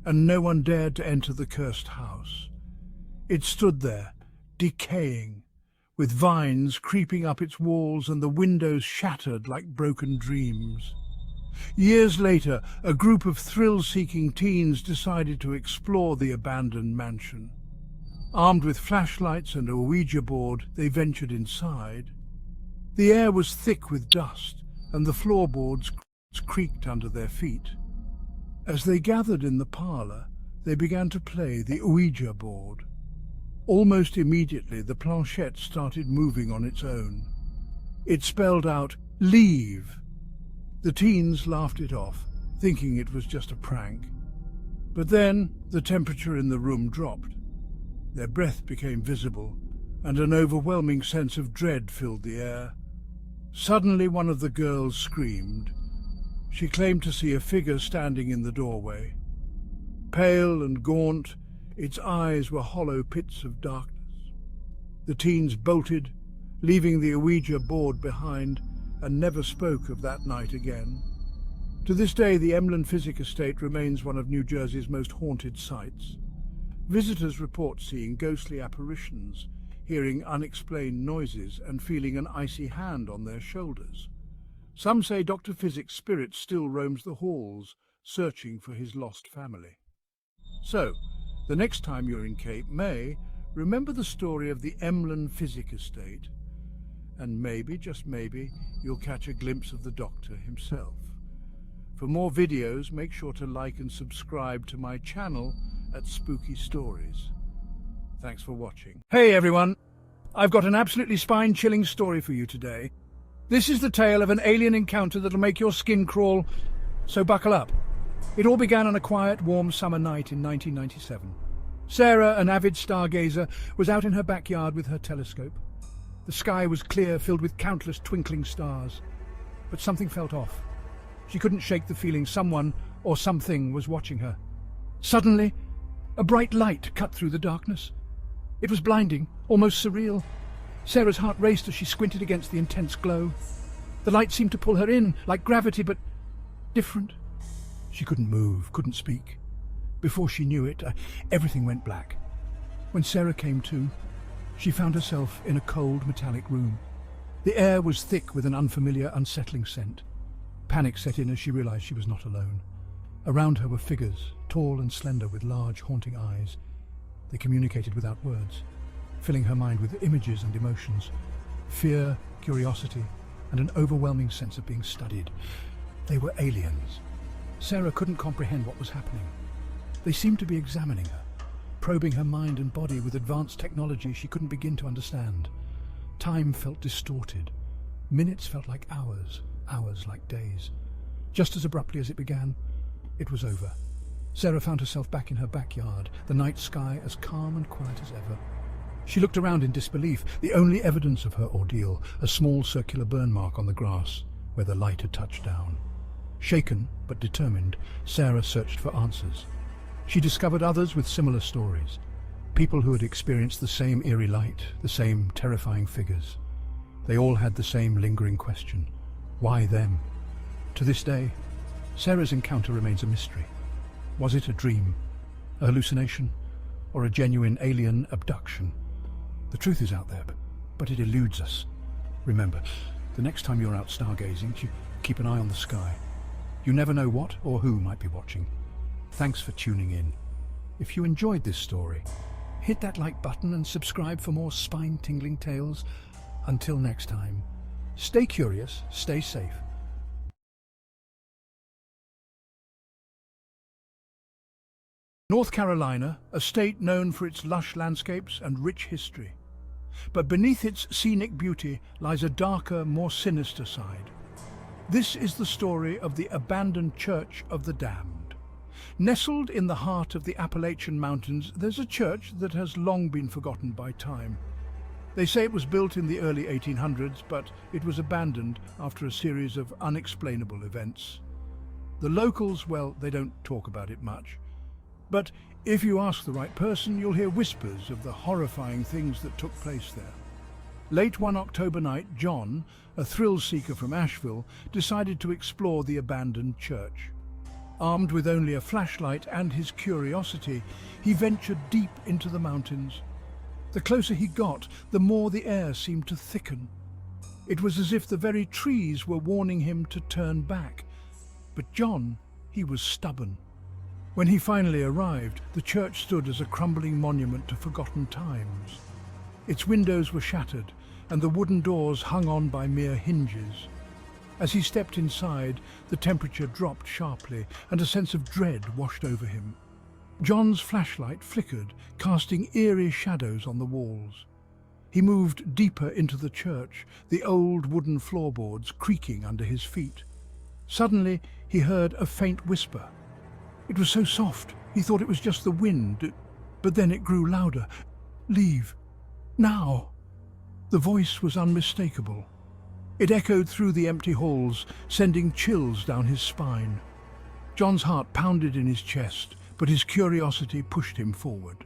and no one dared to enter the cursed house. It stood there, decaying, with vines creeping up its walls and the windows shattered like broken dreams. Years later, a group of thrill-seeking teens decided to explore the abandoned mansion. Armed with flashlights and a Ouija board, they ventured inside. The air was thick with dust, and the floorboards creaked under their feet. As they gathered in the parlor, they began to play the Ouija board. Almost immediately, the planchette started moving on its own. It spelled out, "Leave." The teens laughed it off, thinking it was just a prank. But then the temperature in the room dropped. Their breath became visible, and an overwhelming sense of dread filled the air. Suddenly one of the girls screamed. She claimed to see a figure standing in the doorway. Pale and gaunt, its eyes were hollow pits of darkness. The teens bolted, leaving the Ouija board behind, and never spoke of that night again. To this day, the Emlyn Physic Estate remains one of New Jersey's most haunted sites. Visitors report seeing ghostly apparitions, hearing unexplained noises, and feeling an icy hand on their shoulders. Some say Dr. Physic's spirit still roams the halls, searching for his lost family. So, the next time you're in Cape May, remember the story of the Emlyn Physic Estate. And maybe, just maybe, you'll catch a glimpse of the doctor himself. For more videos, make sure to like and subscribe to my channel at Spooky Stories. Thanks for watching. Hey everyone! I've got an absolutely spine-chilling story for you today. This is the tale of an alien encounter that'll make your skin crawl, so buckle up. It all began on a quiet, warm summer night in 1997. Sarah, an avid stargazer, was out in her backyard with her telescope. The sky was clear, filled with countless twinkling stars. But something felt off. She couldn't shake the feeling someone or something was watching her. Suddenly, a bright light cut through the darkness. It was blinding, almost surreal. Sarah's heart raced as she squinted against the intense glow. The light seemed to pull her in, like gravity, but different. She couldn't move, couldn't speak. Before she knew it, everything went black. When Sarah came to, she found herself in a cold, metallic room. The air was thick with an unfamiliar, unsettling scent. Panic set in as she realized she was not alone. Around her were figures, tall and slender with large, haunting eyes. They communicated without words, filling her mind with images and emotions. Fear, curiosity, and an overwhelming sense of being studied. They were aliens. Sarah couldn't comprehend what was happening. They seemed to be examining her, probing her mind and body with advanced technology she couldn't begin to understand. Time felt distorted. Minutes felt like hours, hours like days. Just as abruptly as it began, it was over. Sarah found herself back in her backyard, the night sky as calm and quiet as ever. She looked around in disbelief, the only evidence of her ordeal, a small circular burn mark on the grass where the light had touched down. Shaken but determined, Sarah searched for answers. She discovered others with similar stories, people who had experienced the same eerie light, the same terrifying figures. They all had the same lingering question: why them? To this day, Sarah's encounter remains a mystery. Was it a dream, a hallucination, or a genuine alien abduction? The truth is out there, but it eludes us. Remember, the next time you're out stargazing, keep an eye on the sky. You never know what or who might be watching. Thanks for tuning in. If you enjoyed this story, hit that like button and subscribe for more spine-tingling tales. Until next time, stay curious, stay safe. North Carolina, a state known for its lush landscapes and rich history. But beneath its scenic beauty lies a darker, more sinister side. This is the story of the abandoned Church of the Damned. Nestled in the heart of the Appalachian Mountains, there's a church that has long been forgotten by time. They say it was built in the early 1800s, but it was abandoned after a series of unexplainable events. The locals, well, they don't talk about it much. But if you ask the right person, you'll hear whispers of the horrifying things that took place there. Late one October night, John, a thrill-seeker from Asheville, decided to explore the abandoned church. Armed with only a flashlight and his curiosity, he ventured deep into the mountains. The closer he got, the more the air seemed to thicken. It was as if the very trees were warning him to turn back. But John, he was stubborn. When he finally arrived, the church stood as a crumbling monument to forgotten times. Its windows were shattered, and the wooden doors hung on by mere hinges. As he stepped inside, the temperature dropped sharply, and a sense of dread washed over him. John's flashlight flickered, casting eerie shadows on the walls. He moved deeper into the church, the old wooden floorboards creaking under his feet. Suddenly, he heard a faint whisper. It was so soft, he thought it was just the wind, but then it grew louder. "Leave. Now." The voice was unmistakable. It echoed through the empty halls, sending chills down his spine. John's heart pounded in his chest, but his curiosity pushed him forward.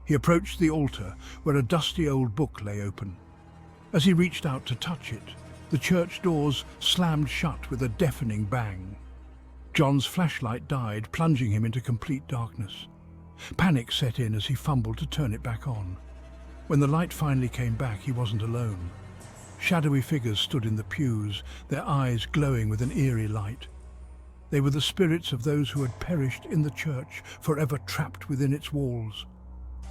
He approached the altar, where a dusty old book lay open. As he reached out to touch it, the church doors slammed shut with a deafening bang. John's flashlight died, plunging him into complete darkness. Panic set in as he fumbled to turn it back on. When the light finally came back, he wasn't alone. Shadowy figures stood in the pews, their eyes glowing with an eerie light. They were the spirits of those who had perished in the church, forever trapped within its walls.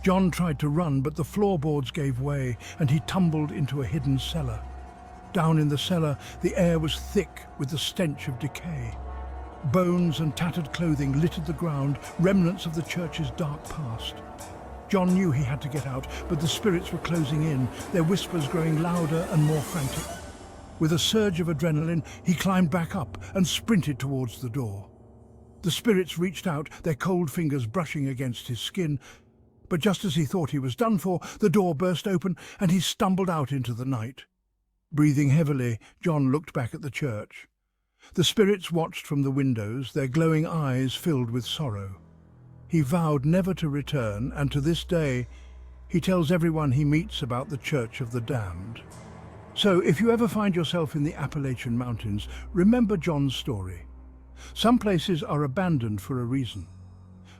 John tried to run, but the floorboards gave way, and he tumbled into a hidden cellar. Down in the cellar, the air was thick with the stench of decay. Bones and tattered clothing littered the ground, remnants of the church's dark past. John knew he had to get out, but the spirits were closing in, their whispers growing louder and more frantic. With a surge of adrenaline, he climbed back up and sprinted towards the door. The spirits reached out, their cold fingers brushing against his skin, but just as he thought he was done for, the door burst open and he stumbled out into the night. Breathing heavily, John looked back at the church. The spirits watched from the windows, their glowing eyes filled with sorrow. He vowed never to return, and to this day, he tells everyone he meets about the Church of the Damned. So, if you ever find yourself in the Appalachian Mountains, remember John's story. Some places are abandoned for a reason.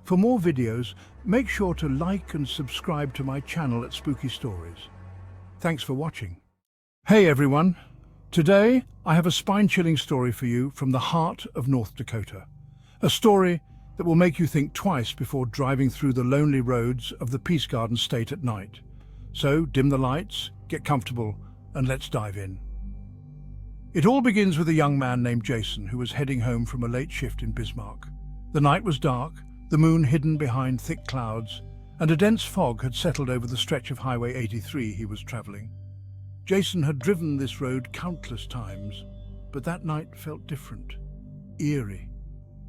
For more videos, make sure to like and subscribe to my channel at Spooky Stories. Thanks for watching. Hey everyone! Today, I have a spine-chilling story for you from the heart of North Dakota. A story that will make you think twice before driving through the lonely roads of the Peace Garden State at night. So, dim the lights, get comfortable, and let's dive in. It all begins with a young man named Jason who was heading home from a late shift in Bismarck. The night was dark, the moon hidden behind thick clouds, and a dense fog had settled over the stretch of Highway 83 he was traveling. Jason had driven this road countless times, but that night felt different, eerie.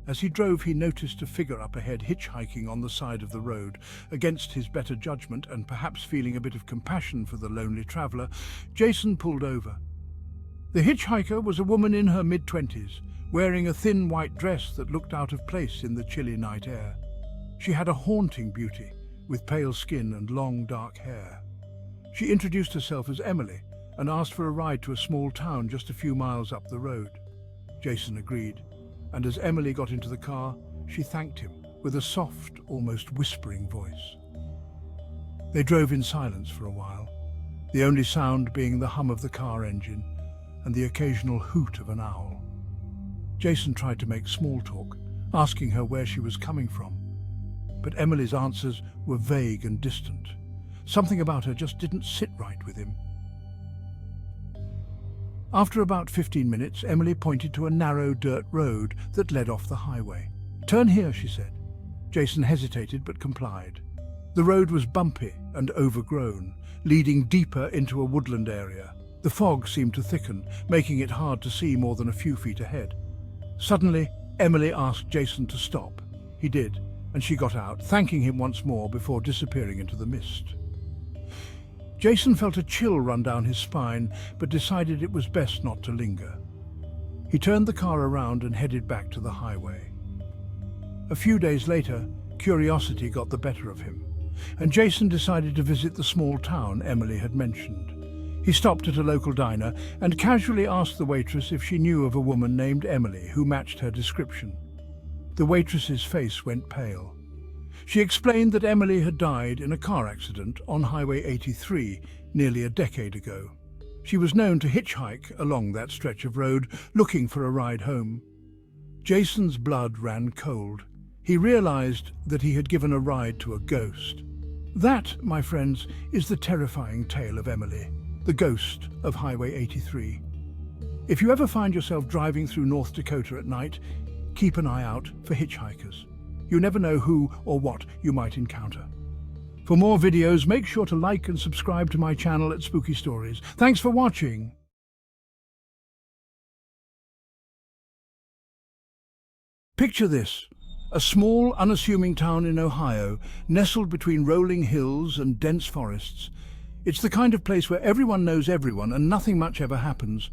As he drove, he noticed a figure up ahead hitchhiking on the side of the road. Against his better judgment and perhaps feeling a bit of compassion for the lonely traveller, Jason pulled over. The hitchhiker was a woman in her mid-20s, wearing a thin white dress that looked out of place in the chilly night air. She had a haunting beauty, with pale skin and long dark hair. She introduced herself as Emily and asked for a ride to a small town just a few miles up the road. Jason agreed, and as Emily got into the car, she thanked him with a soft, almost whispering voice. They drove in silence for a while, the only sound being the hum of the car engine and the occasional hoot of an owl. Jason tried to make small talk, asking her where she was coming from, but Emily's answers were vague and distant. Something about her just didn't sit right with him. After about 15 minutes, Emily pointed to a narrow dirt road that led off the highway. "Turn here," she said. Jason hesitated but complied. The road was bumpy and overgrown, leading deeper into a woodland area. The fog seemed to thicken, making it hard to see more than a few feet ahead. Suddenly, Emily asked Jason to stop. He did, and she got out, thanking him once more before disappearing into the mist. Jason felt a chill run down his spine, but decided it was best not to linger. He turned the car around and headed back to the highway. A few days later, curiosity got the better of him, and Jason decided to visit the small town Emily had mentioned. He stopped at a local diner and casually asked the waitress if she knew of a woman named Emily who matched her description. The waitress's face went pale. She explained that Emily had died in a car accident on Highway 83 nearly a decade ago. She was known to hitchhike along that stretch of road, looking for a ride home. Jason's blood ran cold. He realized that he had given a ride to a ghost. That, my friends, is the terrifying tale of Emily, the ghost of Highway 83. If you ever find yourself driving through North Dakota at night, keep an eye out for hitchhikers. You never know who or what you might encounter. For more videos, make sure to like and subscribe to my channel at Spooky Stories. Thanks for watching. Picture this: a small, unassuming town in Ohio, nestled between rolling hills and dense forests. It's the kind of place where everyone knows everyone and nothing much ever happens.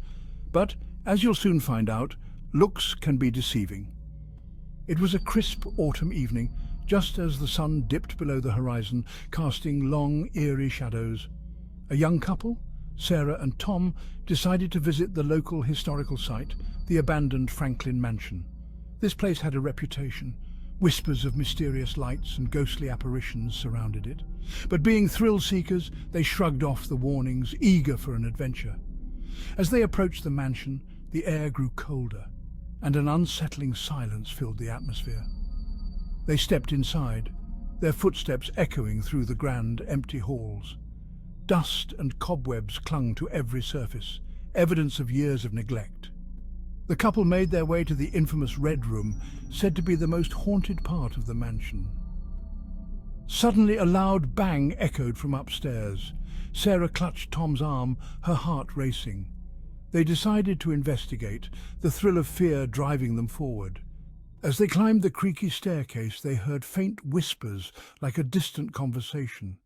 But, as you'll soon find out, looks can be deceiving. It was a crisp autumn evening, just as the sun dipped below the horizon, casting long, eerie shadows. A young couple, Sarah and Tom, decided to visit the local historical site, the abandoned Franklin Mansion. This place had a reputation. Whispers of mysterious lights and ghostly apparitions surrounded it. But being thrill-seekers, they shrugged off the warnings, eager for an adventure. As they approached the mansion, the air grew colder, and an unsettling silence filled the atmosphere. They stepped inside, their footsteps echoing through the grand, empty halls. Dust and cobwebs clung to every surface, evidence of years of neglect. The couple made their way to the infamous Red Room, said to be the most haunted part of the mansion. Suddenly a loud bang echoed from upstairs. Sarah clutched Tom's arm, her heart racing. They decided to investigate, the thrill of fear driving them forward. As they climbed the creaky staircase, they heard faint whispers like a distant conversation.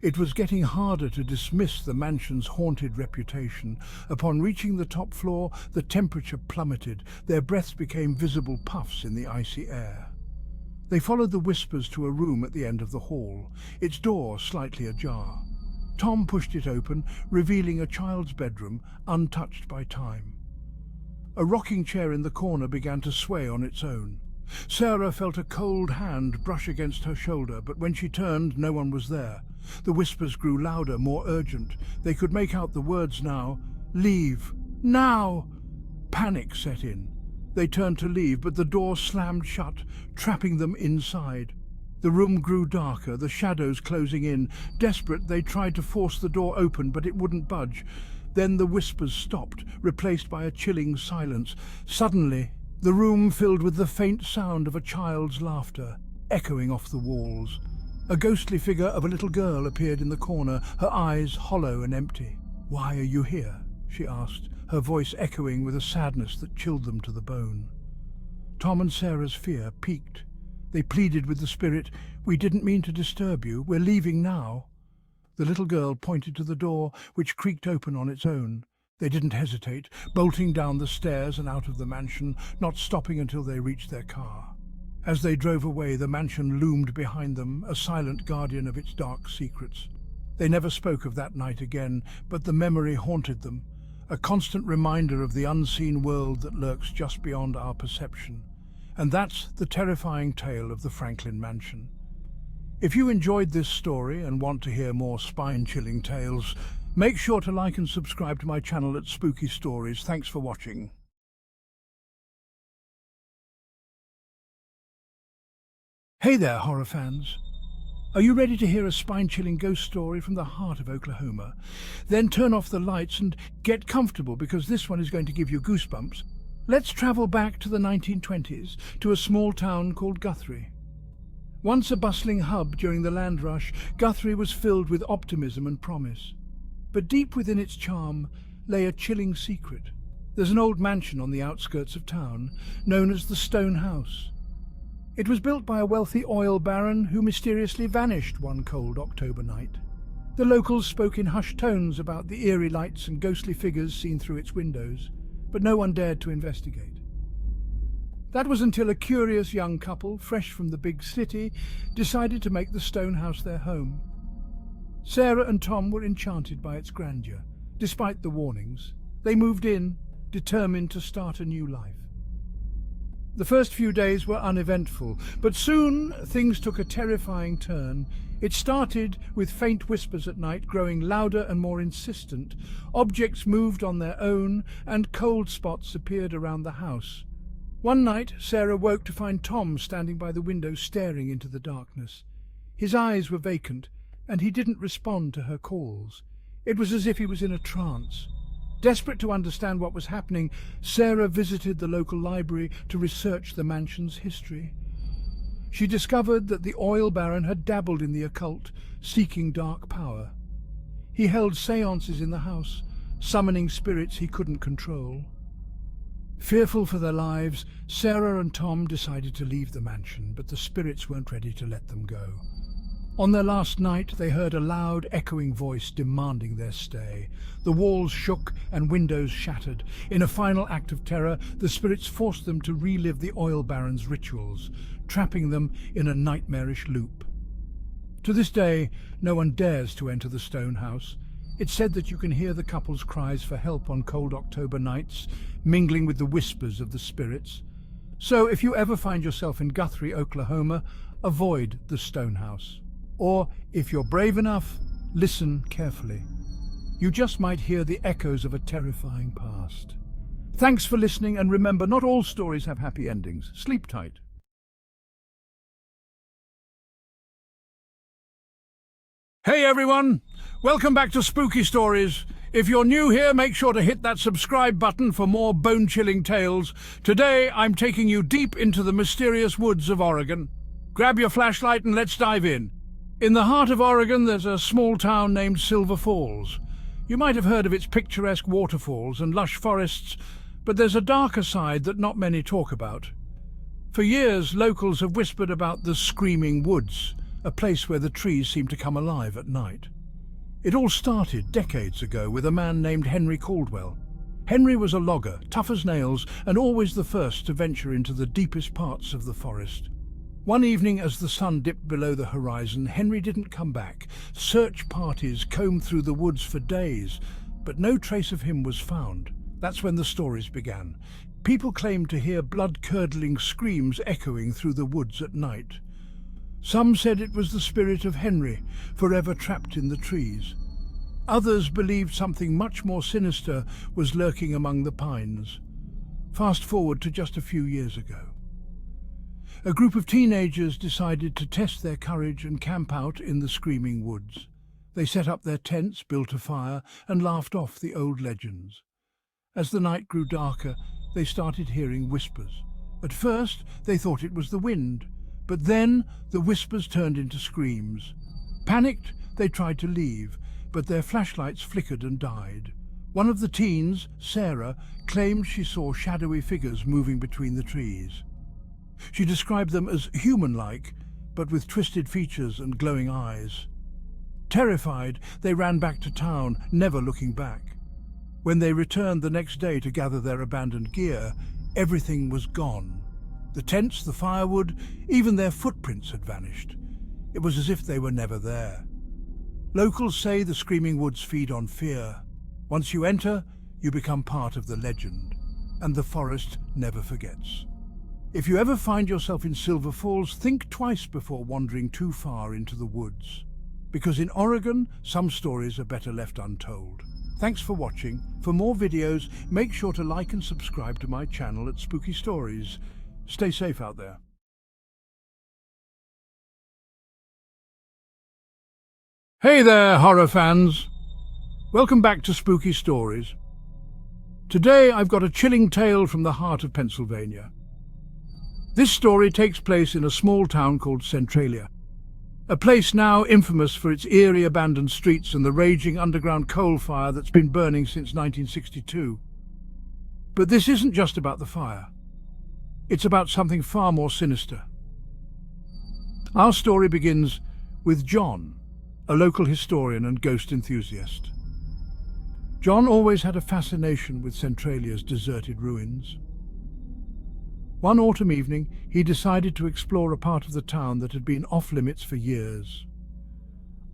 It was getting harder to dismiss the mansion's haunted reputation. Upon reaching the top floor, the temperature plummeted. Their breaths became visible puffs in the icy air. They followed the whispers to a room at the end of the hall, its door slightly ajar. Tom pushed it open, revealing a child's bedroom, untouched by time. A rocking chair in the corner began to sway on its own. Sarah felt a cold hand brush against her shoulder, but when she turned, no one was there. The whispers grew louder, more urgent. They could make out the words now. "Leave! Now!" Panic set in. They turned to leave, but the door slammed shut, trapping them inside. The room grew darker, the shadows closing in. Desperate, they tried to force the door open, but it wouldn't budge. Then the whispers stopped, replaced by a chilling silence. Suddenly, the room filled with the faint sound of a child's laughter, echoing off the walls. A ghostly figure of a little girl appeared in the corner, her eyes hollow and empty. "Why are you here?" she asked, her voice echoing with a sadness that chilled them to the bone. Tom and Sarah's fear peaked. They pleaded with the spirit, "We didn't mean to disturb you. We're leaving now." The little girl pointed to the door, which creaked open on its own. They didn't hesitate, bolting down the stairs and out of the mansion, not stopping until they reached their car. As they drove away, the mansion loomed behind them, a silent guardian of its dark secrets. They never spoke of that night again, but the memory haunted them, a constant reminder of the unseen world that lurks just beyond our perception. And that's the terrifying tale of the Franklin Mansion. If you enjoyed this story and want to hear more spine-chilling tales, make sure to like and subscribe to my channel at Spooky Stories. Thanks for watching. Hey there, horror fans. Are you ready to hear a spine-chilling ghost story from the heart of Oklahoma? Then turn off the lights and get comfortable, because this one is going to give you goosebumps. Let's travel back to the 1920s, to a small town called Guthrie. Once a bustling hub during the land rush, Guthrie was filled with optimism and promise. But deep within its charm lay a chilling secret. There's an old mansion on the outskirts of town, known as the Stone House. It was built by a wealthy oil baron who mysteriously vanished one cold October night. The locals spoke in hushed tones about the eerie lights and ghostly figures seen through its windows, but no one dared to investigate. That was until a curious young couple, fresh from the big city, decided to make the Stone House their home. Sarah and Tom were enchanted by its grandeur. Despite the warnings, they moved in, determined to start a new life. The first few days were uneventful, but soon things took a terrifying turn. It started with faint whispers at night, growing louder and more insistent. Objects moved on their own, and cold spots appeared around the house. One night, Sarah woke to find Tom standing by the window, staring into the darkness. His eyes were vacant, and he didn't respond to her calls. It was as if he was in a trance. Desperate to understand what was happening, Sarah visited the local library to research the mansion's history. She discovered that the oil baron had dabbled in the occult, seeking dark power. He held seances in the house, summoning spirits he couldn't control. Fearful for their lives, Sarah and Tom decided to leave the mansion, but the spirits weren't ready to let them go. On their last night, they heard a loud, echoing voice demanding their stay. The walls shook and windows shattered. In a final act of terror, the spirits forced them to relive the oil baron's rituals, trapping them in a nightmarish loop. To this day, no one dares to enter the Stone House. It's said that you can hear the couple's cries for help on cold October nights, mingling with the whispers of the spirits. So if you ever find yourself in Guthrie, Oklahoma, avoid the Stone House. Or, if you're brave enough, listen carefully. You just might hear the echoes of a terrifying past. Thanks for listening, and remember, not all stories have happy endings. Sleep tight. Hey everyone! Welcome back to Spooky Stories. If you're new here, make sure to hit that subscribe button for more bone-chilling tales. Today, I'm taking you deep into the mysterious woods of Oregon. Grab your flashlight and let's dive in. In the heart of Oregon, there's a small town named Silver Falls. You might have heard of its picturesque waterfalls and lush forests, but there's a darker side that not many talk about. For years, locals have whispered about the Screaming Woods, a place where the trees seem to come alive at night. It all started decades ago with a man named Henry Caldwell. Henry was a logger, tough as nails, and always the first to venture into the deepest parts of the forest. One evening, as the sun dipped below the horizon, Henry didn't come back. Search parties combed through the woods for days, but no trace of him was found. That's when the stories began. People claimed to hear blood-curdling screams echoing through the woods at night. Some said it was the spirit of Henry, forever trapped in the trees. Others believed something much more sinister was lurking among the pines. Fast forward to just a few years ago. A group of teenagers decided to test their courage and camp out in the Screaming Woods. They set up their tents, built a fire, and laughed off the old legends. As the night grew darker, they started hearing whispers. At first, they thought it was the wind, but then the whispers turned into screams. Panicked, they tried to leave, but their flashlights flickered and died. One of the teens, Sarah, claimed she saw shadowy figures moving between the trees. She described them as human-like, but with twisted features and glowing eyes. Terrified, they ran back to town, never looking back. When they returned the next day to gather their abandoned gear, everything was gone. The tents, the firewood, even their footprints had vanished. It was as if they were never there. Locals say the Screaming Woods feed on fear. Once you enter, you become part of the legend, and the forest never forgets. If you ever find yourself in Silver Falls, think twice before wandering too far into the woods. Because in Oregon, some stories are better left untold. Thanks for watching. For more videos, make sure to like and subscribe to my channel at Spooky Stories. Stay safe out there. Hey there, horror fans! Welcome back to Spooky Stories. Today I've got a chilling tale from the heart of Pennsylvania. This story takes place in a small town called Centralia, a place now infamous for its eerie abandoned streets and the raging underground coal fire that's been burning since 1962. But this isn't just about the fire. It's about something far more sinister. Our story begins with John, a local historian and ghost enthusiast. John always had a fascination with Centralia's deserted ruins. One autumn evening, he decided to explore a part of the town that had been off-limits for years.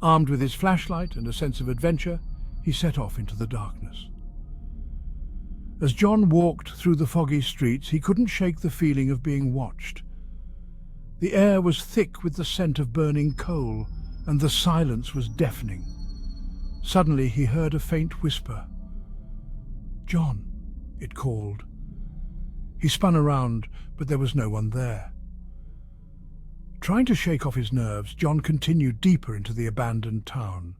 Armed with his flashlight and a sense of adventure, he set off into the darkness. As John walked through the foggy streets, he couldn't shake the feeling of being watched. The air was thick with the scent of burning coal, and the silence was deafening. Suddenly he heard a faint whisper. "John," it called. He spun around, but there was no one there. Trying to shake off his nerves, John continued deeper into the abandoned town.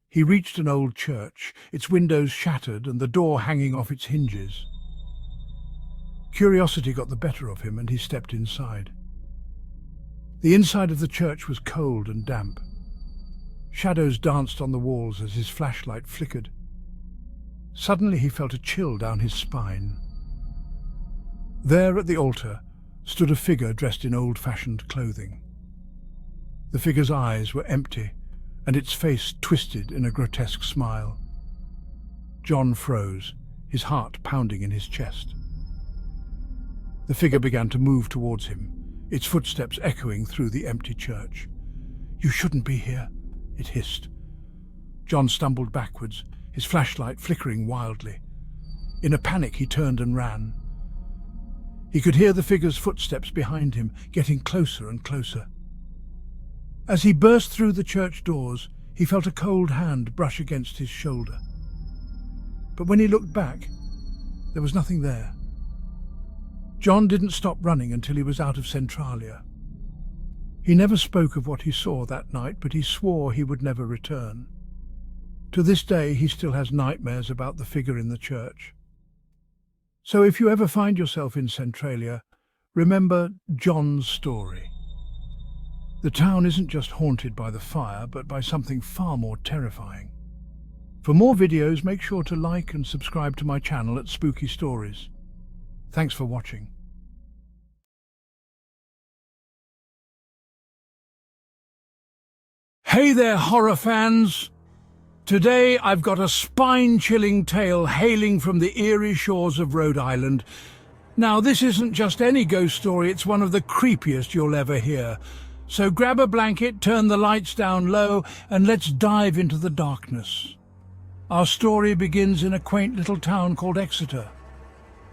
He reached an old church, its windows shattered and the door hanging off its hinges. Curiosity got the better of him and he stepped inside. The inside of the church was cold and damp. Shadows danced on the walls as his flashlight flickered. Suddenly he felt a chill down his spine. There at the altar stood a figure dressed in old-fashioned clothing. The figure's eyes were empty, and its face twisted in a grotesque smile. John froze, his heart pounding in his chest. The figure began to move towards him, its footsteps echoing through the empty church. "You shouldn't be here," it hissed. John stumbled backwards, his flashlight flickering wildly. In a panic, he turned and ran. He could hear the figure's footsteps behind him, getting closer and closer. As he burst through the church doors, he felt a cold hand brush against his shoulder. But when he looked back, there was nothing there. John didn't stop running until he was out of Centralia. He never spoke of what he saw that night, but he swore he would never return. To this day, he still has nightmares about the figure in the church. So if you ever find yourself in Centralia, remember John's story. The town isn't just haunted by the fire, but by something far more terrifying. For more videos, make sure to like and subscribe to my channel at Spooky Stories. Thanks for watching. Hey there, horror fans! Today I've got a spine-chilling tale hailing from the eerie shores of Rhode Island. Now, this isn't just any ghost story, it's one of the creepiest you'll ever hear. So grab a blanket, turn the lights down low, and let's dive into the darkness. Our story begins in a quaint little town called Exeter.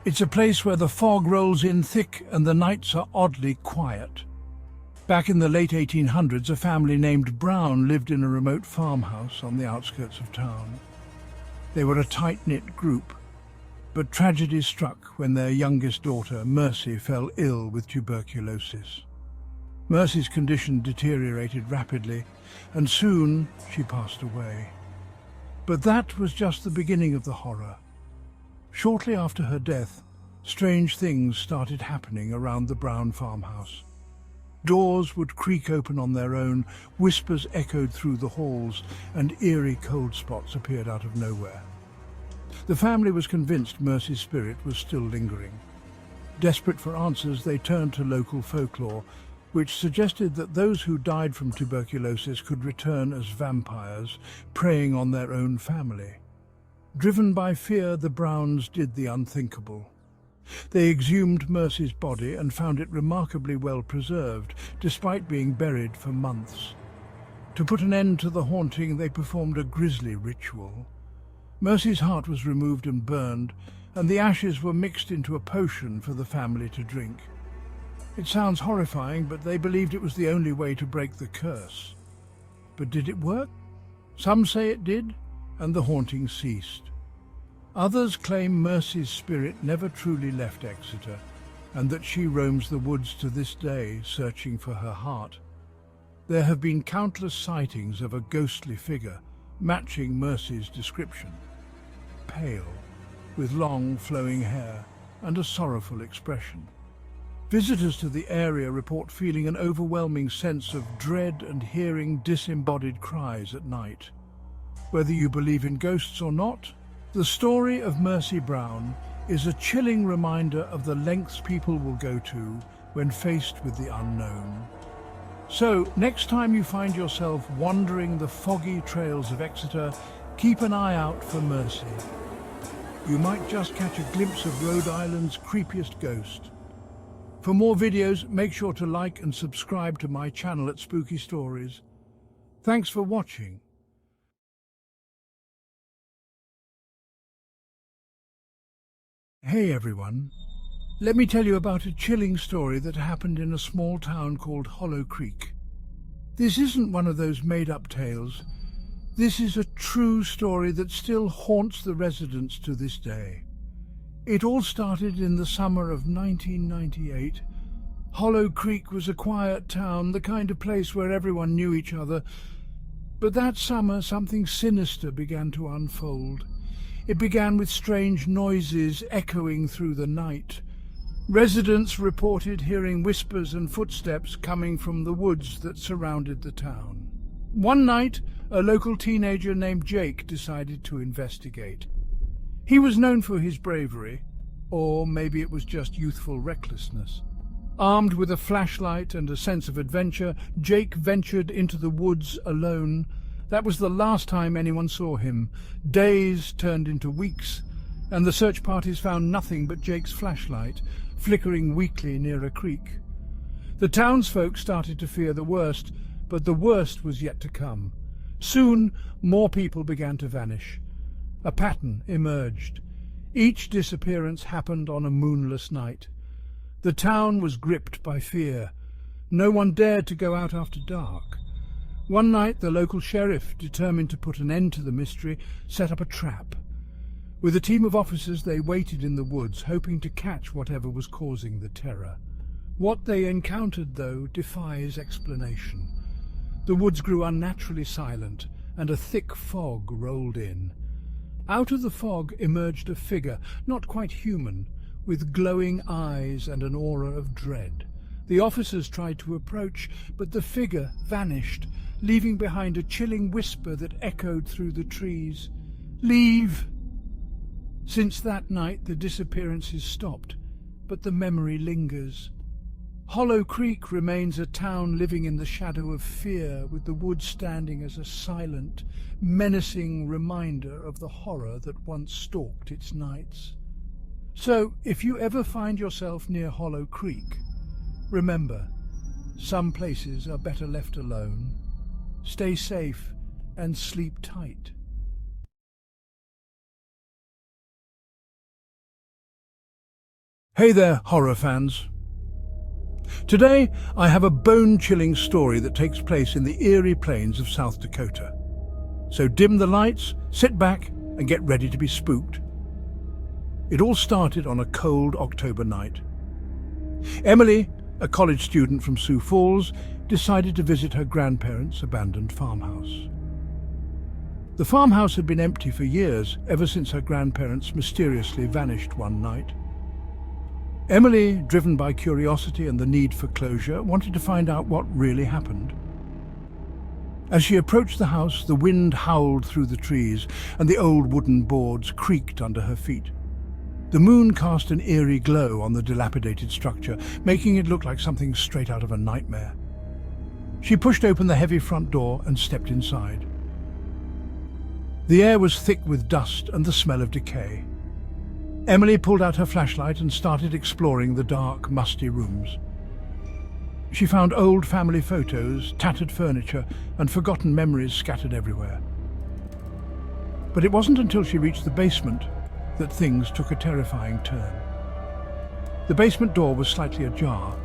It's a place where the fog rolls in thick and the nights are oddly quiet. Back in the late 1800s, a family named Brown lived in a remote farmhouse on the outskirts of town. They were a tight-knit group, but tragedy struck when their youngest daughter, Mercy, fell ill with tuberculosis. Mercy's condition deteriorated rapidly, and soon she passed away. But that was just the beginning of the horror. Shortly after her death, strange things started happening around the Brown farmhouse. Doors would creak open on their own, whispers echoed through the halls, and eerie cold spots appeared out of nowhere. The family was convinced Mercy's spirit was still lingering. Desperate for answers, they turned to local folklore, which suggested that those who died from tuberculosis could return as vampires, preying on their own family. Driven by fear, the Browns did the unthinkable. They exhumed Mercy's body and found it remarkably well preserved, despite being buried for months. To put an end to the haunting, they performed a grisly ritual. Mercy's heart was removed and burned, and the ashes were mixed into a potion for the family to drink. It sounds horrifying, but they believed it was the only way to break the curse. But did it work? Some say it did, and the haunting ceased. Others claim Mercy's spirit never truly left Exeter, and that she roams the woods to this day, searching for her heart. There have been countless sightings of a ghostly figure, matching Mercy's description. Pale, with long flowing hair and a sorrowful expression. Visitors to the area report feeling an overwhelming sense of dread and hearing disembodied cries at night. Whether you believe in ghosts or not, the story of Mercy Brown is a chilling reminder of the lengths people will go to when faced with the unknown. So, next time you find yourself wandering the foggy trails of Exeter, keep an eye out for Mercy. You might just catch a glimpse of Rhode Island's creepiest ghost. For more videos, make sure to like and subscribe to my channel at Spooky Stories. Thanks for watching. Hey everyone, let me tell you about a chilling story that happened in a small town called Hollow Creek. This isn't one of those made-up tales. This is a true story that still haunts the residents to this day. It all started in the summer of 1998. Hollow Creek was a quiet town, the kind of place where everyone knew each other. But that summer, something sinister began to unfold. It began with strange noises echoing through the night. Residents reported hearing whispers and footsteps coming from the woods that surrounded the town. One night, a local teenager named Jake decided to investigate. He was known for his bravery, or maybe it was just youthful recklessness. Armed with a flashlight and a sense of adventure, Jake ventured into the woods alone. That was the last time anyone saw him. Days turned into weeks, and the search parties found nothing but Jake's flashlight, flickering weakly near a creek. The townsfolk started to fear the worst, but the worst was yet to come. Soon, more people began to vanish. A pattern emerged. Each disappearance happened on a moonless night. The town was gripped by fear. No one dared to go out after dark. One night, the local sheriff, determined to put an end to the mystery, set up a trap. With a team of officers, they waited in the woods, hoping to catch whatever was causing the terror. What they encountered, though, defies explanation. The woods grew unnaturally silent, and a thick fog rolled in. Out of the fog emerged a figure, not quite human, with glowing eyes and an aura of dread. The officers tried to approach, but the figure vanished, leaving behind a chilling whisper that echoed through the trees. "Leave!" Since that night, the disappearances stopped, but the memory lingers. Hollow Creek remains a town living in the shadow of fear, with the woods standing as a silent, menacing reminder of the horror that once stalked its nights. So, if you ever find yourself near Hollow Creek, remember, some places are better left alone. Stay safe and sleep tight. Hey there, horror fans. Today, I have a bone-chilling story that takes place in the Erie Plains of South Dakota. So dim the lights, sit back, and get ready to be spooked. It all started on a cold October night. Emily, a college student from Sioux Falls, decided to visit her grandparents' abandoned farmhouse. The farmhouse had been empty for years, ever since her grandparents mysteriously vanished one night. Emily, driven by curiosity and the need for closure, wanted to find out what really happened. As she approached the house, the wind howled through the trees and the old wooden boards creaked under her feet. The moon cast an eerie glow on the dilapidated structure, making it look like something straight out of a nightmare. She pushed open the heavy front door and stepped inside. The air was thick with dust and the smell of decay. Emily pulled out her flashlight and started exploring the dark, musty rooms. She found old family photos, tattered furniture, and forgotten memories scattered everywhere. But it wasn't until she reached the basement that things took a terrifying turn. The basement door was slightly ajar,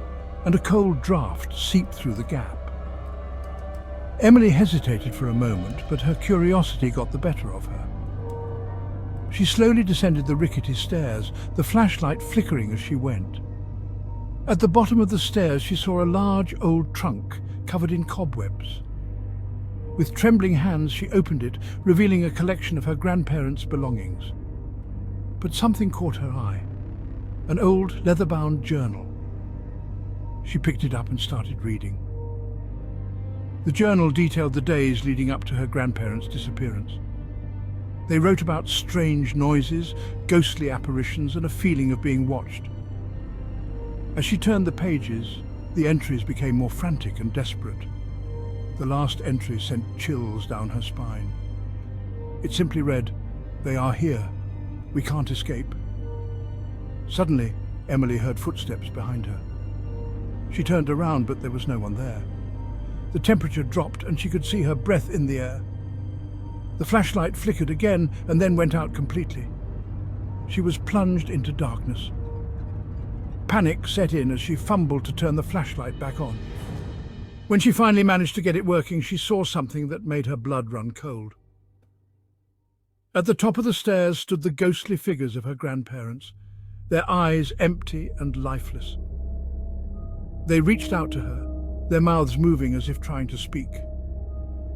and a cold draft seeped through the gap. Emily hesitated for a moment, but her curiosity got the better of her. She slowly descended the rickety stairs, the flashlight flickering as she went. At the bottom of the stairs, she saw a large old trunk covered in cobwebs. With trembling hands, she opened it, revealing a collection of her grandparents' belongings. But something caught her eye, an old leather-bound journal. She picked it up and started reading. The journal detailed the days leading up to her grandparents' disappearance. They wrote about strange noises, ghostly apparitions, and a feeling of being watched. As she turned the pages, the entries became more frantic and desperate. The last entry sent chills down her spine. It simply read, "They are here. We can't escape." Suddenly, Emily heard footsteps behind her. She turned around, but there was no one there. The temperature dropped and she could see her breath in the air. The flashlight flickered again and then went out completely. She was plunged into darkness. Panic set in as she fumbled to turn the flashlight back on. When she finally managed to get it working, she saw something that made her blood run cold. At the top of the stairs stood the ghostly figures of her grandparents, their eyes empty and lifeless. They reached out to her, their mouths moving as if trying to speak.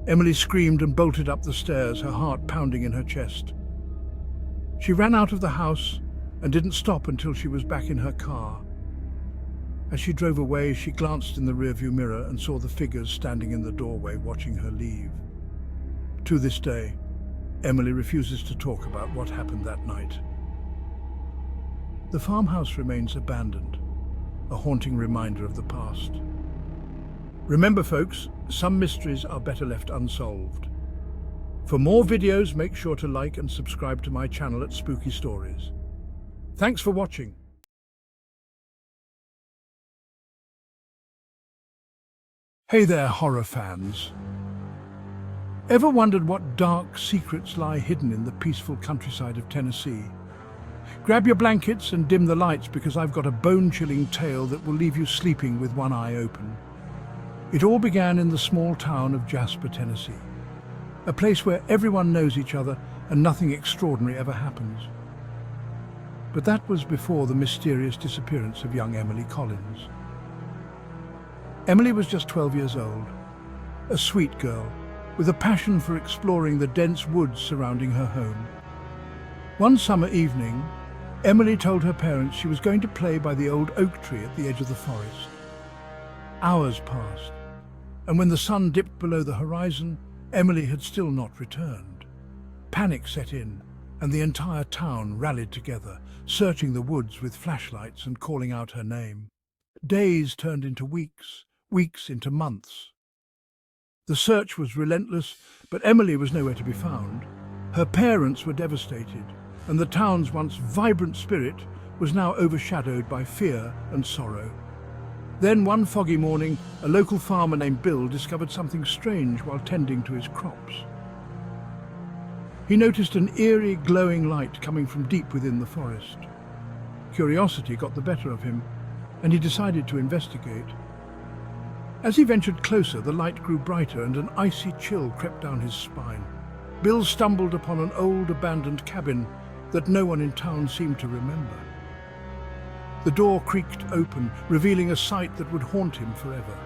Emily screamed and bolted up the stairs, her heart pounding in her chest. She ran out of the house and didn't stop until she was back in her car. As she drove away, she glanced in the rearview mirror and saw the figures standing in the doorway watching her leave. To this day, Emily refuses to talk about what happened that night. The farmhouse remains abandoned, a haunting reminder of the past. Remember, folks, some mysteries are better left unsolved. For more videos, make sure to like and subscribe to my channel at Spooky Stories. Thanks for watching. Hey there, horror fans. Ever wondered what dark secrets lie hidden in the peaceful countryside of Tennessee? Grab your blankets and dim the lights, because I've got a bone-chilling tale that will leave you sleeping with one eye open. It all began in the small town of Jasper, Tennessee, a place where everyone knows each other and nothing extraordinary ever happens. But that was before the mysterious disappearance of young Emily Collins. Emily was just 12 years old, a sweet girl with a passion for exploring the dense woods surrounding her home. One summer evening, Emily told her parents she was going to play by the old oak tree at the edge of the forest. Hours passed, and when the sun dipped below the horizon, Emily had still not returned. Panic set in, and the entire town rallied together, searching the woods with flashlights and calling out her name. Days turned into weeks, weeks into months. The search was relentless, but Emily was nowhere to be found. Her parents were devastated, and the town's once vibrant spirit was now overshadowed by fear and sorrow. Then one foggy morning, a local farmer named Bill discovered something strange while tending to his crops. He noticed an eerie, glowing light coming from deep within the forest. Curiosity got the better of him, and he decided to investigate. As he ventured closer, the light grew brighter and an icy chill crept down his spine. Bill stumbled upon an old abandoned cabin that no one in town seemed to remember. The door creaked open, revealing a sight that would haunt him forever.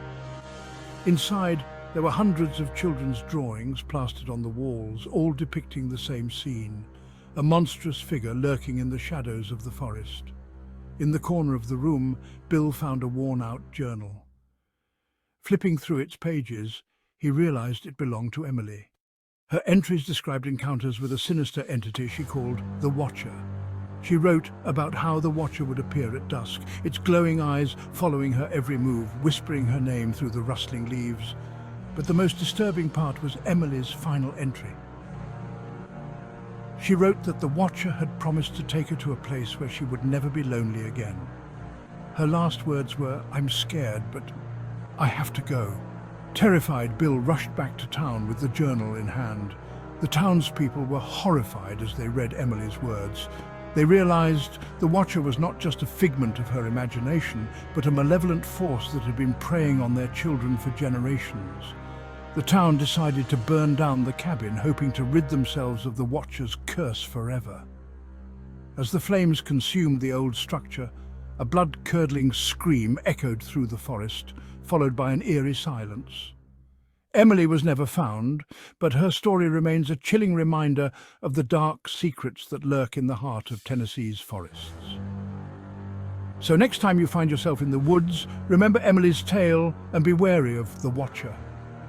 Inside, there were hundreds of children's drawings plastered on the walls, all depicting the same scene, a monstrous figure lurking in the shadows of the forest. In the corner of the room, Bill found a worn-out journal. Flipping through its pages, he realized it belonged to Emily. Her entries described encounters with a sinister entity she called the Watcher. She wrote about how the Watcher would appear at dusk, its glowing eyes following her every move, whispering her name through the rustling leaves. But the most disturbing part was Emily's final entry. She wrote that the Watcher had promised to take her to a place where she would never be lonely again. Her last words were, "I'm scared, but I have to go." Terrified, Bill rushed back to town with the journal in hand. The townspeople were horrified as they read Emily's words. They realized the Watcher was not just a figment of her imagination, but a malevolent force that had been preying on their children for generations. The town decided to burn down the cabin, hoping to rid themselves of the Watcher's curse forever. As the flames consumed the old structure, a blood-curdling scream echoed through the forest, followed by an eerie silence. Emily was never found, but her story remains a chilling reminder of the dark secrets that lurk in the heart of Tennessee's forests. So next time you find yourself in the woods, remember Emily's tale and be wary of the Watcher.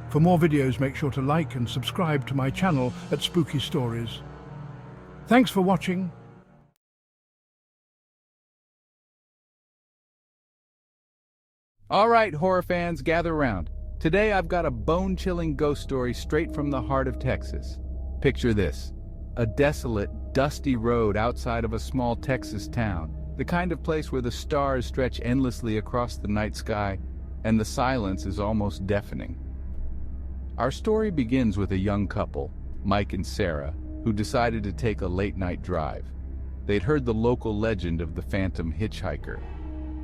For more videos, make sure to like and subscribe to my channel at Spooky Stories. Thanks for watching. All right, horror fans, gather round. Today I've got a bone-chilling ghost story straight from the heart of Texas. Picture this: a desolate, dusty road outside of a small Texas town, the kind of place where the stars stretch endlessly across the night sky and the silence is almost deafening. Our story begins with a young couple, Mike and Sarah, who decided to take a late-night drive. They'd heard the local legend of the phantom hitchhiker.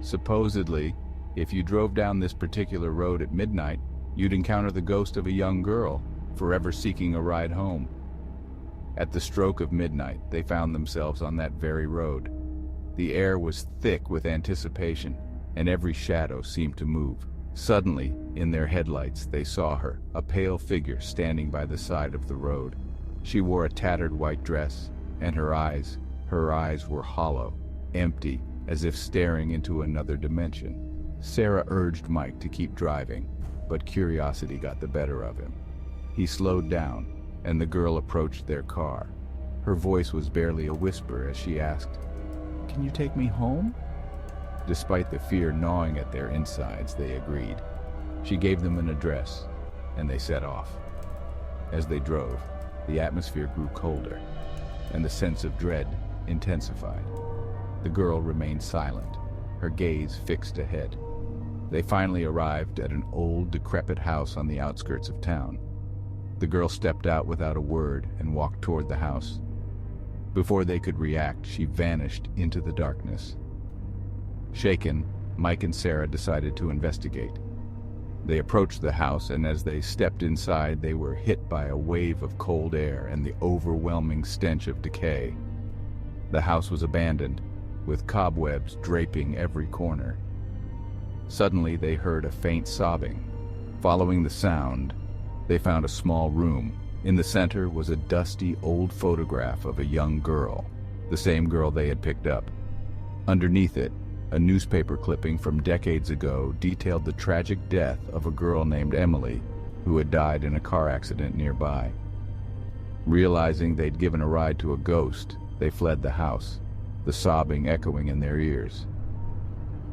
Supposedly, if you drove down this particular road at midnight, you'd encounter the ghost of a young girl, forever seeking a ride home. At the stroke of midnight, they found themselves on that very road. The air was thick with anticipation, and every shadow seemed to move. Suddenly, in their headlights, they saw her, a pale figure standing by the side of the road. She wore a tattered white dress, and her eyes were hollow, empty, as if staring into another dimension. Sarah urged Mike to keep driving, but curiosity got the better of him. He slowed down, and the girl approached their car. Her voice was barely a whisper as she asked, "Can you take me home?" Despite the fear gnawing at their insides, they agreed. She gave them an address, and they set off. As they drove, the atmosphere grew colder, and the sense of dread intensified. The girl remained silent, her gaze fixed ahead. They finally arrived at an old, decrepit house on the outskirts of town. The girl stepped out without a word and walked toward the house. Before they could react, she vanished into the darkness. Shaken, Mike and Sarah decided to investigate. They approached the house, and as they stepped inside, they were hit by a wave of cold air and the overwhelming stench of decay. The house was abandoned, with cobwebs draping every corner. Suddenly, they heard a faint sobbing. Following the sound, they found a small room. In the center was a dusty old photograph of a young girl, the same girl they had picked up. Underneath it, a newspaper clipping from decades ago detailed the tragic death of a girl named Emily, who had died in a car accident nearby. Realizing they'd given a ride to a ghost, they fled the house, the sobbing echoing in their ears.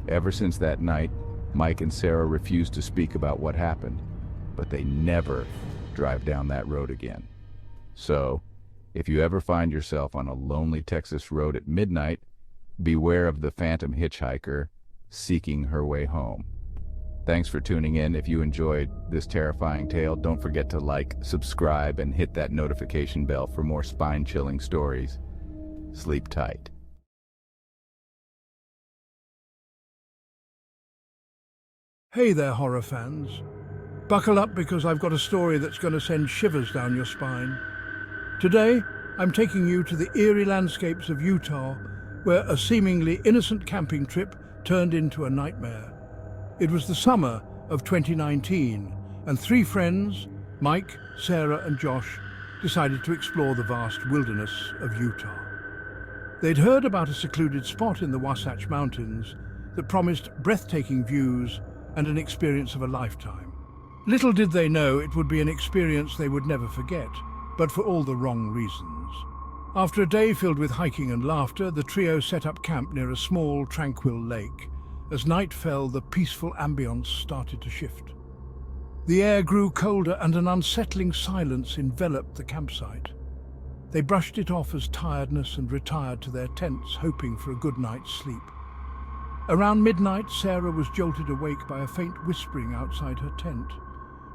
Ever since that night, Mike and Sarah refused to speak about what happened, but they never drive down that road again. So, if you ever find yourself on a lonely Texas road at midnight, beware of the phantom hitchhiker seeking her way home. Thanks for tuning in. If you enjoyed this terrifying tale, don't forget to like, subscribe, and hit that notification bell for more spine-chilling stories. Sleep tight. Hey there, horror fans. Buckle up because I've got a story that's going to send shivers down your spine. Today, I'm taking you to the eerie landscapes of Utah, where a seemingly innocent camping trip turned into a nightmare. It was the summer of 2019, and three friends, Mike, Sarah, and Josh, decided to explore the vast wilderness of Utah. They'd heard about a secluded spot in the Wasatch Mountains that promised breathtaking views and an experience of a lifetime. Little did they know it would be an experience they would never forget, but for all the wrong reasons. After a day filled with hiking and laughter, the trio set up camp near a small, tranquil lake. As night fell, the peaceful ambience started to shift. The air grew colder and an unsettling silence enveloped the campsite. They brushed it off as tiredness and retired to their tents, hoping for a good night's sleep. Around midnight, Sarah was jolted awake by a faint whispering outside her tent.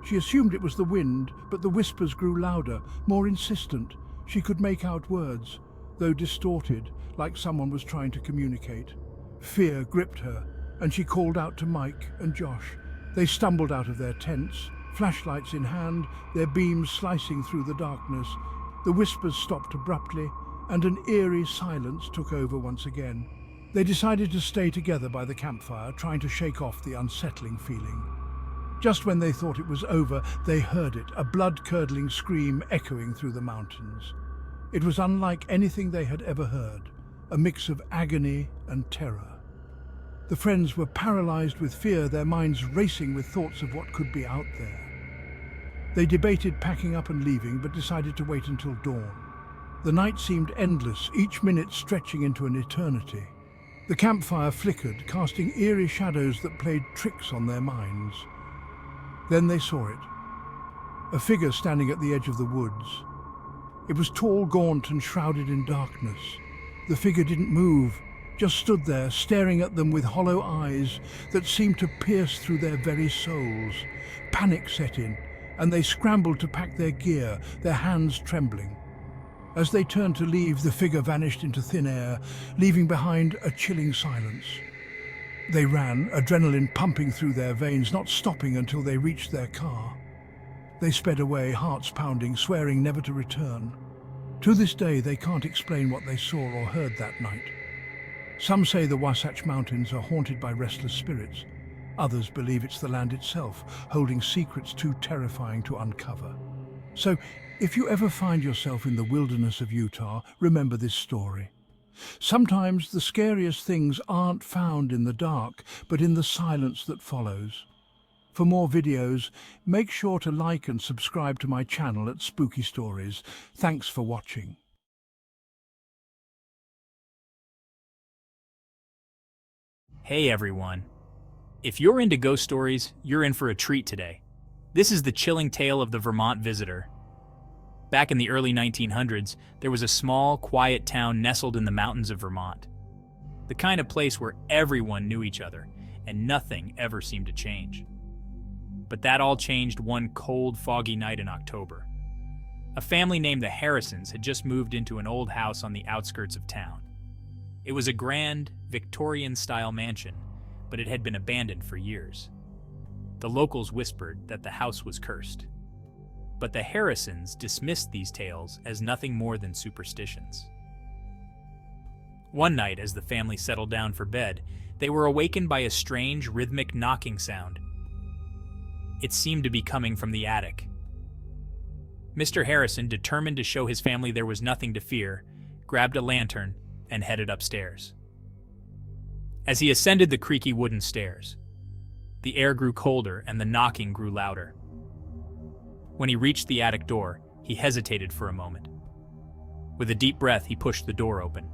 She assumed it was the wind, but the whispers grew louder, more insistent. She could make out words, though distorted, like someone was trying to communicate. Fear gripped her, and she called out to Mike and Josh. They stumbled out of their tents, flashlights in hand, their beams slicing through the darkness. The whispers stopped abruptly, and an eerie silence took over once again. They decided to stay together by the campfire, trying to shake off the unsettling feeling. Just when they thought it was over, they heard it, a blood-curdling scream echoing through the mountains. It was unlike anything they had ever heard, a mix of agony and terror. The friends were paralyzed with fear, their minds racing with thoughts of what could be out there. They debated packing up and leaving, but decided to wait until dawn. The night seemed endless, each minute stretching into an eternity. The campfire flickered, casting eerie shadows that played tricks on their minds. Then they saw it. A figure standing at the edge of the woods. It was tall, gaunt, and shrouded in darkness. The figure didn't move, just stood there, staring at them with hollow eyes that seemed to pierce through their very souls. Panic set in, and they scrambled to pack their gear, their hands trembling. As they turned to leave, the figure vanished into thin air, leaving behind a chilling silence. They ran, adrenaline pumping through their veins, not stopping until they reached their car. They sped away, hearts pounding, swearing never to return. To this day, they can't explain what they saw or heard that night. Some say the Wasatch Mountains are haunted by restless spirits. Others believe it's the land itself, holding secrets too terrifying to uncover. So, if you ever find yourself in the wilderness of Utah, remember this story. Sometimes the scariest things aren't found in the dark, but in the silence that follows. For more videos, make sure to like and subscribe to my channel at Spooky Stories. Thanks for watching. Hey everyone. If you're into ghost stories, you're in for a treat today. This is the chilling tale of the Vermont Visitor. Back in the early 1900s, there was a small, quiet town nestled in the mountains of Vermont. The kind of place where everyone knew each other, and nothing ever seemed to change. But that all changed one cold, foggy night in October. A family named the Harrisons had just moved into an old house on the outskirts of town. It was a grand, Victorian-style mansion, but it had been abandoned for years. The locals whispered that the house was cursed. But the Harrisons dismissed these tales as nothing more than superstitions. One night, as the family settled down for bed, they were awakened by a strange, rhythmic knocking sound. It seemed to be coming from the attic. Mr. Harrison, determined to show his family there was nothing to fear, grabbed a lantern and headed upstairs. As he ascended the creaky wooden stairs, the air grew colder and the knocking grew louder. When he reached the attic door, he hesitated for a moment. With a deep breath, he pushed the door open.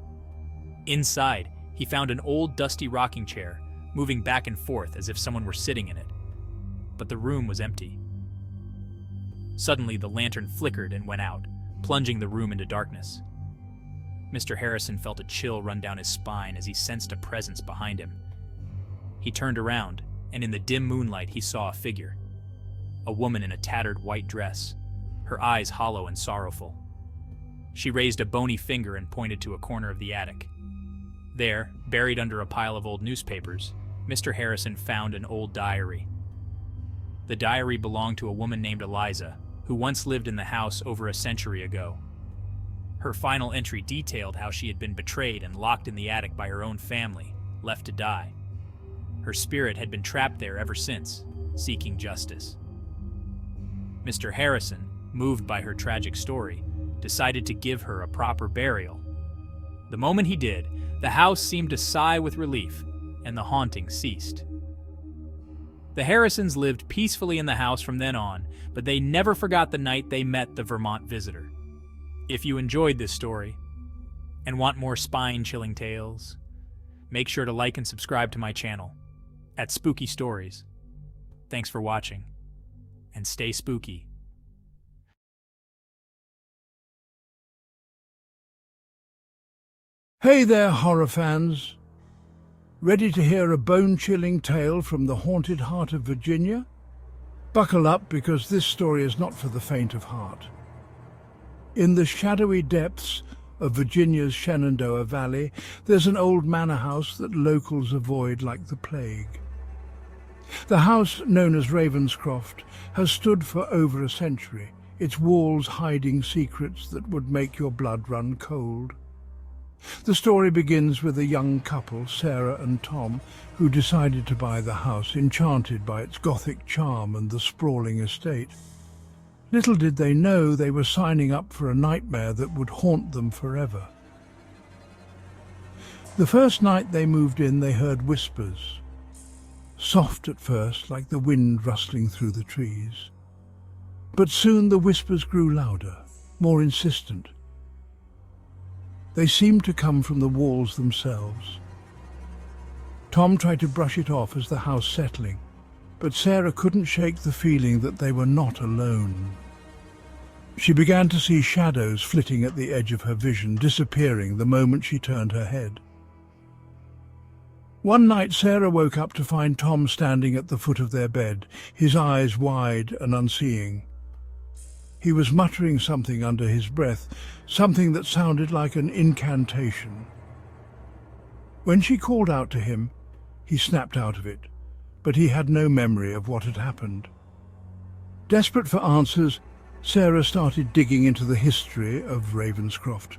Inside, he found an old, dusty rocking chair, moving back and forth as if someone were sitting in it. But the room was empty. Suddenly, the lantern flickered and went out, plunging the room into darkness. Mr. Harrison felt a chill run down his spine as he sensed a presence behind him. He turned around, and in the dim moonlight, he saw a figure. A woman in a tattered white dress, her eyes hollow and sorrowful. She raised a bony finger and pointed to a corner of the attic. There, buried under a pile of old newspapers, Mr. Harrison found an old diary. The diary belonged to a woman named Eliza, who once lived in the house over a century ago. Her final entry detailed how she had been betrayed and locked in the attic by her own family, left to die. Her spirit had been trapped there ever since, seeking justice. Mr. Harrison, moved by her tragic story, decided to give her a proper burial. The moment he did, the house seemed to sigh with relief, and the haunting ceased. The Harrisons lived peacefully in the house from then on, but they never forgot the night they met the Vermont Visitor. If you enjoyed this story, And want more spine-chilling tales? Make sure to like and subscribe to my channel at Spooky Stories. Thanks for watching, and stay spooky. Hey there, horror fans. Ready to hear a bone-chilling tale from the haunted heart of Virginia? Buckle up, because this story is not for the faint of heart. In the shadowy depths of Virginia's Shenandoah Valley, there's an old manor house that locals avoid like the plague. The house, known as Ravenscroft, has stood for over a century, its walls hiding secrets that would make your blood run cold. The story begins with a young couple, Sarah and Tom, who decided to buy the house, enchanted by its Gothic charm and the sprawling estate. Little did they know they were signing up for a nightmare that would haunt them forever. The first night they moved in, they heard whispers. Soft at first, like the wind rustling through the trees. But soon the whispers grew louder, more insistent. They seemed to come from the walls themselves. Tom tried to brush it off as the house settling, but Sarah couldn't shake the feeling that they were not alone. She began to see shadows flitting at the edge of her vision, disappearing the moment she turned her head. One night Sarah woke up to find Tom standing at the foot of their bed, his eyes wide and unseeing. He was muttering something under his breath, something that sounded like an incantation. When she called out to him, he snapped out of it, but he had no memory of what had happened. Desperate for answers, Sarah started digging into the history of Ravenscroft.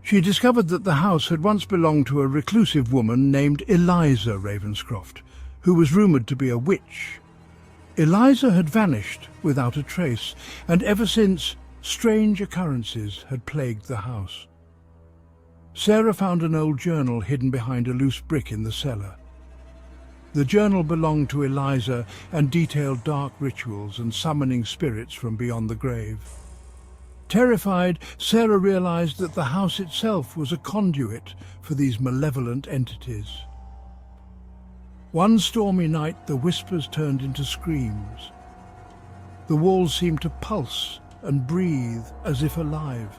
She discovered that the house had once belonged to a reclusive woman named Eliza Ravenscroft, who was rumoured to be a witch. Eliza had vanished without a trace, and ever since, strange occurrences had plagued the house. Sarah found an old journal hidden behind a loose brick in the cellar. The journal belonged to Eliza and detailed dark rituals and summoning spirits from beyond the grave. Terrified, Sarah realized that the house itself was a conduit for these malevolent entities. One stormy night, the whispers turned into screams. The walls seemed to pulse and breathe as if alive.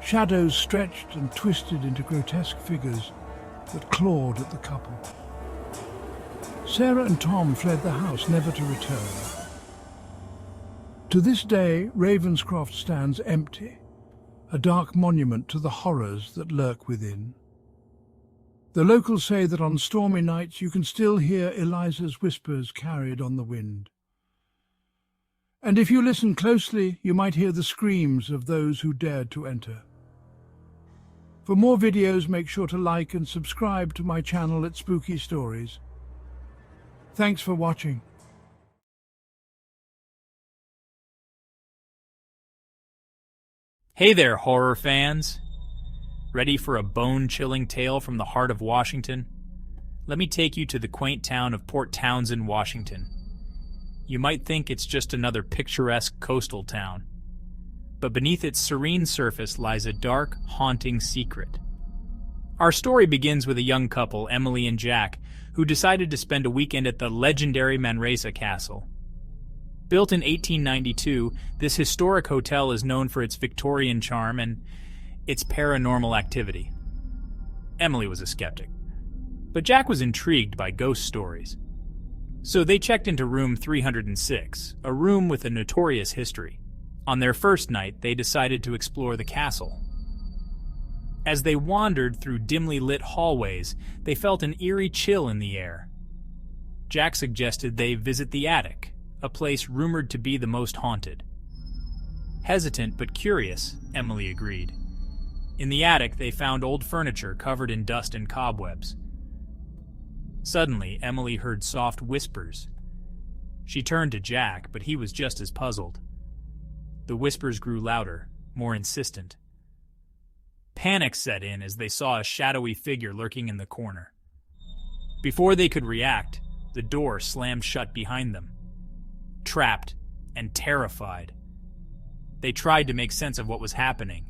Shadows stretched and twisted into grotesque figures that clawed at the couple. Sarah and Tom fled the house, never to return. To this day, Ravenscroft stands empty, a dark monument to the horrors that lurk within. The locals say that on stormy nights you can still hear Eliza's whispers carried on the wind. And if you listen closely, you might hear the screams of those who dared to enter. For more videos, make sure to like and subscribe to my channel at Spooky Stories. Thanks for watching. Hey there, horror fans! Ready for a bone-chilling tale from the heart of Washington? Let me take you to the quaint town of Port Townsend, Washington. You might think it's just another picturesque coastal town, but beneath its serene surface lies a dark, haunting secret. Our story begins with a young couple, Emily and Jack, who decided to spend a weekend at the legendary Manresa Castle. Built in 1892, this historic hotel is known for its Victorian charm and its paranormal activity. Emily was a skeptic, but Jack was intrigued by ghost stories. So they checked into room 306, a room with a notorious history. On their first night, they decided to explore the castle. As they wandered through dimly lit hallways, they felt an eerie chill in the air. Jack suggested they visit the attic, a place rumored to be the most haunted. Hesitant but curious, Emily agreed. In the attic, they found old furniture covered in dust and cobwebs. Suddenly, Emily heard soft whispers. She turned to Jack, but he was just as puzzled. The whispers grew louder, more insistent. Panic set in as they saw a shadowy figure lurking in the corner. Before they could react, the door slammed shut behind them. Trapped and terrified, they tried to make sense of what was happening.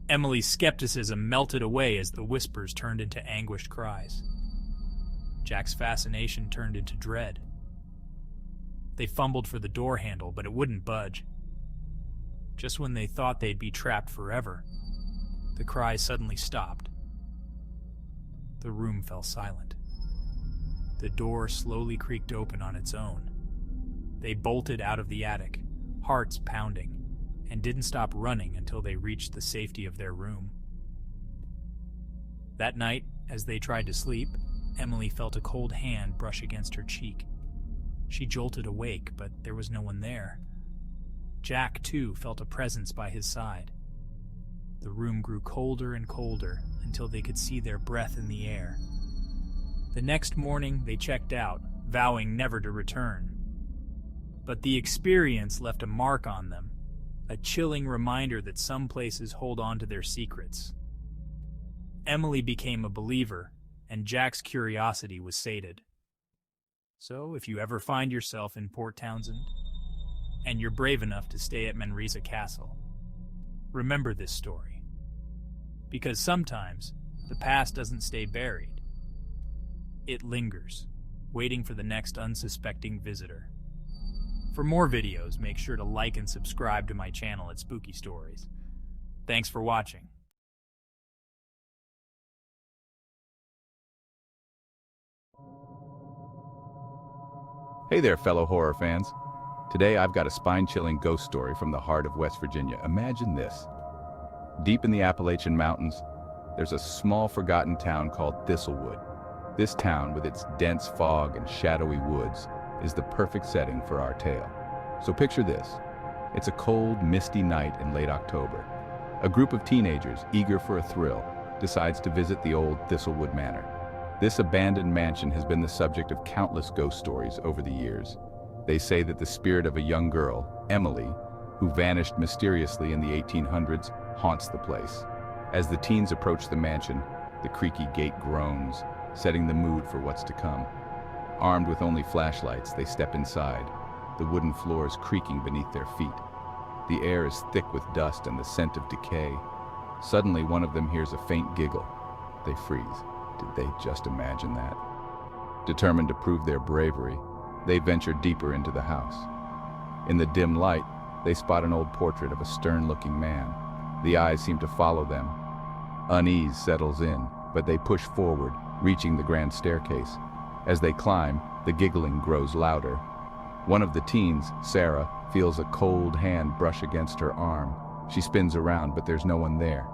Emily's skepticism melted away as the whispers turned into anguished cries. Jack's fascination turned into dread. They fumbled for the door handle, but it wouldn't budge. Just when they thought they'd be trapped forever, the cries suddenly stopped. The room fell silent. The door slowly creaked open on its own. They bolted out of the attic, hearts pounding, and didn't stop running until they reached the safety of their room. That night, as they tried to sleep, Emily felt a cold hand brush against her cheek. She jolted awake, but there was no one there. Jack, too, felt a presence by his side. The room grew colder and colder until they could see their breath in the air. The next morning, they checked out, vowing never to return. But the experience left a mark on them, a chilling reminder that some places hold on to their secrets. Emily became a believer, and Jack's curiosity was sated. So, if you ever find yourself in Port Townsend, and you're brave enough to stay at Manresa Castle, remember this story. Because sometimes, the past doesn't stay buried. It lingers, waiting for the next unsuspecting visitor. For more videos, make sure to like and subscribe to my channel at Spooky Stories. Thanks for watching. Hey there, fellow horror fans. Today I've got a spine-chilling ghost story from the heart of West Virginia. Imagine this. Deep in the Appalachian Mountains, there's a small forgotten town called Thistlewood. This town, with its dense fog and shadowy woods, is the perfect setting for our tale. So picture this. It's a cold, misty night in late October. A group of teenagers, eager for a thrill, decides to visit the old Thistlewood Manor. This abandoned mansion has been the subject of countless ghost stories over the years. They say that the spirit of a young girl, Emily, who vanished mysteriously in the 1800s, haunts the place. As the teens approach the mansion, the creaky gate groans, setting the mood for what's to come. Armed with only flashlights, they step inside, the wooden floors creaking beneath their feet. The air is thick with dust and the scent of decay. Suddenly, one of them hears a faint giggle. They freeze. Did they just imagine that? Determined to prove their bravery, they venture deeper into the house. In the dim light, they spot an old portrait of a stern-looking man. The eyes seem to follow them. Unease settles in, but they push forward, reaching the grand staircase. As they climb, the giggling grows louder. One of the teens, Sarah, feels a cold hand brush against her arm. She spins around, but there's no one there.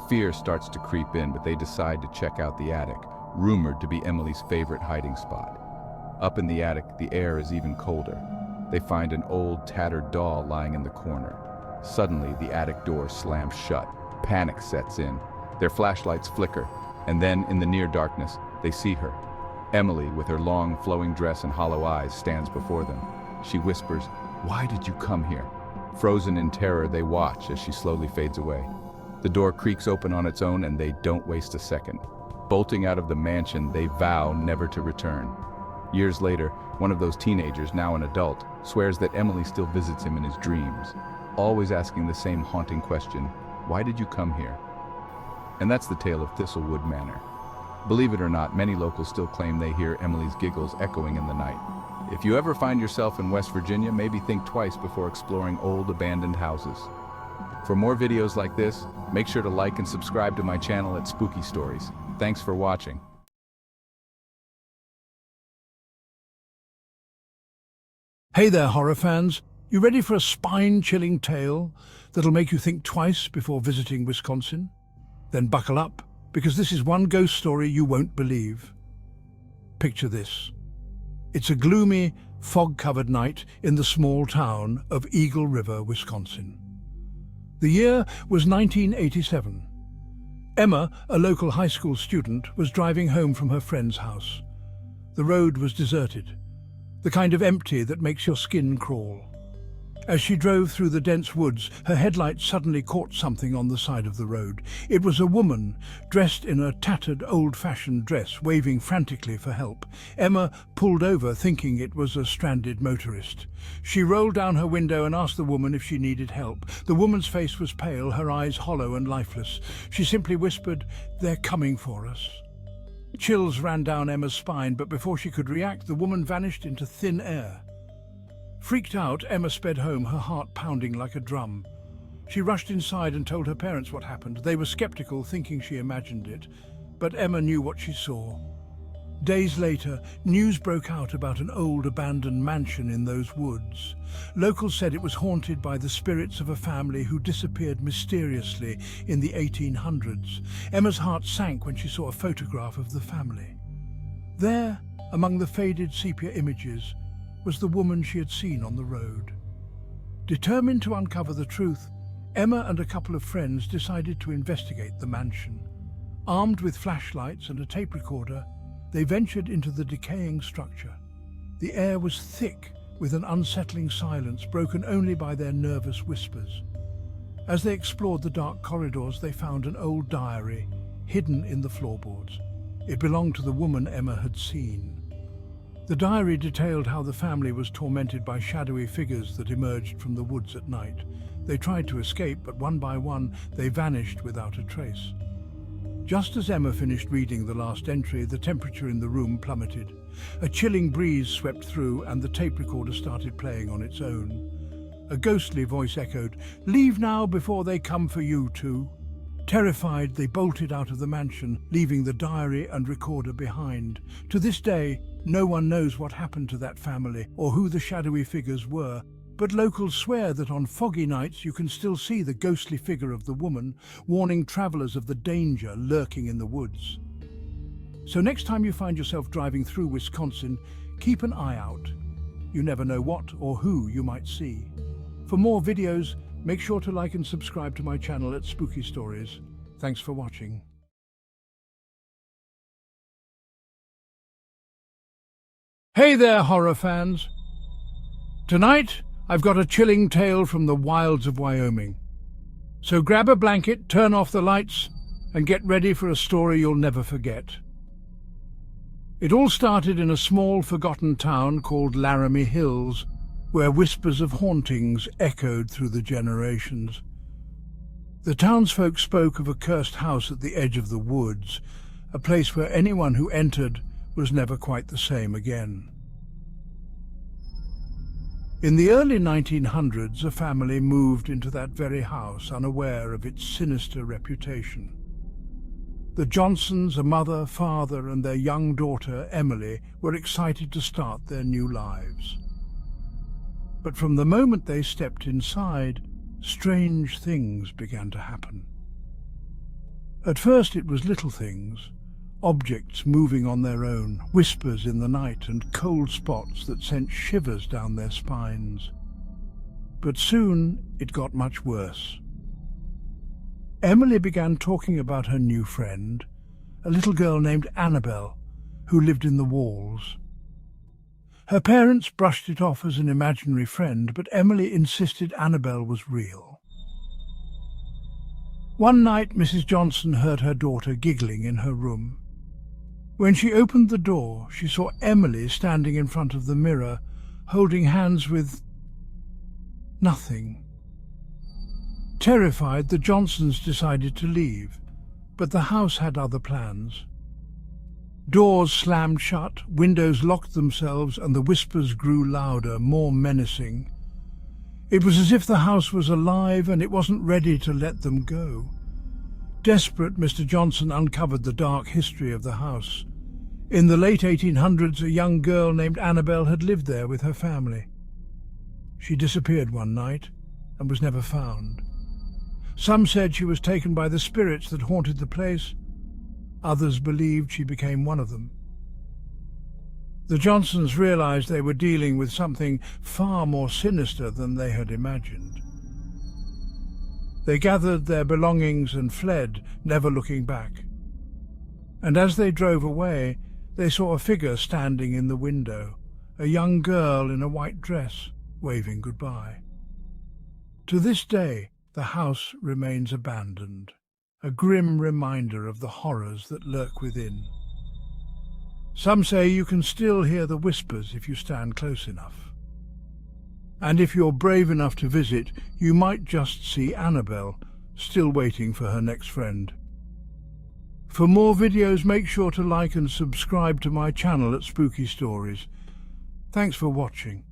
Fear starts to creep in, but they decide to check out the attic, rumored to be Emily's favorite hiding spot. Up in the attic, the air is even colder. They find an old, tattered doll lying in the corner. Suddenly, the attic door slams shut. Panic sets in. Their flashlights flicker, and then, in the near darkness, they see her. Emily, with her long, flowing dress and hollow eyes, stands before them. She whispers, "Why did you come here?" Frozen in terror, they watch as she slowly fades away. The door creaks open on its own, and they don't waste a second. Bolting out of the mansion, they vow never to return. Years later, one of those teenagers, now an adult, swears that Emily still visits him in his dreams, always asking the same haunting question, "Why did you come here?" And that's the tale of Thistlewood Manor. Believe it or not, many locals still claim they hear Emily's giggles echoing in the night. If you ever find yourself in West Virginia, maybe think twice before exploring old abandoned houses. For more videos like this, make sure to like and subscribe to my channel at Spooky Stories. Thanks for watching. Hey there, horror fans. You ready for a spine-chilling tale that'll make you think twice before visiting Wisconsin? Then buckle up, because this is one ghost story you won't believe. Picture this. It's a gloomy, fog-covered night in the small town of Eagle River, Wisconsin. The year was 1987. Emma, a local high school student, was driving home from her friend's house. The road was deserted, the kind of empty that makes your skin crawl. As she drove through the dense woods, her headlights suddenly caught something on the side of the road. It was a woman, dressed in a tattered, old-fashioned dress, waving frantically for help. Emma pulled over, thinking it was a stranded motorist. She rolled down her window and asked the woman if she needed help. The woman's face was pale, her eyes hollow and lifeless. She simply whispered, "They're coming for us." Chills ran down Emma's spine, but before she could react, the woman vanished into thin air. Freaked out, Emma sped home, her heart pounding like a drum. She rushed inside and told her parents what happened. They were skeptical, thinking she imagined it, but Emma knew what she saw. Days later, news broke out about an old abandoned mansion in those woods. Locals said it was haunted by the spirits of a family who disappeared mysteriously in the 1800s. Emma's heart sank when she saw a photograph of the family. There, among the faded sepia images, was the woman she had seen on the road. Determined to uncover the truth, Emma and a couple of friends decided to investigate the mansion. Armed with flashlights and a tape recorder, they ventured into the decaying structure. The air was thick with an unsettling silence broken only by their nervous whispers. As they explored the dark corridors, they found an old diary hidden in the floorboards. It belonged to the woman Emma had seen. The diary detailed how the family was tormented by shadowy figures that emerged from the woods at night. They tried to escape, but one by one they vanished without a trace. Just as Emma finished reading the last entry, the temperature in the room plummeted. A chilling breeze swept through and the tape recorder started playing on its own. A ghostly voice echoed, "Leave now before they come for you too." Terrified, they bolted out of the mansion, leaving the diary and recorder behind. To this day, no one knows what happened to that family or who the shadowy figures were, but locals swear that on foggy nights you can still see the ghostly figure of the woman, warning travelers of the danger lurking in the woods. So next time you find yourself driving through Wisconsin, keep an eye out. You never know what or who you might see. For more videos, make sure to like and subscribe to my channel at Spooky Stories. Thanks for watching. Hey there, horror fans! Tonight, I've got a chilling tale from the wilds of Wyoming. So grab a blanket, turn off the lights, and get ready for a story you'll never forget. It all started in a small, forgotten town called Laramie Hills, where whispers of hauntings echoed through the generations. The townsfolk spoke of a cursed house at the edge of the woods, a place where anyone who entered was never quite the same again. In the early 1900s, a family moved into that very house, unaware of its sinister reputation. The Johnsons, a mother, father, and their young daughter, Emily, were excited to start their new lives. But from the moment they stepped inside, strange things began to happen. At first it was little things, objects moving on their own, whispers in the night, and cold spots that sent shivers down their spines. But soon it got much worse. Emily began talking about her new friend, a little girl named Annabelle, who lived in the walls. Her parents brushed it off as an imaginary friend, but Emily insisted Annabelle was real. One night, Mrs. Johnson heard her daughter giggling in her room. When she opened the door, she saw Emily standing in front of the mirror, holding hands with nothing. Terrified, the Johnsons decided to leave, but the house had other plans. Doors slammed shut, windows locked themselves, and the whispers grew louder, more menacing. It was as if the house was alive and it wasn't ready to let them go. Desperate, Mr. Johnson uncovered the dark history of the house. In the late 1800s, a young girl named Annabelle had lived there with her family. She disappeared one night and was never found. Some said she was taken by the spirits that haunted the place. Others believed she became one of them. The Johnsons realized they were dealing with something far more sinister than they had imagined. They gathered their belongings and fled, never looking back. And as they drove away, they saw a figure standing in the window, a young girl in a white dress, waving goodbye. To this day, the house remains abandoned, a grim reminder of the horrors that lurk within. Some say you can still hear the whispers if you stand close enough. And if you're brave enough to visit, you might just see Annabelle, still waiting for her next friend. For more videos, make sure to like and subscribe to my channel at Spooky Stories. Thanks for watching.